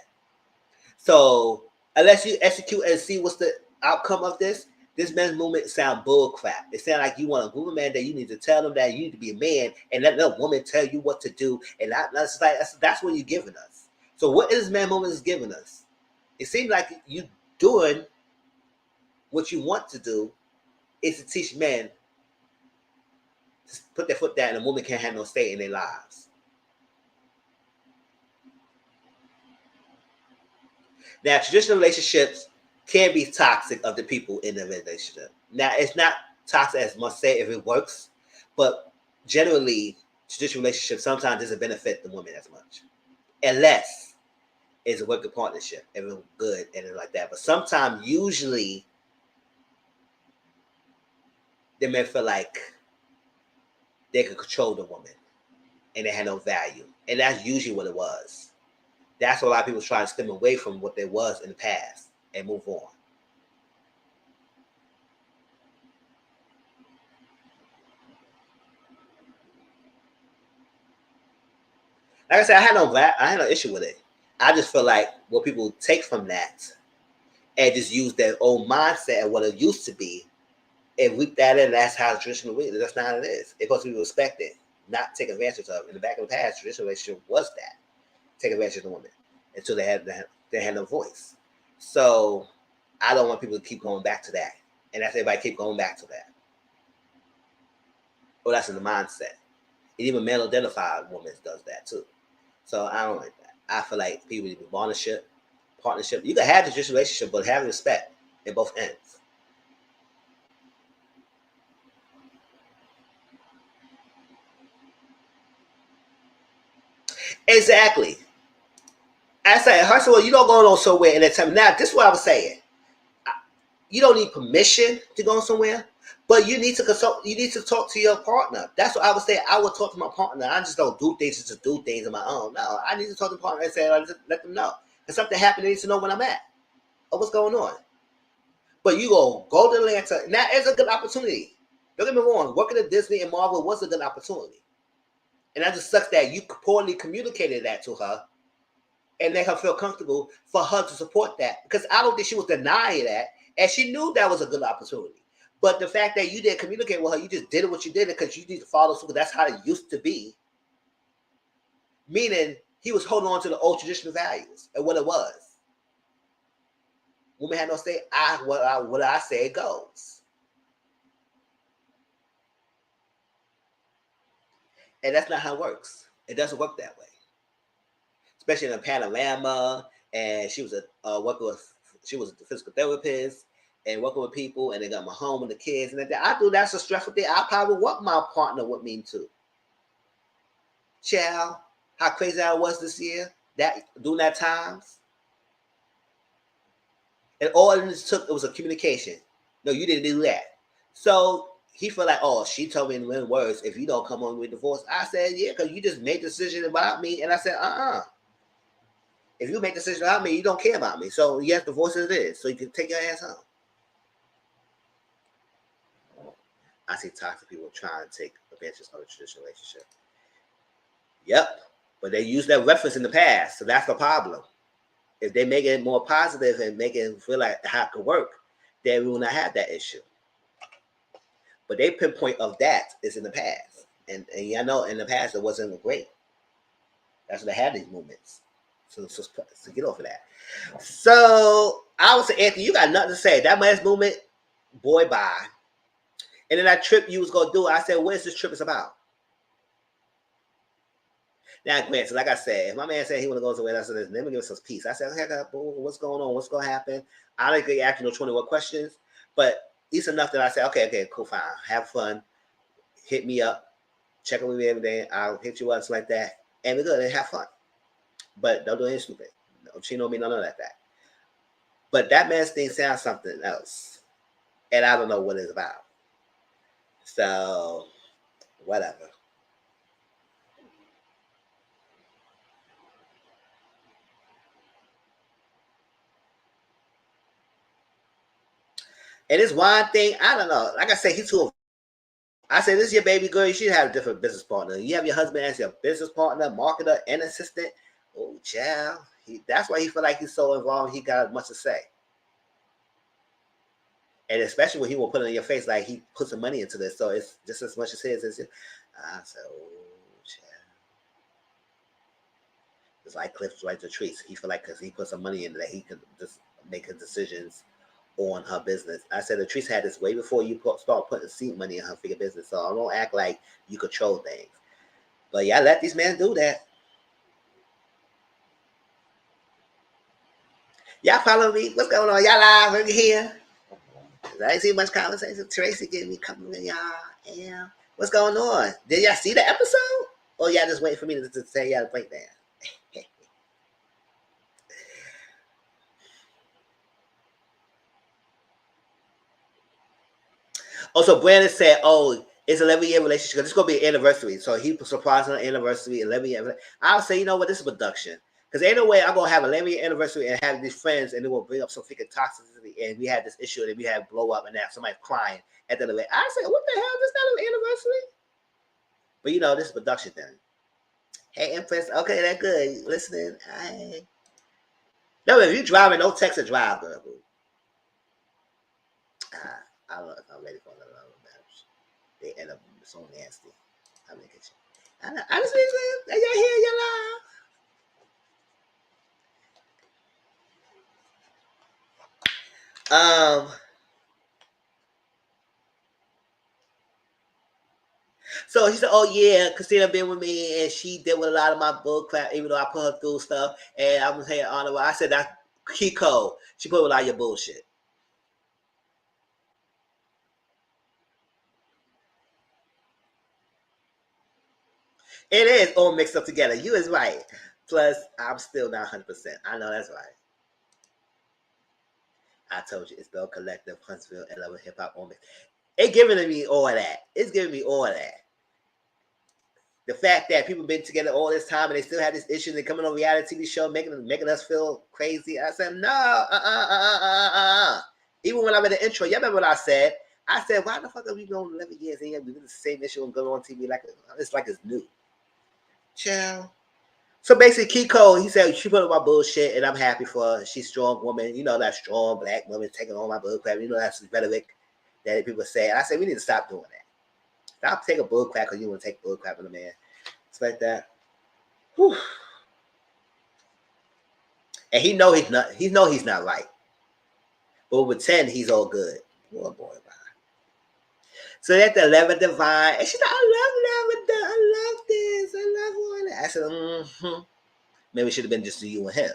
So unless you execute and see what's the outcome of this men's movement sound bull crap. It sounds like you want a group of men that you need to tell them that you need to be a man and let another woman tell you what to do. And that's what you're giving us. So what is man movement is giving us? It seems like you doing what you want to do is to teach men to put their foot down and a woman can't have no say in their lives. Now, traditional relationships can be toxic of the people in the relationship. Now, it's not toxic as much say if it works, but generally, traditional relationships sometimes doesn't benefit the woman as much, unless it's a working partnership, everything good and like that. But sometimes, usually, the men feel like they could control the woman, and they had no value, and that's usually what it was. That's what a lot of people try to stem away from what there was in the past and move on. Like I said, I had no issue with it. I just feel like what people take from that and just use their own mindset and what it used to be and reap that in. That's how traditional is. That's not how it is. It's supposed to be respected, not take advantage of. In the back of the past, traditional relationship was that. Take advantage of the woman until they had no voice. So I don't want people to keep going back to that. And that's everybody keep going back to that. Well, that's in the mindset. And even male identified women does that too. So I don't like that. I feel like people need to be partnership. You can have this relationship, but have respect in both ends. Exactly. I say, first of all, you don't go on somewhere in that time. Now, this is what I was saying. You don't need permission to go somewhere, but you need to consult. You need to talk to your partner. That's what I would say. I would talk to my partner. I just don't do things just to do things on my own. No, I need to talk to the partner and say, let them know. If something happened, they need to know when I'm at or what's going on. But you go to Atlanta. Now, it's a good opportunity. Don't get me wrong. Working at Disney and Marvel was a good opportunity. And that just sucks that you poorly communicated that to her and make her feel comfortable for her to support that. Because I don't think she was denying that. And she knew that was a good opportunity. But the fact that you didn't communicate with her, you just did what you did because you need to follow suit. That's how it used to be. Meaning he was holding on to the old traditional values and what it was. Women had no say. What I say goes. And that's not how it works. It doesn't work that way. Especially in a panorama, and she was she was a physical therapist and working with people, and they got my home and the kids and that. I do that's a stressful thing. I probably want my partner with me too. Child, how crazy I was this year, that during that times. And all it took it was a communication. No, you didn't do that. So he felt like, oh, she told me in words, if you don't come on with divorce. I said, yeah, because you just made a decision about me. And I said, if you make a decision about me, you don't care about me. So yes, divorce it is. So you can take your ass home. I see toxic people trying to take advantage of a traditional relationship. Yep. But they use that reference in the past. So that's the problem. If they make it more positive and make it feel like how it could work, then we will not have that issue. But they pinpoint of that is in the past. And I know in the past it wasn't great. That's when they had these movements. So get off of that. So I would say, Anthony, you got nothing to say. That man's movement, boy, bye. And then that trip you was gonna do, I said, "Where's this trip is about?" Now, granted, so like I said, if my man said he want to go somewhere, I said, "Let me give us some peace." I said, "Okay, what's going on? What's gonna happen?" I didn't get asking no 21 questions, but it's enough that I said, "Okay, cool, fine, have fun, hit me up, check in with me every day. I'll hit you up, something like that, and we're good and have fun. But don't do anything stupid. Don't cheat on me, none of that." But that man's thing sounds something else, and I don't know what it's about. So, whatever. And it's one thing, I don't know. Like I said, he's too. I said, this is your baby girl. You should have a different business partner. You have your husband as your business partner, marketer, and assistant. Oh, child. That's why he feel like he's so involved. He got much to say. And especially when he will put it in your face, like he put some money into this. So it's just as much as his. I said, oh, child. It's like Cliff's right to trees. He feel like because he put some money into that, he could just make his decisions on her business. I said, Latrice had this way before you start putting seed money in her figure business. So I don't act like you control things. But yeah, let these men do that. Y'all follow me? What's going on? Y'all live over here? I ain't see much conversation. Tracy getting me coming with y'all. Yeah. What's going on? Did y'all see the episode? Or y'all just waiting for me to say y'all breakdown? Also, Brandon said, "Oh, it's 11-year relationship. It's gonna be an anniversary." So he surprised on an anniversary, 11-year. I'll say, you know what? This is production because ain't no way I'm gonna have an 11-year anniversary and have these friends and it will bring up some freaking toxicity and we had this issue and we had blow up and now somebody crying at the end of it. I said, "What the hell? This not an anniversary?" But you know, this is production thing. Hey, Empress. Okay, that good. Listening. No, if you driving, don't text or drive, girl. I don't know if I'm ready for another marriage. They end up so nasty. I'm in the kitchen. I just need to y'all hear your live. So she said, "Oh yeah, Christina been with me, and she did with a lot of my bull crap, even though I put her through stuff." And I was saying on the I said that's Kiko. She put with a lot of your bullshit. It is all mixed up together. You is right. Plus, I'm still not 100%. I know that's right. I told you it's Belle Collective, Huntsville, and Love Hip Hop all mixed. It giving me all of that. It's giving me all of that. The fact that people been together all this time and they still have this issue, they coming on reality TV show making us feel crazy. I said, no, Even when I read the intro, y'all remember what I said? I said, why the fuck are we going 11 years and we do the same issue and go on TV like it's new? Chill. So basically, Kiko, he said, she put up my bullshit and I'm happy for her. She's a strong woman. You know, that strong black woman taking on my bullcrap. You know, that's rhetoric that people say. I said, we need to stop doing that. Stop taking bullcrap because you want to take bullcrap on a man. It's like that. Whew. And he know he's not. He know he's not right. But with 10, he's all good. Boy, boy, boy. So that's the 11 divine, and she's like, "I love lavender. I love this. I love all that." I said, Maybe it should have been just you and him,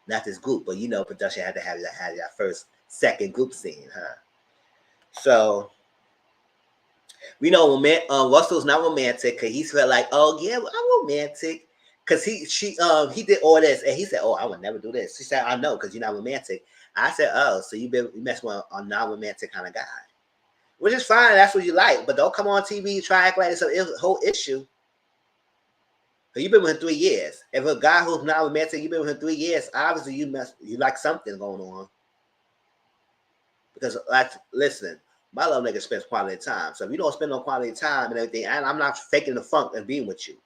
not this group. But you know, production had to have that first, second group scene, huh? So we know Russell's not romantic because he felt like, oh yeah, well, I'm romantic. Cause he did all this and he said, oh, I would never do this. She said, I know, because you're not romantic. I said, oh, so you messing with a non-romantic kind of guy, which is fine. That's what you like, but don't come on TV try to act like it's a whole issue. You've been with him 3 years. If a guy who's not romantic, you've been with him 3 years, obviously you like something going on. Because like, listen, my love nigga spends quality time. So if you don't spend no quality time and everything, and I'm not faking the funk and being with you.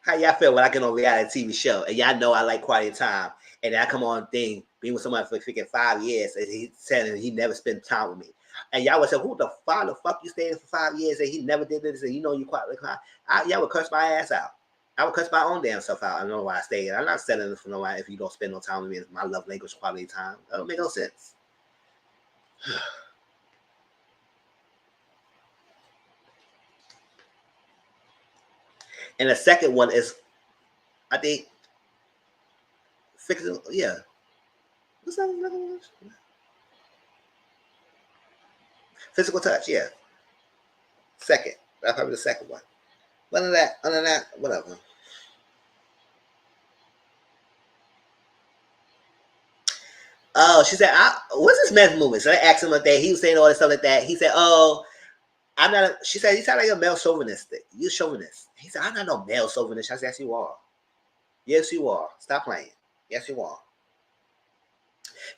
How y'all feel when I get on a reality TV show and y'all know I like quality time, and then I come on thing being with somebody for freaking 5 years and he said he never spent time with me, and y'all would say, "Who the fuck you staying for 5 years and he never did this and you know you quality time?" Y'all would curse my ass out. I would cuss my own damn self out. I don't know why I stayed. I'm not settling for nobody if you don't spend no time with me. My love language, quality time. That don't make no sense. And the second one is, I think, fixing. Yeah. What's that? Physical touch. Yeah. Second. That's probably the second one. But other than that, whatever. Oh, she said, "What's this man's movement?" So they asked him like that. He was saying all this stuff like that. He said, "Oh, I'm not." She said, "You sound like a male chauvinistic. You chauvinist." He said, "I'm not no male chauvinist." I said, "Yes, you are. Yes, you are. Stop playing. Yes, you are."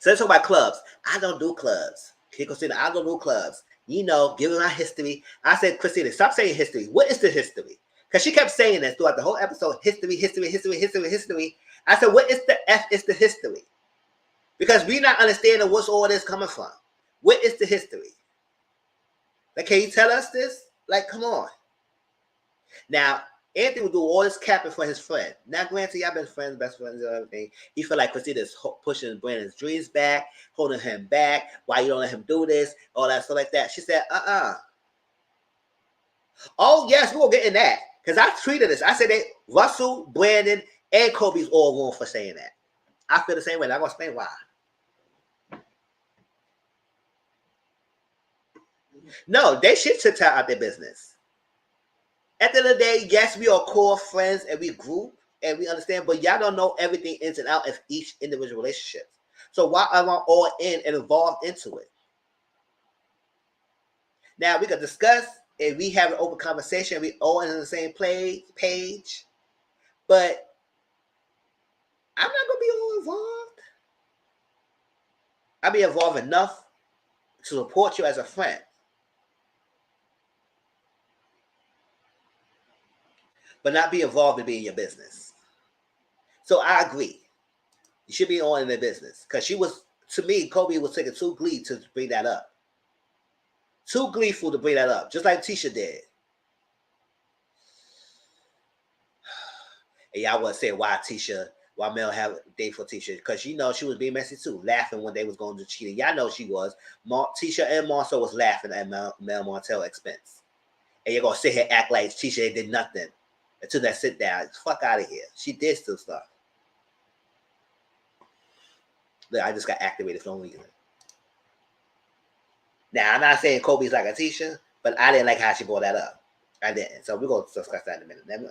So let's talk about clubs. I don't do clubs. Christina, I don't do clubs. You know, given my history, I said, Christina, stop saying history. What is the history? Because she kept saying this throughout the whole episode: history, history, history, history, history. I said, what is the F? Is the history? Because we not understanding what's all this coming from. What is the history? Like, can you tell us this? Like, come on. Now, Anthony will do all this capping for his friend. Now, granted, y'all been friends, best friends, and everything. He feel like Christina's pushing Brandon's dreams back, holding him back. Why you don't let him do this? All that stuff like that. She said, Oh, yes, we'll get in that. Because I tweeted this. I said that Russell, Brandon, and Kobe's all wrong for saying that. I feel the same way. And I'm going to explain why. No, they should tell out their business. At the end of the day, yes, we are core friends and we group and we understand, but y'all don't know everything ins and out of each individual relationship. So why am I all in and involved into it? Now we can discuss and we have an open conversation. We all in the same page, but I'm not gonna be all involved. I'll be involved enough to support you as a friend, but not be involved in being your business. So I agree. You should be on in the business. Because she was, to me, Kobe was taking too glee to bring that up. Too gleeful to bring that up. Just like Tisha did. And y'all want to say why Mel have a date for Tisha? Because she was being messy too, laughing when they was going to cheating. Y'all know she was. Tisha and Marcel was laughing at Mel Martell's expense. And you're going to sit here and act like Tisha did nothing until that sit down. Fuck out of here. She did still stuff. Look, I just got activated for no reason. Now, I'm not saying Kobe's like a Tisha, but I didn't like how she brought that up. I didn't. So we're going to discuss that in a minute. Let me,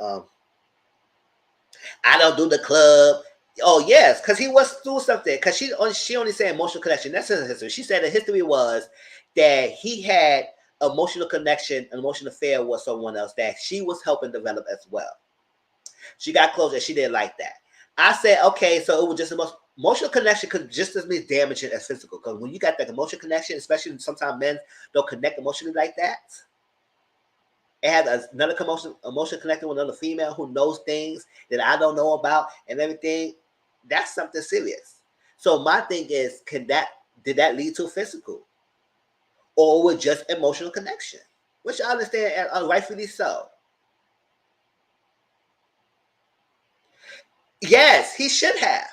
I don't do the club. Oh, yes, because he was doing something. Because she only said emotional connection. That's his history. She said the history was that he had emotional connection, an emotional affair with someone else that she was helping develop as well. She got close and she didn't like that. I said, okay, so it was just emotional connection could just as much damaging as physical. Because when you got that emotional connection, especially sometimes men don't connect emotionally like that. It has another emotional connection with another female who knows things that I don't know about and everything. That's something serious. So my thing is, did that lead to physical? Or was just emotional connection? Which I understand, and rightfully so. Yes, he should have.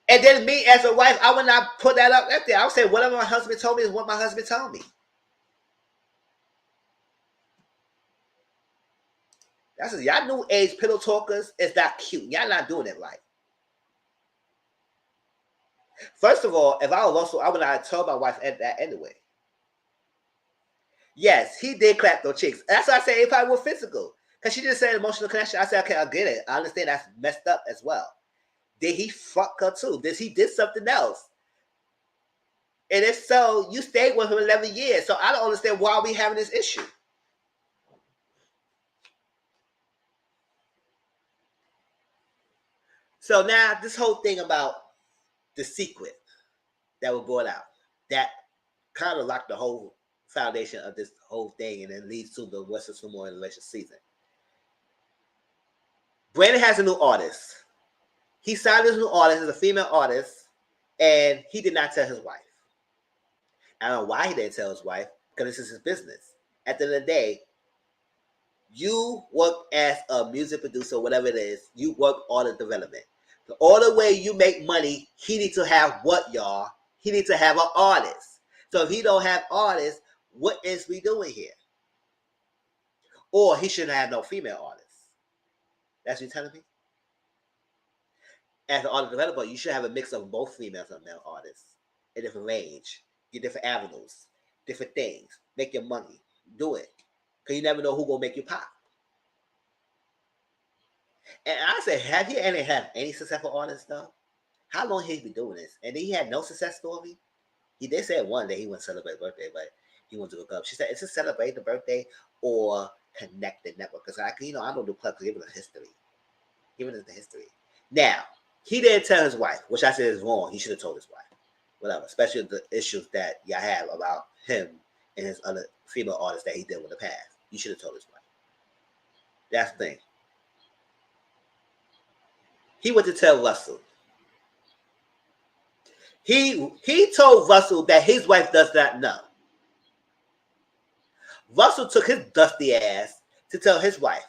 And then me as a wife, I would not put that up there. I would say whatever my husband told me is what my husband told me. That's it. Y'all new age pillow talkers is not cute. Y'all not doing it right. First of all, if I was Russell, I would not have told my wife that anyway. Yes, he did clap those cheeks. That's why I say it probably was physical. Because she just said emotional connection. I said, okay, I get it. I understand that's messed up as well. Did he fuck her too? He did something else? And if so, you stayed with him 11 years. So I don't understand why we having this issue. So now this whole thing about the secret that was brought out, that kind of locked the whole foundation of this whole thing and then leads to the Western Sumo Elimination season. Brandon has a new artist. He signed his new artist as a female artist, and he did not tell his wife. I don't know why he didn't tell his wife, because this is his business. At the end of the day, you work as a music producer, whatever it is, you work on the development. The only way you make money, he needs to have what, y'all? He needs to have an artist. So if he don't have artists, what is we doing here? Or he shouldn't have no female artists. That's what you're telling me? As an artist developer, you should have a mix of both females and male artists. A different range, get different avenues, different things. Make your money. Do it. Because you never know who's going to make you pop. And I said, have he had any successful artists though? How long he been doing this? And he had no success story? He did say one day he wouldn't celebrate a birthday, but he wanted to look up. She said, is it celebrate the birthday or connect the network? Because I don't do clubs, give it a history. Give it the history. Now, he didn't tell his wife, which I said is wrong. He should have told his wife. Whatever. Especially the issues that y'all have about him and his other female artists that he did in the past. You should have told his wife. That's the thing. He went to tell Russell. He told Russell that his wife does not know. Russell took his dusty ass to tell his wife,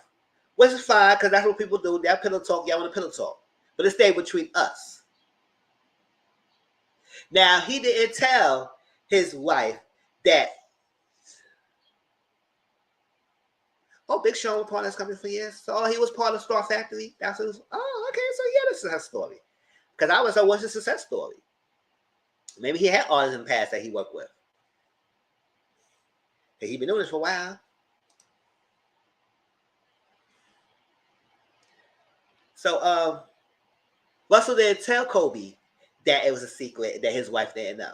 which is fine because that's what people do. They'll pillow talk. Y'all want to pillow talk, but it stayed between us. Now he didn't tell his wife that. Oh, Big Sean was part of this company for years. So he was part of Star Factory. That's what it was. Oh, okay. So yeah, this is her story. Because I was like, what's the success story? Maybe he had artists in the past that he worked with. He been doing this for a while. So Russell didn't tell Kobe that it was a secret that his wife didn't know.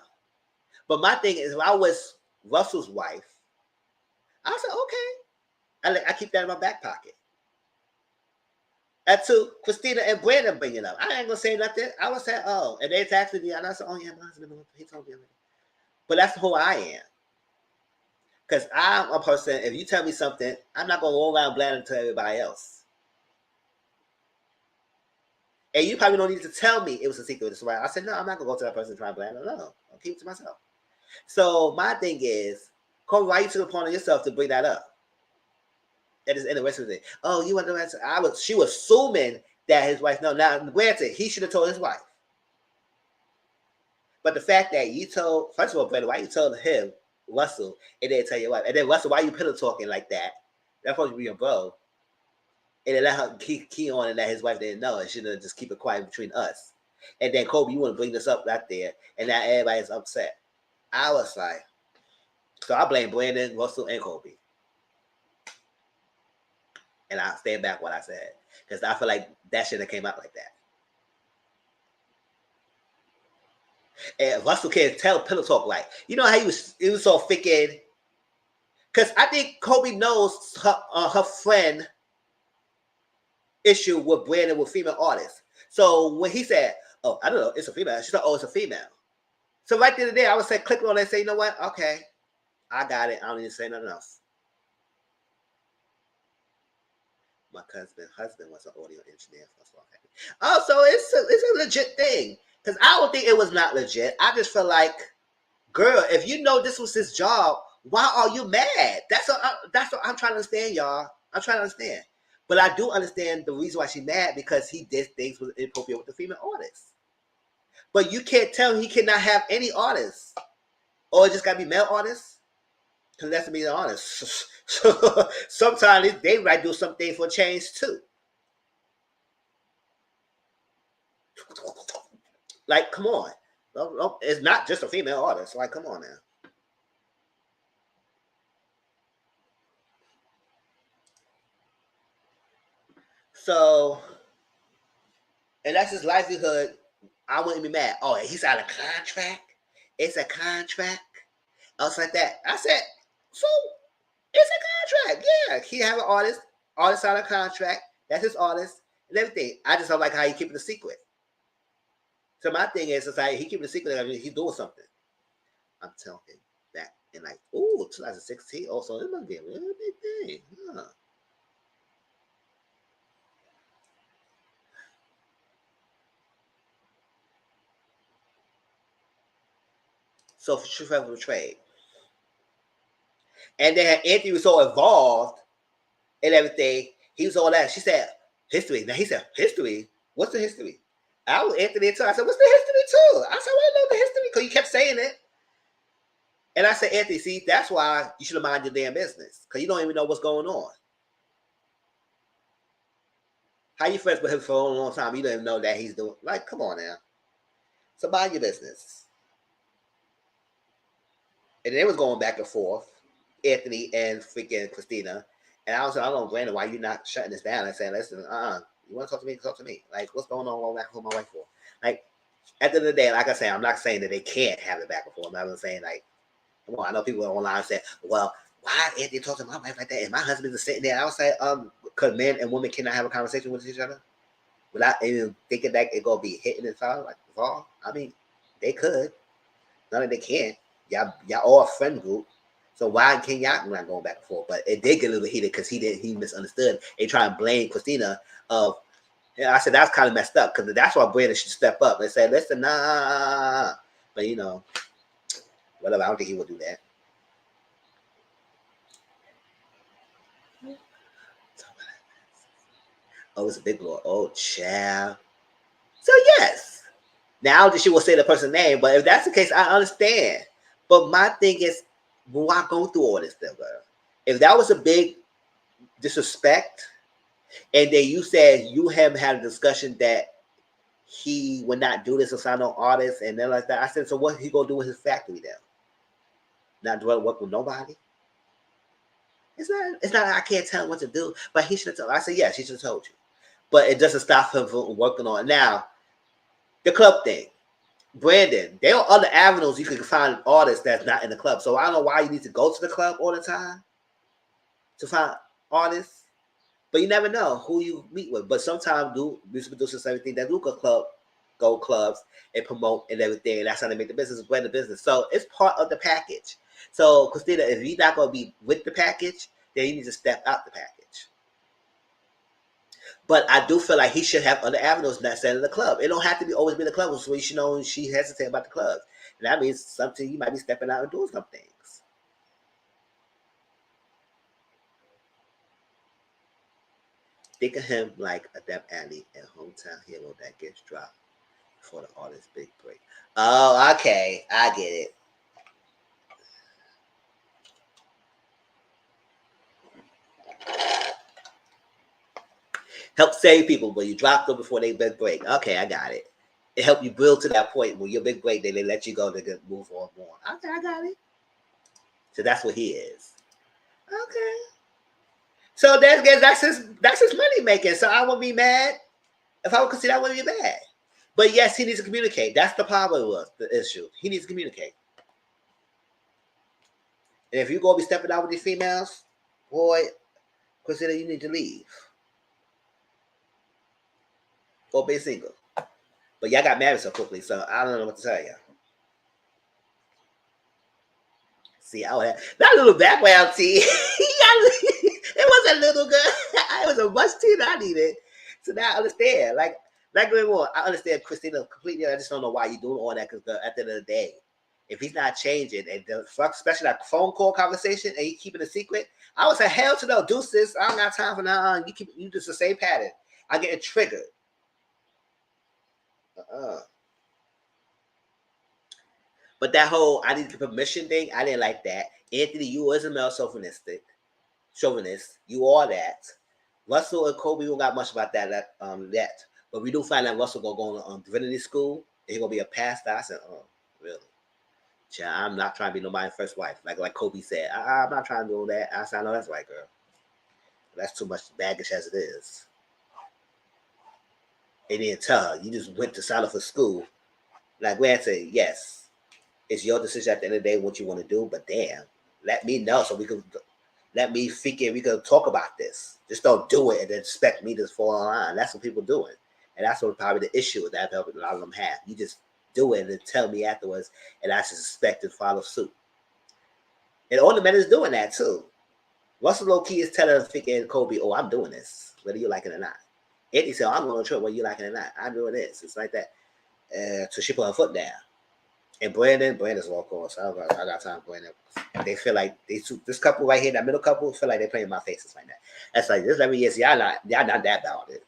But my thing is, if I was Russell's wife, I said, okay. I keep that in my back pocket. And to Christina and Brandon bring it up. I ain't going to say nothing. I would say, oh. And they texted me, and I said, oh, yeah, my husband, he told me. But that's who I am. Because I'm a person, if you tell me something, I'm not going to roll around blabbing to everybody else. And you probably don't need to tell me it was a secret. That's why I said, no, I'm not going to go to that person and try and blame them. No, I'll keep it to myself. So my thing is, Kobe, why you took it upon yourself to bring that up? That is interesting thing. Oh, you want to answer? She was assuming that his wife, no, now, granted, he should have told his wife. But the fact that you told, first of all, Brandon, why you told him, Russell, and then tell your wife? And then, Russell, why you pillow talking like that? That's supposed to be your bro. And then let her key on and that his wife didn't know. And she didn't just keep it quiet between us. And then, Kobe, you want to bring this up right there. And now everybody's upset. I was like, so I blame Brandon, Russell, and Kobe. And I stand back what I said. Because I feel like that shouldn't have came out like that. And Russell can't tell pillow talk like, you know how he was so freaking. Because I think Kobe knows her friend issue with Brandon with female artists. So when he said, oh, I don't know, it's a female. She said, oh, it's a female. So right there and there, I would say, click on it and say, you know what? Okay, I got it. I don't need to say nothing else. My husband was an audio engineer. Also, it's a legit thing. Because I don't think it was not legit. I just feel like, girl, if you know this was his job, why are you mad? That's what I'm trying to understand, y'all. I'm trying to understand. But I do understand the reason why she's mad, because he did things was inappropriate with the female artists. But you can't tell him he cannot have any artists. Or it just got to be male artists. Because that's to be honest. Sometimes they might do something for change too. Like, come on. It's not just a female artist. Like, come on now. So, and that's his livelihood. I wouldn't be mad. Oh, he's out of contract? It's a contract? I was like that. I said, so it's a contract. Yeah, he have an artist out of contract. That's his artist and everything. I just don't like how he keep it a secret. So my thing is, it's like he keeping it a secret. I mean, he's doing something. I'm telling him that. And like, ooh, 2016. Also, it must be a really big thing. Huh. So for trade. And then Anthony was so involved and everything. He was all that. She said, history. Now he said, history? What's the history? I was Anthony too. I said, what's the history too? I said, well, I know the history because you kept saying it. And I said, Anthony, see, that's why you should have mind your damn business. Because you don't even know what's going on. How you friends with him for a long time? You don't even know that he's doing. Like, come on now. So mind your business. And they was going back and forth, Anthony and freaking Christina. And I was like, I don't know, Brandon, why you not shutting this down? I said, listen, you want to talk to me? Talk to me. Like, what's going on? Going back and forth my wife for? Like, at the end of the day, like I say, I'm not saying that they can't have it back and forth. I'm not saying, like, come on, I know people online say, well, why Anthony talk to my wife like that? And my husband is sitting there. I would say, because men and women cannot have a conversation with each other without even thinking that it's going to be hitting and fall. Like, fall. I mean, they could. None of they can't. Y'all all a friend group. So why can y'all not going back and forth? But it did get a little heated because he misunderstood. They try and blame Christina of. And I said that's kind of messed up because that's why Brandon should step up and say, listen, nah. But you know, whatever. I don't think he will do that. Oh, it's a big lord. Oh, child. So yes. Now she will say the person's name, but if that's the case, I understand. But my thing is, why go through all this stuff, girl? If that was a big disrespect, and then you said you haven't had a discussion that he would not do this or sign no artists and then like that, I said, so what he gonna do with his factory then? Not do work with nobody? It's not I can't tell him what to do, but he should have told. I said, yes, he should have told you. But it doesn't stop him from working on it. Now, the club thing. Brandon, there are other avenues you can find artists that's not in the club. So I don't know why you need to go to the club all the time to find artists. But you never know who you meet with. But sometimes music producers and everything that do go clubs and promote and everything. And that's how they make the business, brand the business. So it's part of the package. So Christina, if you're not going to be with the package, then you need to step out the package. But I do feel like he should have other avenues instead of the club. It don't have to be always be the club. So you should know she hesitate about the club. And that means something you might be stepping out and doing some things. Think of him like a Dev Alley and hometown hero that gets dropped for the artist's big break. Oh, okay. I get it. Help save people, but you drop them before they big break. Okay, I got it. It helped you build to that point where your big break, then they let you go to move on more. Okay, I got it. So that's what he is. Okay. So that's his money making. So I won't be mad. If I would consider that, I wouldn't be mad. But yes, he needs to communicate. That's the problem with the issue. He needs to communicate. And if you're gonna be stepping out with these females, boy, consider you need to leave. Or be single. But y'all got married so quickly, so I don't know what to tell you. See, that little background tea. It was a little good. It was a much tea that I needed. So now I understand. Like more, I understand Christina completely. I just don't know why you're doing all that because at the end of the day, if he's not changing and especially that phone call conversation and you keeping a secret, I would say hell to no deuces. I don't got time for now. You just the same pattern. I'm getting triggered. But that whole I need permission thing, I didn't like that. Anthony, you was a male chauvinist. You are that. Russell and Kobe don't got much about that yet. But we do find that Russell gonna go on divinity school. And he's gonna be a pastor. I said, oh, really? Yeah, I'm not trying to be nobody's first wife. Like Kobe said, I'm not trying to do that. I said, I know that's right, girl. That's too much baggage as it is. And then tell her, you just went to sign up for school. Like we had to say, yes, it's your decision at the end of the day what you want to do, but damn, let me know so we can let me figure we can talk about this. Just don't do it and then expect me to fall in line. That's what people doing. And that's what probably the issue that a lot of them have. You just do it and then tell me afterwards, and I just expect to follow suit. And all the men is doing that too. Russell low key is telling Figgy and Kobe, oh, I'm doing this, whether you like it or not. Eddie said, oh, I'm going to trip whether you like it or not. I'm doing this. It's like that. So she put her foot down. And Brandon's walk on, so I got time for Brandon. They feel like this couple right here, that middle couple, feel like they're playing my faces like that. That's like this every year. Y'all not that about it.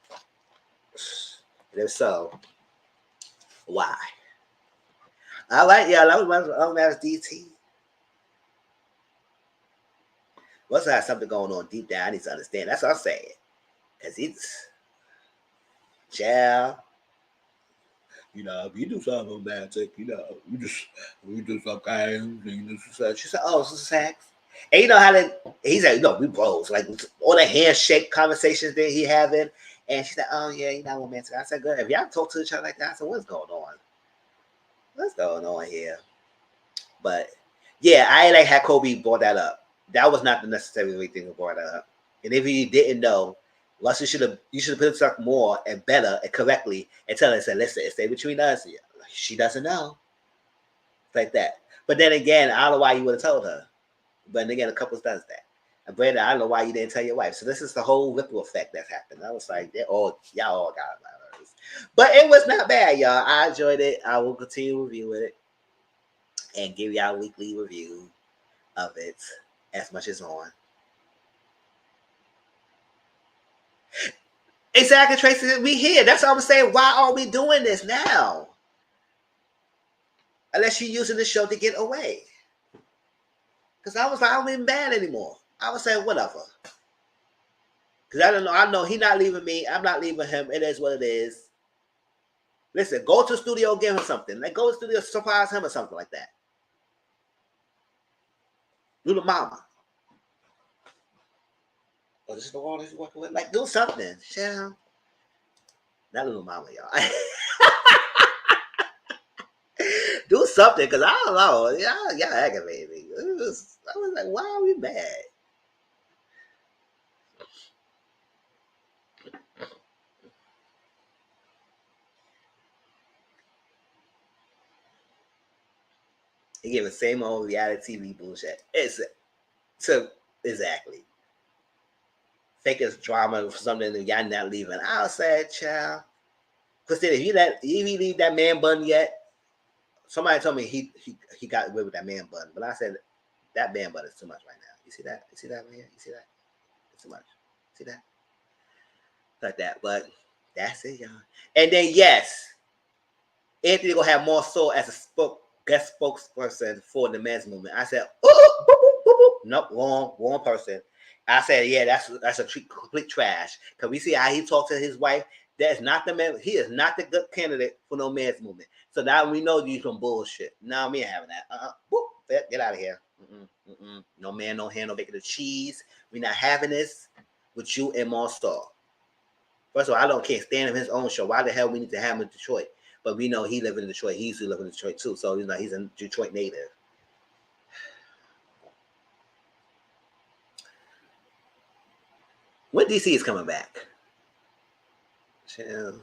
And if so, why? All right, yeah, that was my LAMDT. Must have something going on deep down. I need to understand. That's what I'm saying. Cause it's child. You know, if you do something romantic, you do some kind of she said, oh, it's a sex. And you know how he said, no, we bros. Like all the handshake conversations that he having. And she said, oh yeah, you're not romantic. I said, good. If y'all talk to each other like that, I said, what's going on? What's going on here? But yeah, I like how Kobe brought that up. That was not the necessary thing to bring that up. And if you didn't know, Russell you should have put himself more and better and correctly and tell her, said, listen, stay between us. She doesn't know. Like that. But then again, I don't know why you would have told her. But then again, a couple does that. And Brandon, I don't know why you didn't tell your wife. So this is the whole ripple effect that's happened. I was like, y'all all got my nerves. But it was not bad, y'all. I enjoyed it. I will continue reviewing it and give y'all a weekly review of it as much as on. Exactly, Tracy. We here. That's what I'm saying. Why are we doing this now? Unless you're using the show to get away. Because I was like, I'm even mad anymore. I was saying, whatever. Because I don't know. I know he's not leaving me. I'm not leaving him. It is what it is. Listen, go to the studio, give him something. Like, go to the studio, surprise him or something like that. Little mama. Oh, this is the one he's working with. Like, do something. Yeah. That little mama, y'all. Do something, because I don't know. Y'all aggravated me. I was like, why are we mad? He gave the same old reality TV bullshit. Exactly. think it's drama for something that y'all not leaving. I said, child. Because if you leave that man bun yet, somebody told me he got away with that man bun. But I said, that man bun is too much right now. You see that? You see that right here? You see that? It's too much. See that? Like that. But that's it, y'all. And then, yes, Anthony gonna have more soul as a guest spokesperson for the men's movement. I said, oh, boop, boop, boop, boop. Nope, wrong person. I said, yeah, that's a complete trash. Cause we see how he talks to his wife. That's not the man. He is not the good candidate for no men's movement. So now we know you some bullshit. Now me having that. Boop, get out of here. No man, no hand, no bacon, no cheese. We not having this with you and Marstar. First of all, can't stand him his own show. Why the hell we need to have him in Detroit? But we know he lives in Detroit. He used to live in Detroit too. So he's a Detroit native. When DC is coming back? Chill.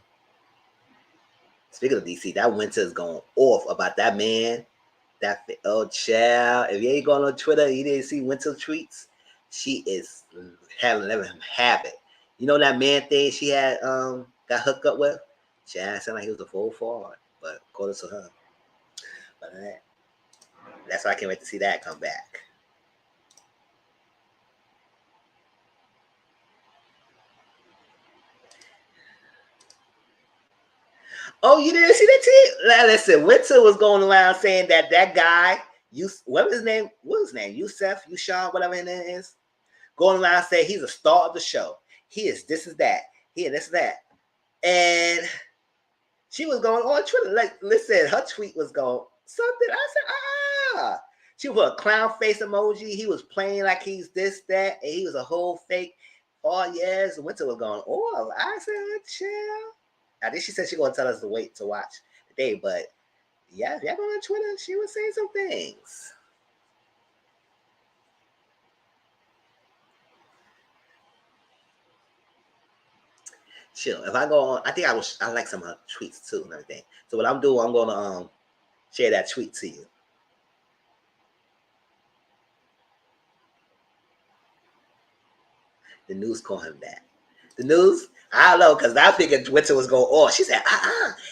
Speaking of DC, that winter is going off about that man. Child. If you ain't going on Twitter, you didn't see Winter tweets. She is letting him have it. You know that man thing she had got hooked up with? Child, sounded like he was a full forward, but according to her. But that's why I can't wait to see that come back. Oh, you didn't see that too? Listen, Winter was going around saying that guy, what was his name? Yushan, whatever his name is, going around saying he's a star of the show. He is this is that. He is this that. And she was going on Twitter. Like, listen, her tweet was going something. I said, She put a clown face emoji. He was playing like he's this, that, and he was a whole fake. Oh, yes. Winter was going, oh, I said, chill. I think she said she gonna tell us to wait to watch the day, but yeah, if y'all go on Twitter, she was saying some things. Chill. If I go on, I think I like some of her tweets too and everything. So what I'm doing, I'm gonna share that tweet to you. The news call him that. The news. I don't know, because I figured Winter was going, oh, she said,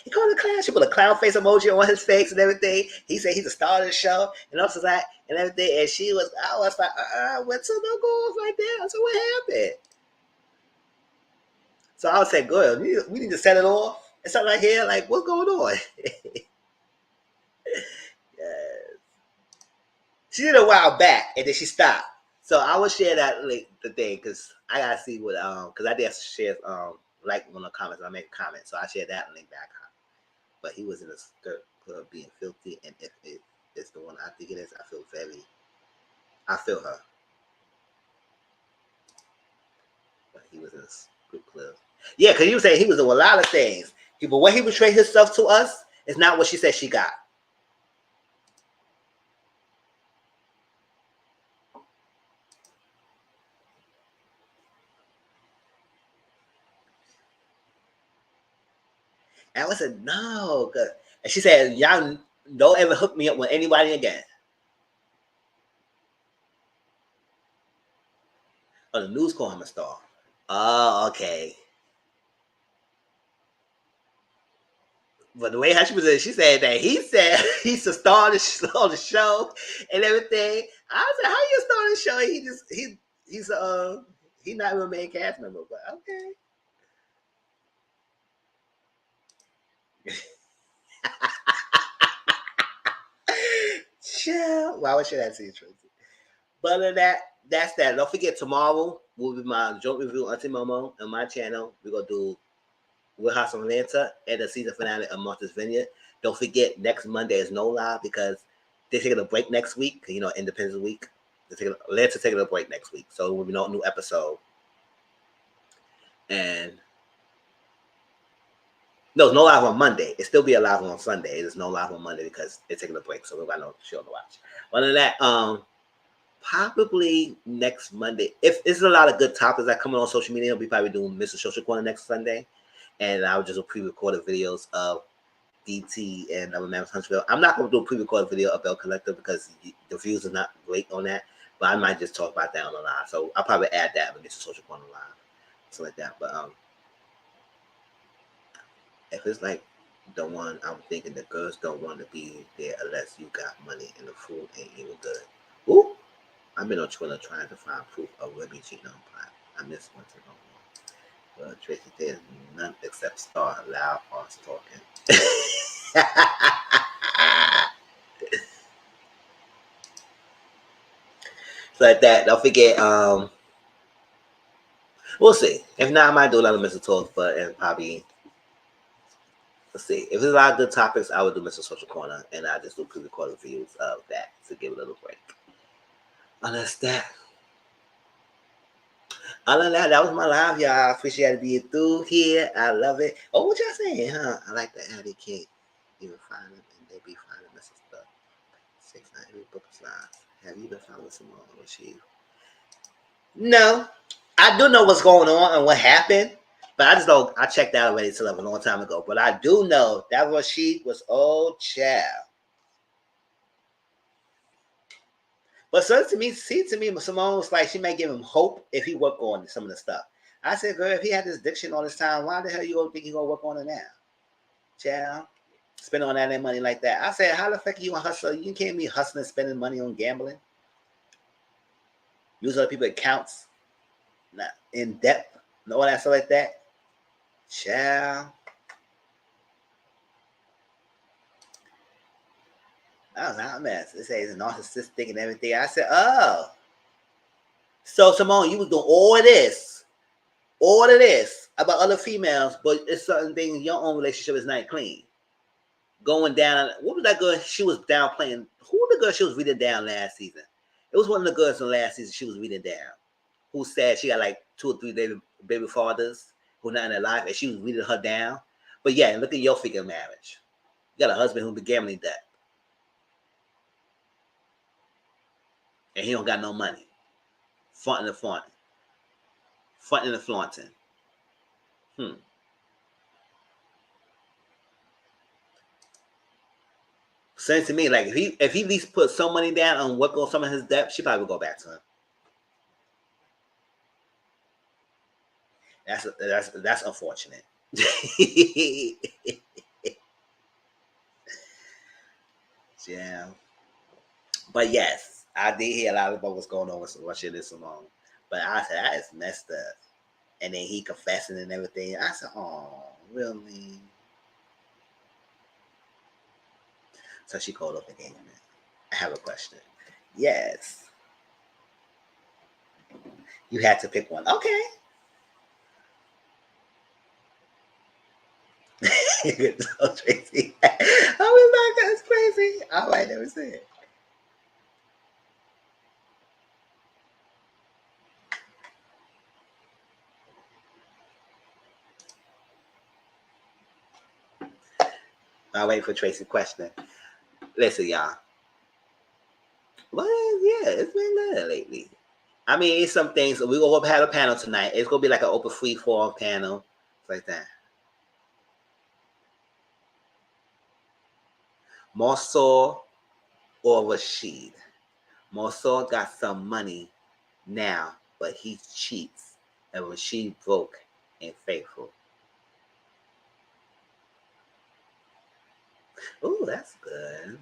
he called a clown. She put a clown face emoji on his face and everything. He said he's a star of the show and also that and everything. And I was like, Winter, don't go off like that. So what happened? So I would say, good, we need to set it off. And something like here, like, what's going on? Yes. She did a while back and then she stopped. So I will share that link the thing because I gotta see what because I did share like one of the comments and I made a comment, so I shared that link back. But he was in a skirt club being filthy, and if it's the one I think it is, I feel her. But he was in a strip club. Yeah, because he was saying he was doing a lot of things. But when he betrayed himself to us, is not what she said she got. And I said, no. And she said, y'all don't ever hook me up with anybody again. Oh, the news called him a star. Oh, okay. But the way how she was, she said that he said he's the star of the show and everything. I said, how you a star of the show? He's not even a main cast member, but okay. Chill. Why would that see Tracy? But other than that's that. Don't forget tomorrow will be my joint review Auntie Momo on my channel. We're gonna do Real House of Atlanta and the season finale of Martha's Vineyard. Don't forget next Monday is no live because they're taking a break next week. Independence Week. Atlanta taking a break next week, so there will be no new episode. And no live on Monday. It still be alive on Sunday. There's no live on Monday because they're taking a break, so we've got no show to watch. Other than that, probably next Monday. If there's a lot of good topics that come on social media, we'll be probably doing Mr. Social Corner next Sunday. And I'll just pre-recorded videos of DT and LAMH Huntsville. I'm not going to do a pre-recorded video of Belle Collective because the views are not great on that. But I might just talk about that on the live. So I'll probably add that when Mr. Social Corner live. So like that. But if it's like the one I'm thinking, the girls don't want to be there unless you got money and the food ain't even good. Ooh, I've been on Twitter trying to find proof of women cheating on pot. I missed one to know more. Well, Tracy says none except Star loud us talking. So like that. Don't forget. We'll see. If not, I might do another Mr. Talk, but and probably let's see. If there's a lot of good topics, I would do Mr. Social Corner, and I just do pre-recorded views of that to give it a little break. Unless that. Other than that, that was my live, y'all. I appreciate being through here. I love it. Oh, what y'all saying, huh? I like the how they can't even find them, and they be finding Mr. Stuff. 6 9 every book of slides. Have you been following Simone or she? No, I do know what's going on and what happened, but I just don't. I checked out already till a long time ago. But I do know that was she was old child. But so to me, Simone was like she may give him hope if he work on some of the stuff. I said, girl, if he had this addiction all this time, why the hell you don't think he gonna work on it now? Child, spend all that money like that. I said, how the fuck are you a hustler? You can't be hustling, spending money on gambling, use other people's accounts, not in depth, and all that stuff like that. Child. I was like, man, they say it's narcissistic and everything. I said, oh. So Simone, you was doing all of this about other females, but it's certain things your own relationship is not clean. Going down, what was that girl? She was down playing. Who was the girl she was reading down last season? It was one of the girls from last season she was reading down. Who said she got like 2 or 3 baby fathers who not in her life, and she was reading her down. But yeah, look at your freaking marriage. You got a husband who be gambling debt, and he don't got no money. Fronting and flaunting. Fronting and flaunting. Seems to me like if he at least put some money down on work on some of his debt, she probably would go back to him. That's unfortunate. Yeah, but yes, I did hear a lot about what's going on with Russia this Simone. But I said that is messed up. And then he confessing and everything. I said, oh, really? So she called up again. I have a question. Yes, you had to pick one. Okay. So Tracy. I was like, that's crazy. I might never say it. I'll wait for Tracy's question. Listen, y'all. Well, yeah, it's been good lately. I mean, it's some things. We're going to have a panel tonight. It's going to be like an open free form panel. Like that. Mansour or Rashid? Mansour got some money now, but he cheats. And Rashid broke and faithful. Ooh, that's good.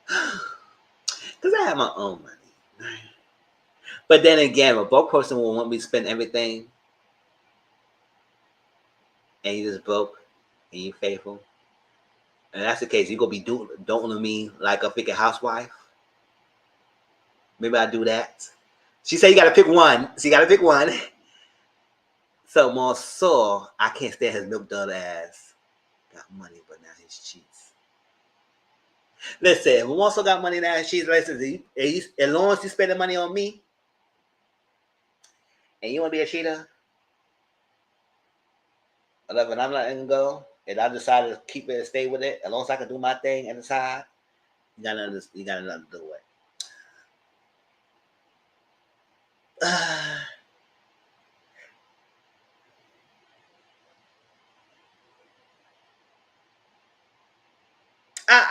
Because I have my own money. But then again, a broke person will want me to spend everything, and you just broke, and you faithful. And that's the case. You gonna be doting me like a freaking housewife. Maybe I do that. She said you gotta pick one. So you gotta pick one. So Mansour, I can't stand his milk dud ass. Got money, but now he's cheats. Listen, when Mansour got money now, she's listen. As long as he's spending money on me, and you wanna be a cheater, when I'm letting him go, and I decide to keep it and stay with it, as long as I can do my thing at the side, you got nothing to do with.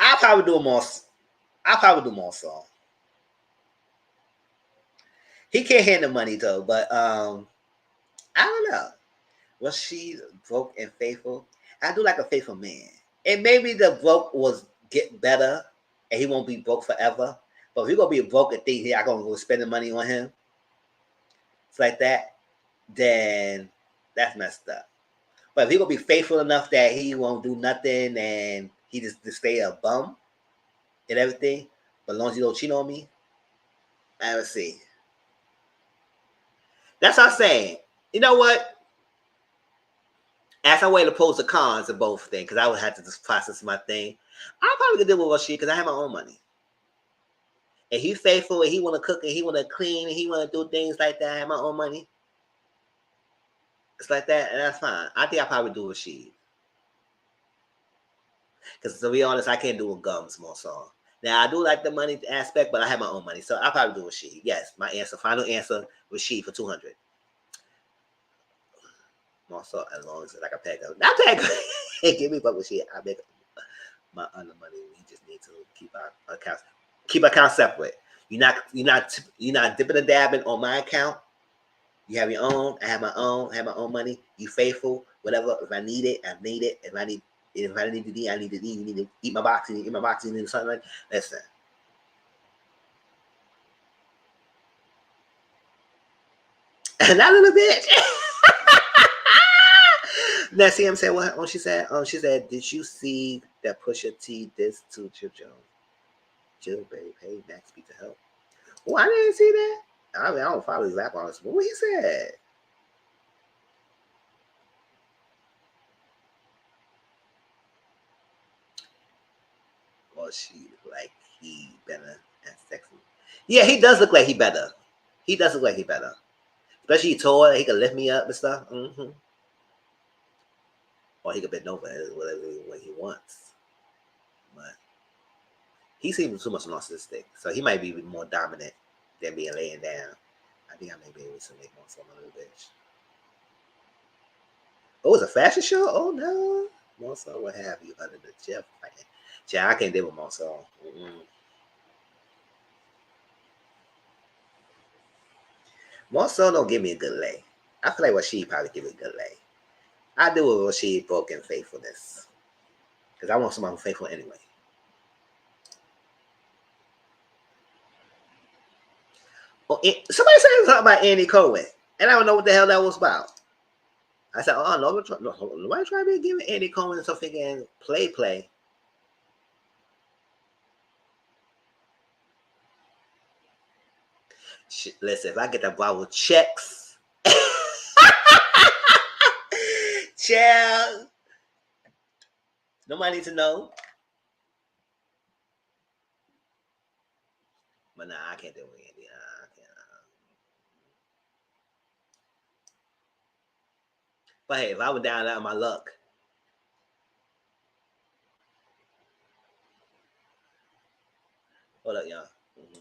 I'll probably do more. I'll probably do more song. He can't handle money though, but I don't know. Was she broke and faithful? I do like a faithful man. And maybe the broke was get better and he won't be broke forever. But if you're gonna be broke and think I'm gonna go spending money on him, it's like that, then that's messed up. But if he gonna be faithful enough that he won't do nothing and he just stay a bum and everything, but as long as you don't cheat on me, I would see. That's what I'm saying. You know what? As I weigh the pros and cons of both things, because I would have to just process my thing. I'm probably gonna deal with Rashid because I have my own money. And he faithful and he wanna cook and he wanna clean and he wanna do things like that. I have my own money. It's like that, and that's fine. I think I probably do Rashid. Because to be honest, I can't do a gums more so. Now I do like the money aspect, but I have my own money, so I probably do Rashid. Yes, my answer, final answer, Rashid for 200. More so as long as it's like a pack of not pack. Hey, give me fuck with shit. I make my other money. We just need to keep our accounts separate. You're not dipping and dabbing on my account. You have your own. I have my own. I have my own money. You faithful. Whatever. If I need it, I need it. If I need to eat, I need to eat. You need to eat my box. You need to eat my box. You need something like that. Listen. And that little bitch. Now, see, I'm saying what she said. She said, "Did you see that Pusha T this to Chip Jones? Jill, baby, pay Max Beat to help." Oh, I didn't see that. I mean, I don't follow his rap artists. What he said? Well, she like he better and sexy. Yeah, he does look like he better. He does look like he better. Especially he tall, he can lift me up and stuff. Mm-hmm. Or he could bend over whatever way he wants. But he seems too much narcissistic, so he might be more dominant than being laying down. I think I may be able to make more fun of a little bitch. Oh, it's a fashion show? Oh no. Monso, what have you under the Jeff fighting? Yeah, I can't deal with Monso. Monso don't give me a good lay. I feel like what she probably give me a good lay. I do with what she broken faithfulness. Because I want someone faithful anyway. Oh, somebody said something about Andy Cohen. And I don't know what the hell that was about. I said, oh, nobody try to be giving Andy Cohen some freaking play. Listen, if I get that Bible checks, child, nobody needs to know. But nah, I can't do it with Andy. I can't. But hey, if I was down out of my luck, hold up, y'all. Mm-hmm.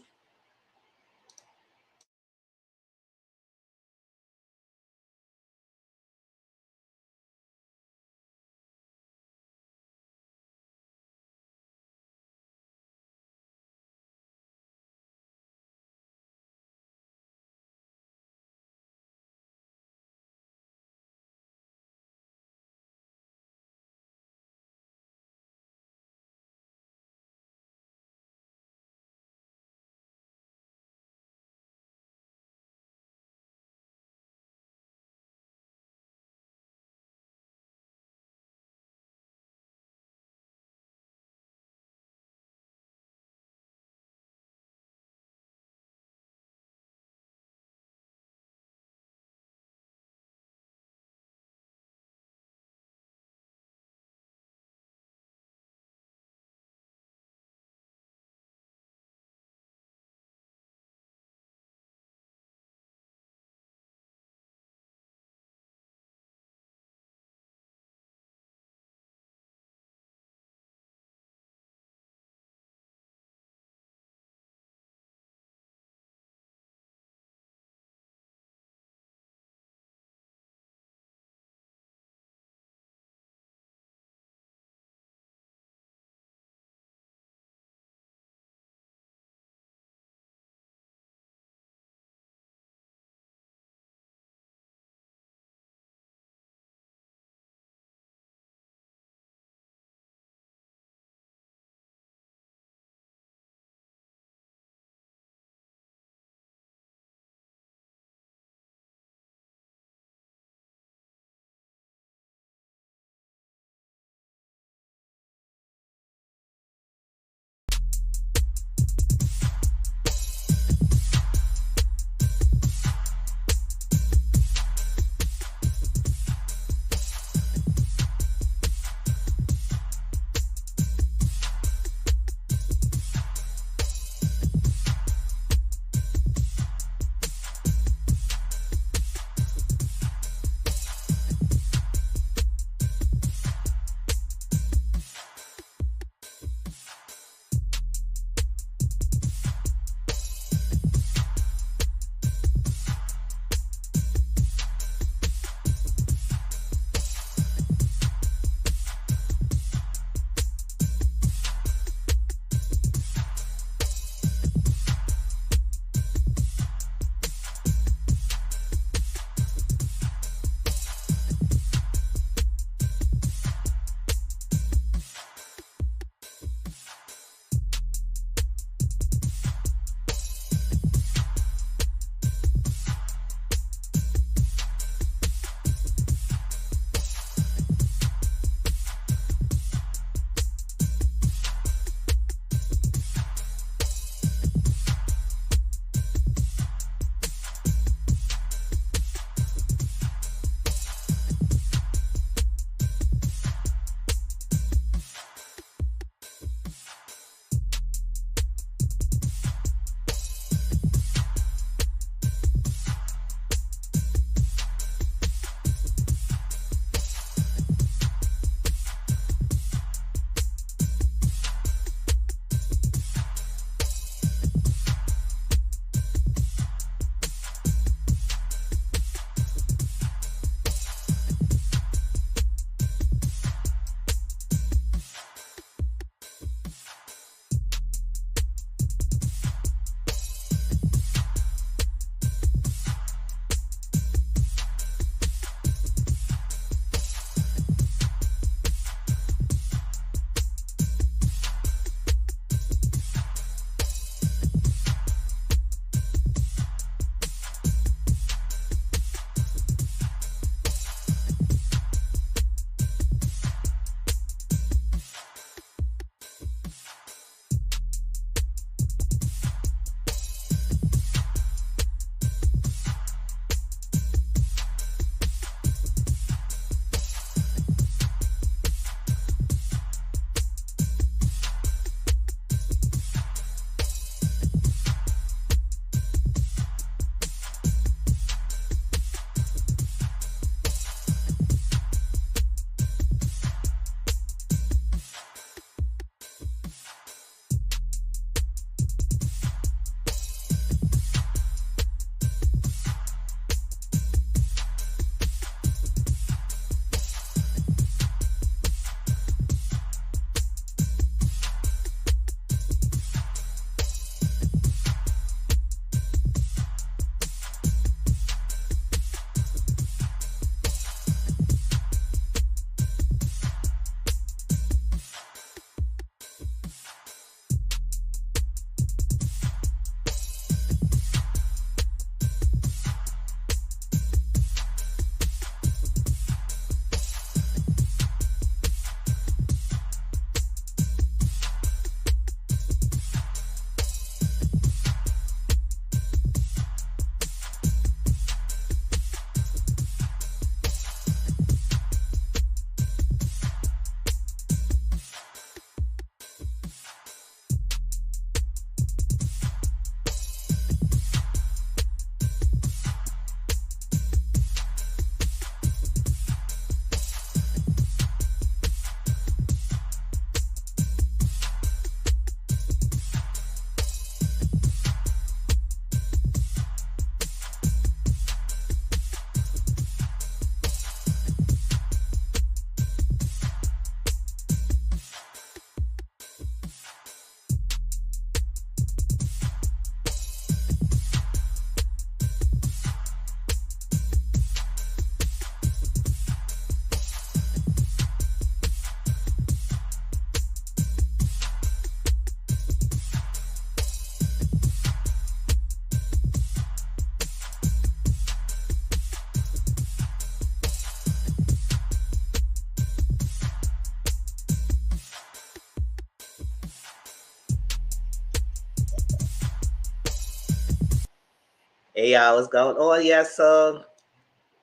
Hey y'all, what's going on? Yeah, so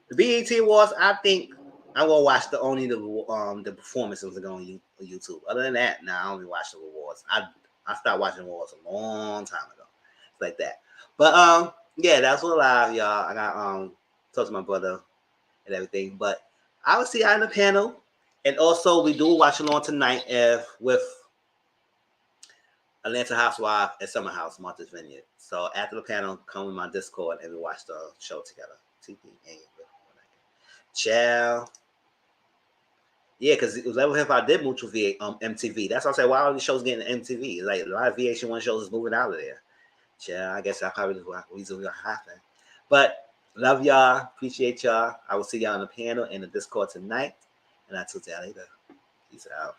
the BET Awards, I think I'm gonna watch the performances that go on YouTube. Other than that, nah, I only watch the awards. I stopped watching awards a long time ago. It's like that. But yeah, that's what live, y'all. I got talk to my brother and everything. But I will see y'all in the panel. And also we do watch along tonight with Atlanta Housewife and Summer House, Martha's Vineyard. So after the panel, come in my Discord and we watch the show together. TP. Ciao. Yeah, because it was Level Hip Hop did move to MTV. That's why I say, why are these shows getting MTV? Like a lot of VH1 shows is moving out of there. Yeah, I guess that probably is the reason what happened. But love y'all. Appreciate y'all. I will see y'all on the panel in the Discord tonight. And I'll talk to y'all later. Peace out.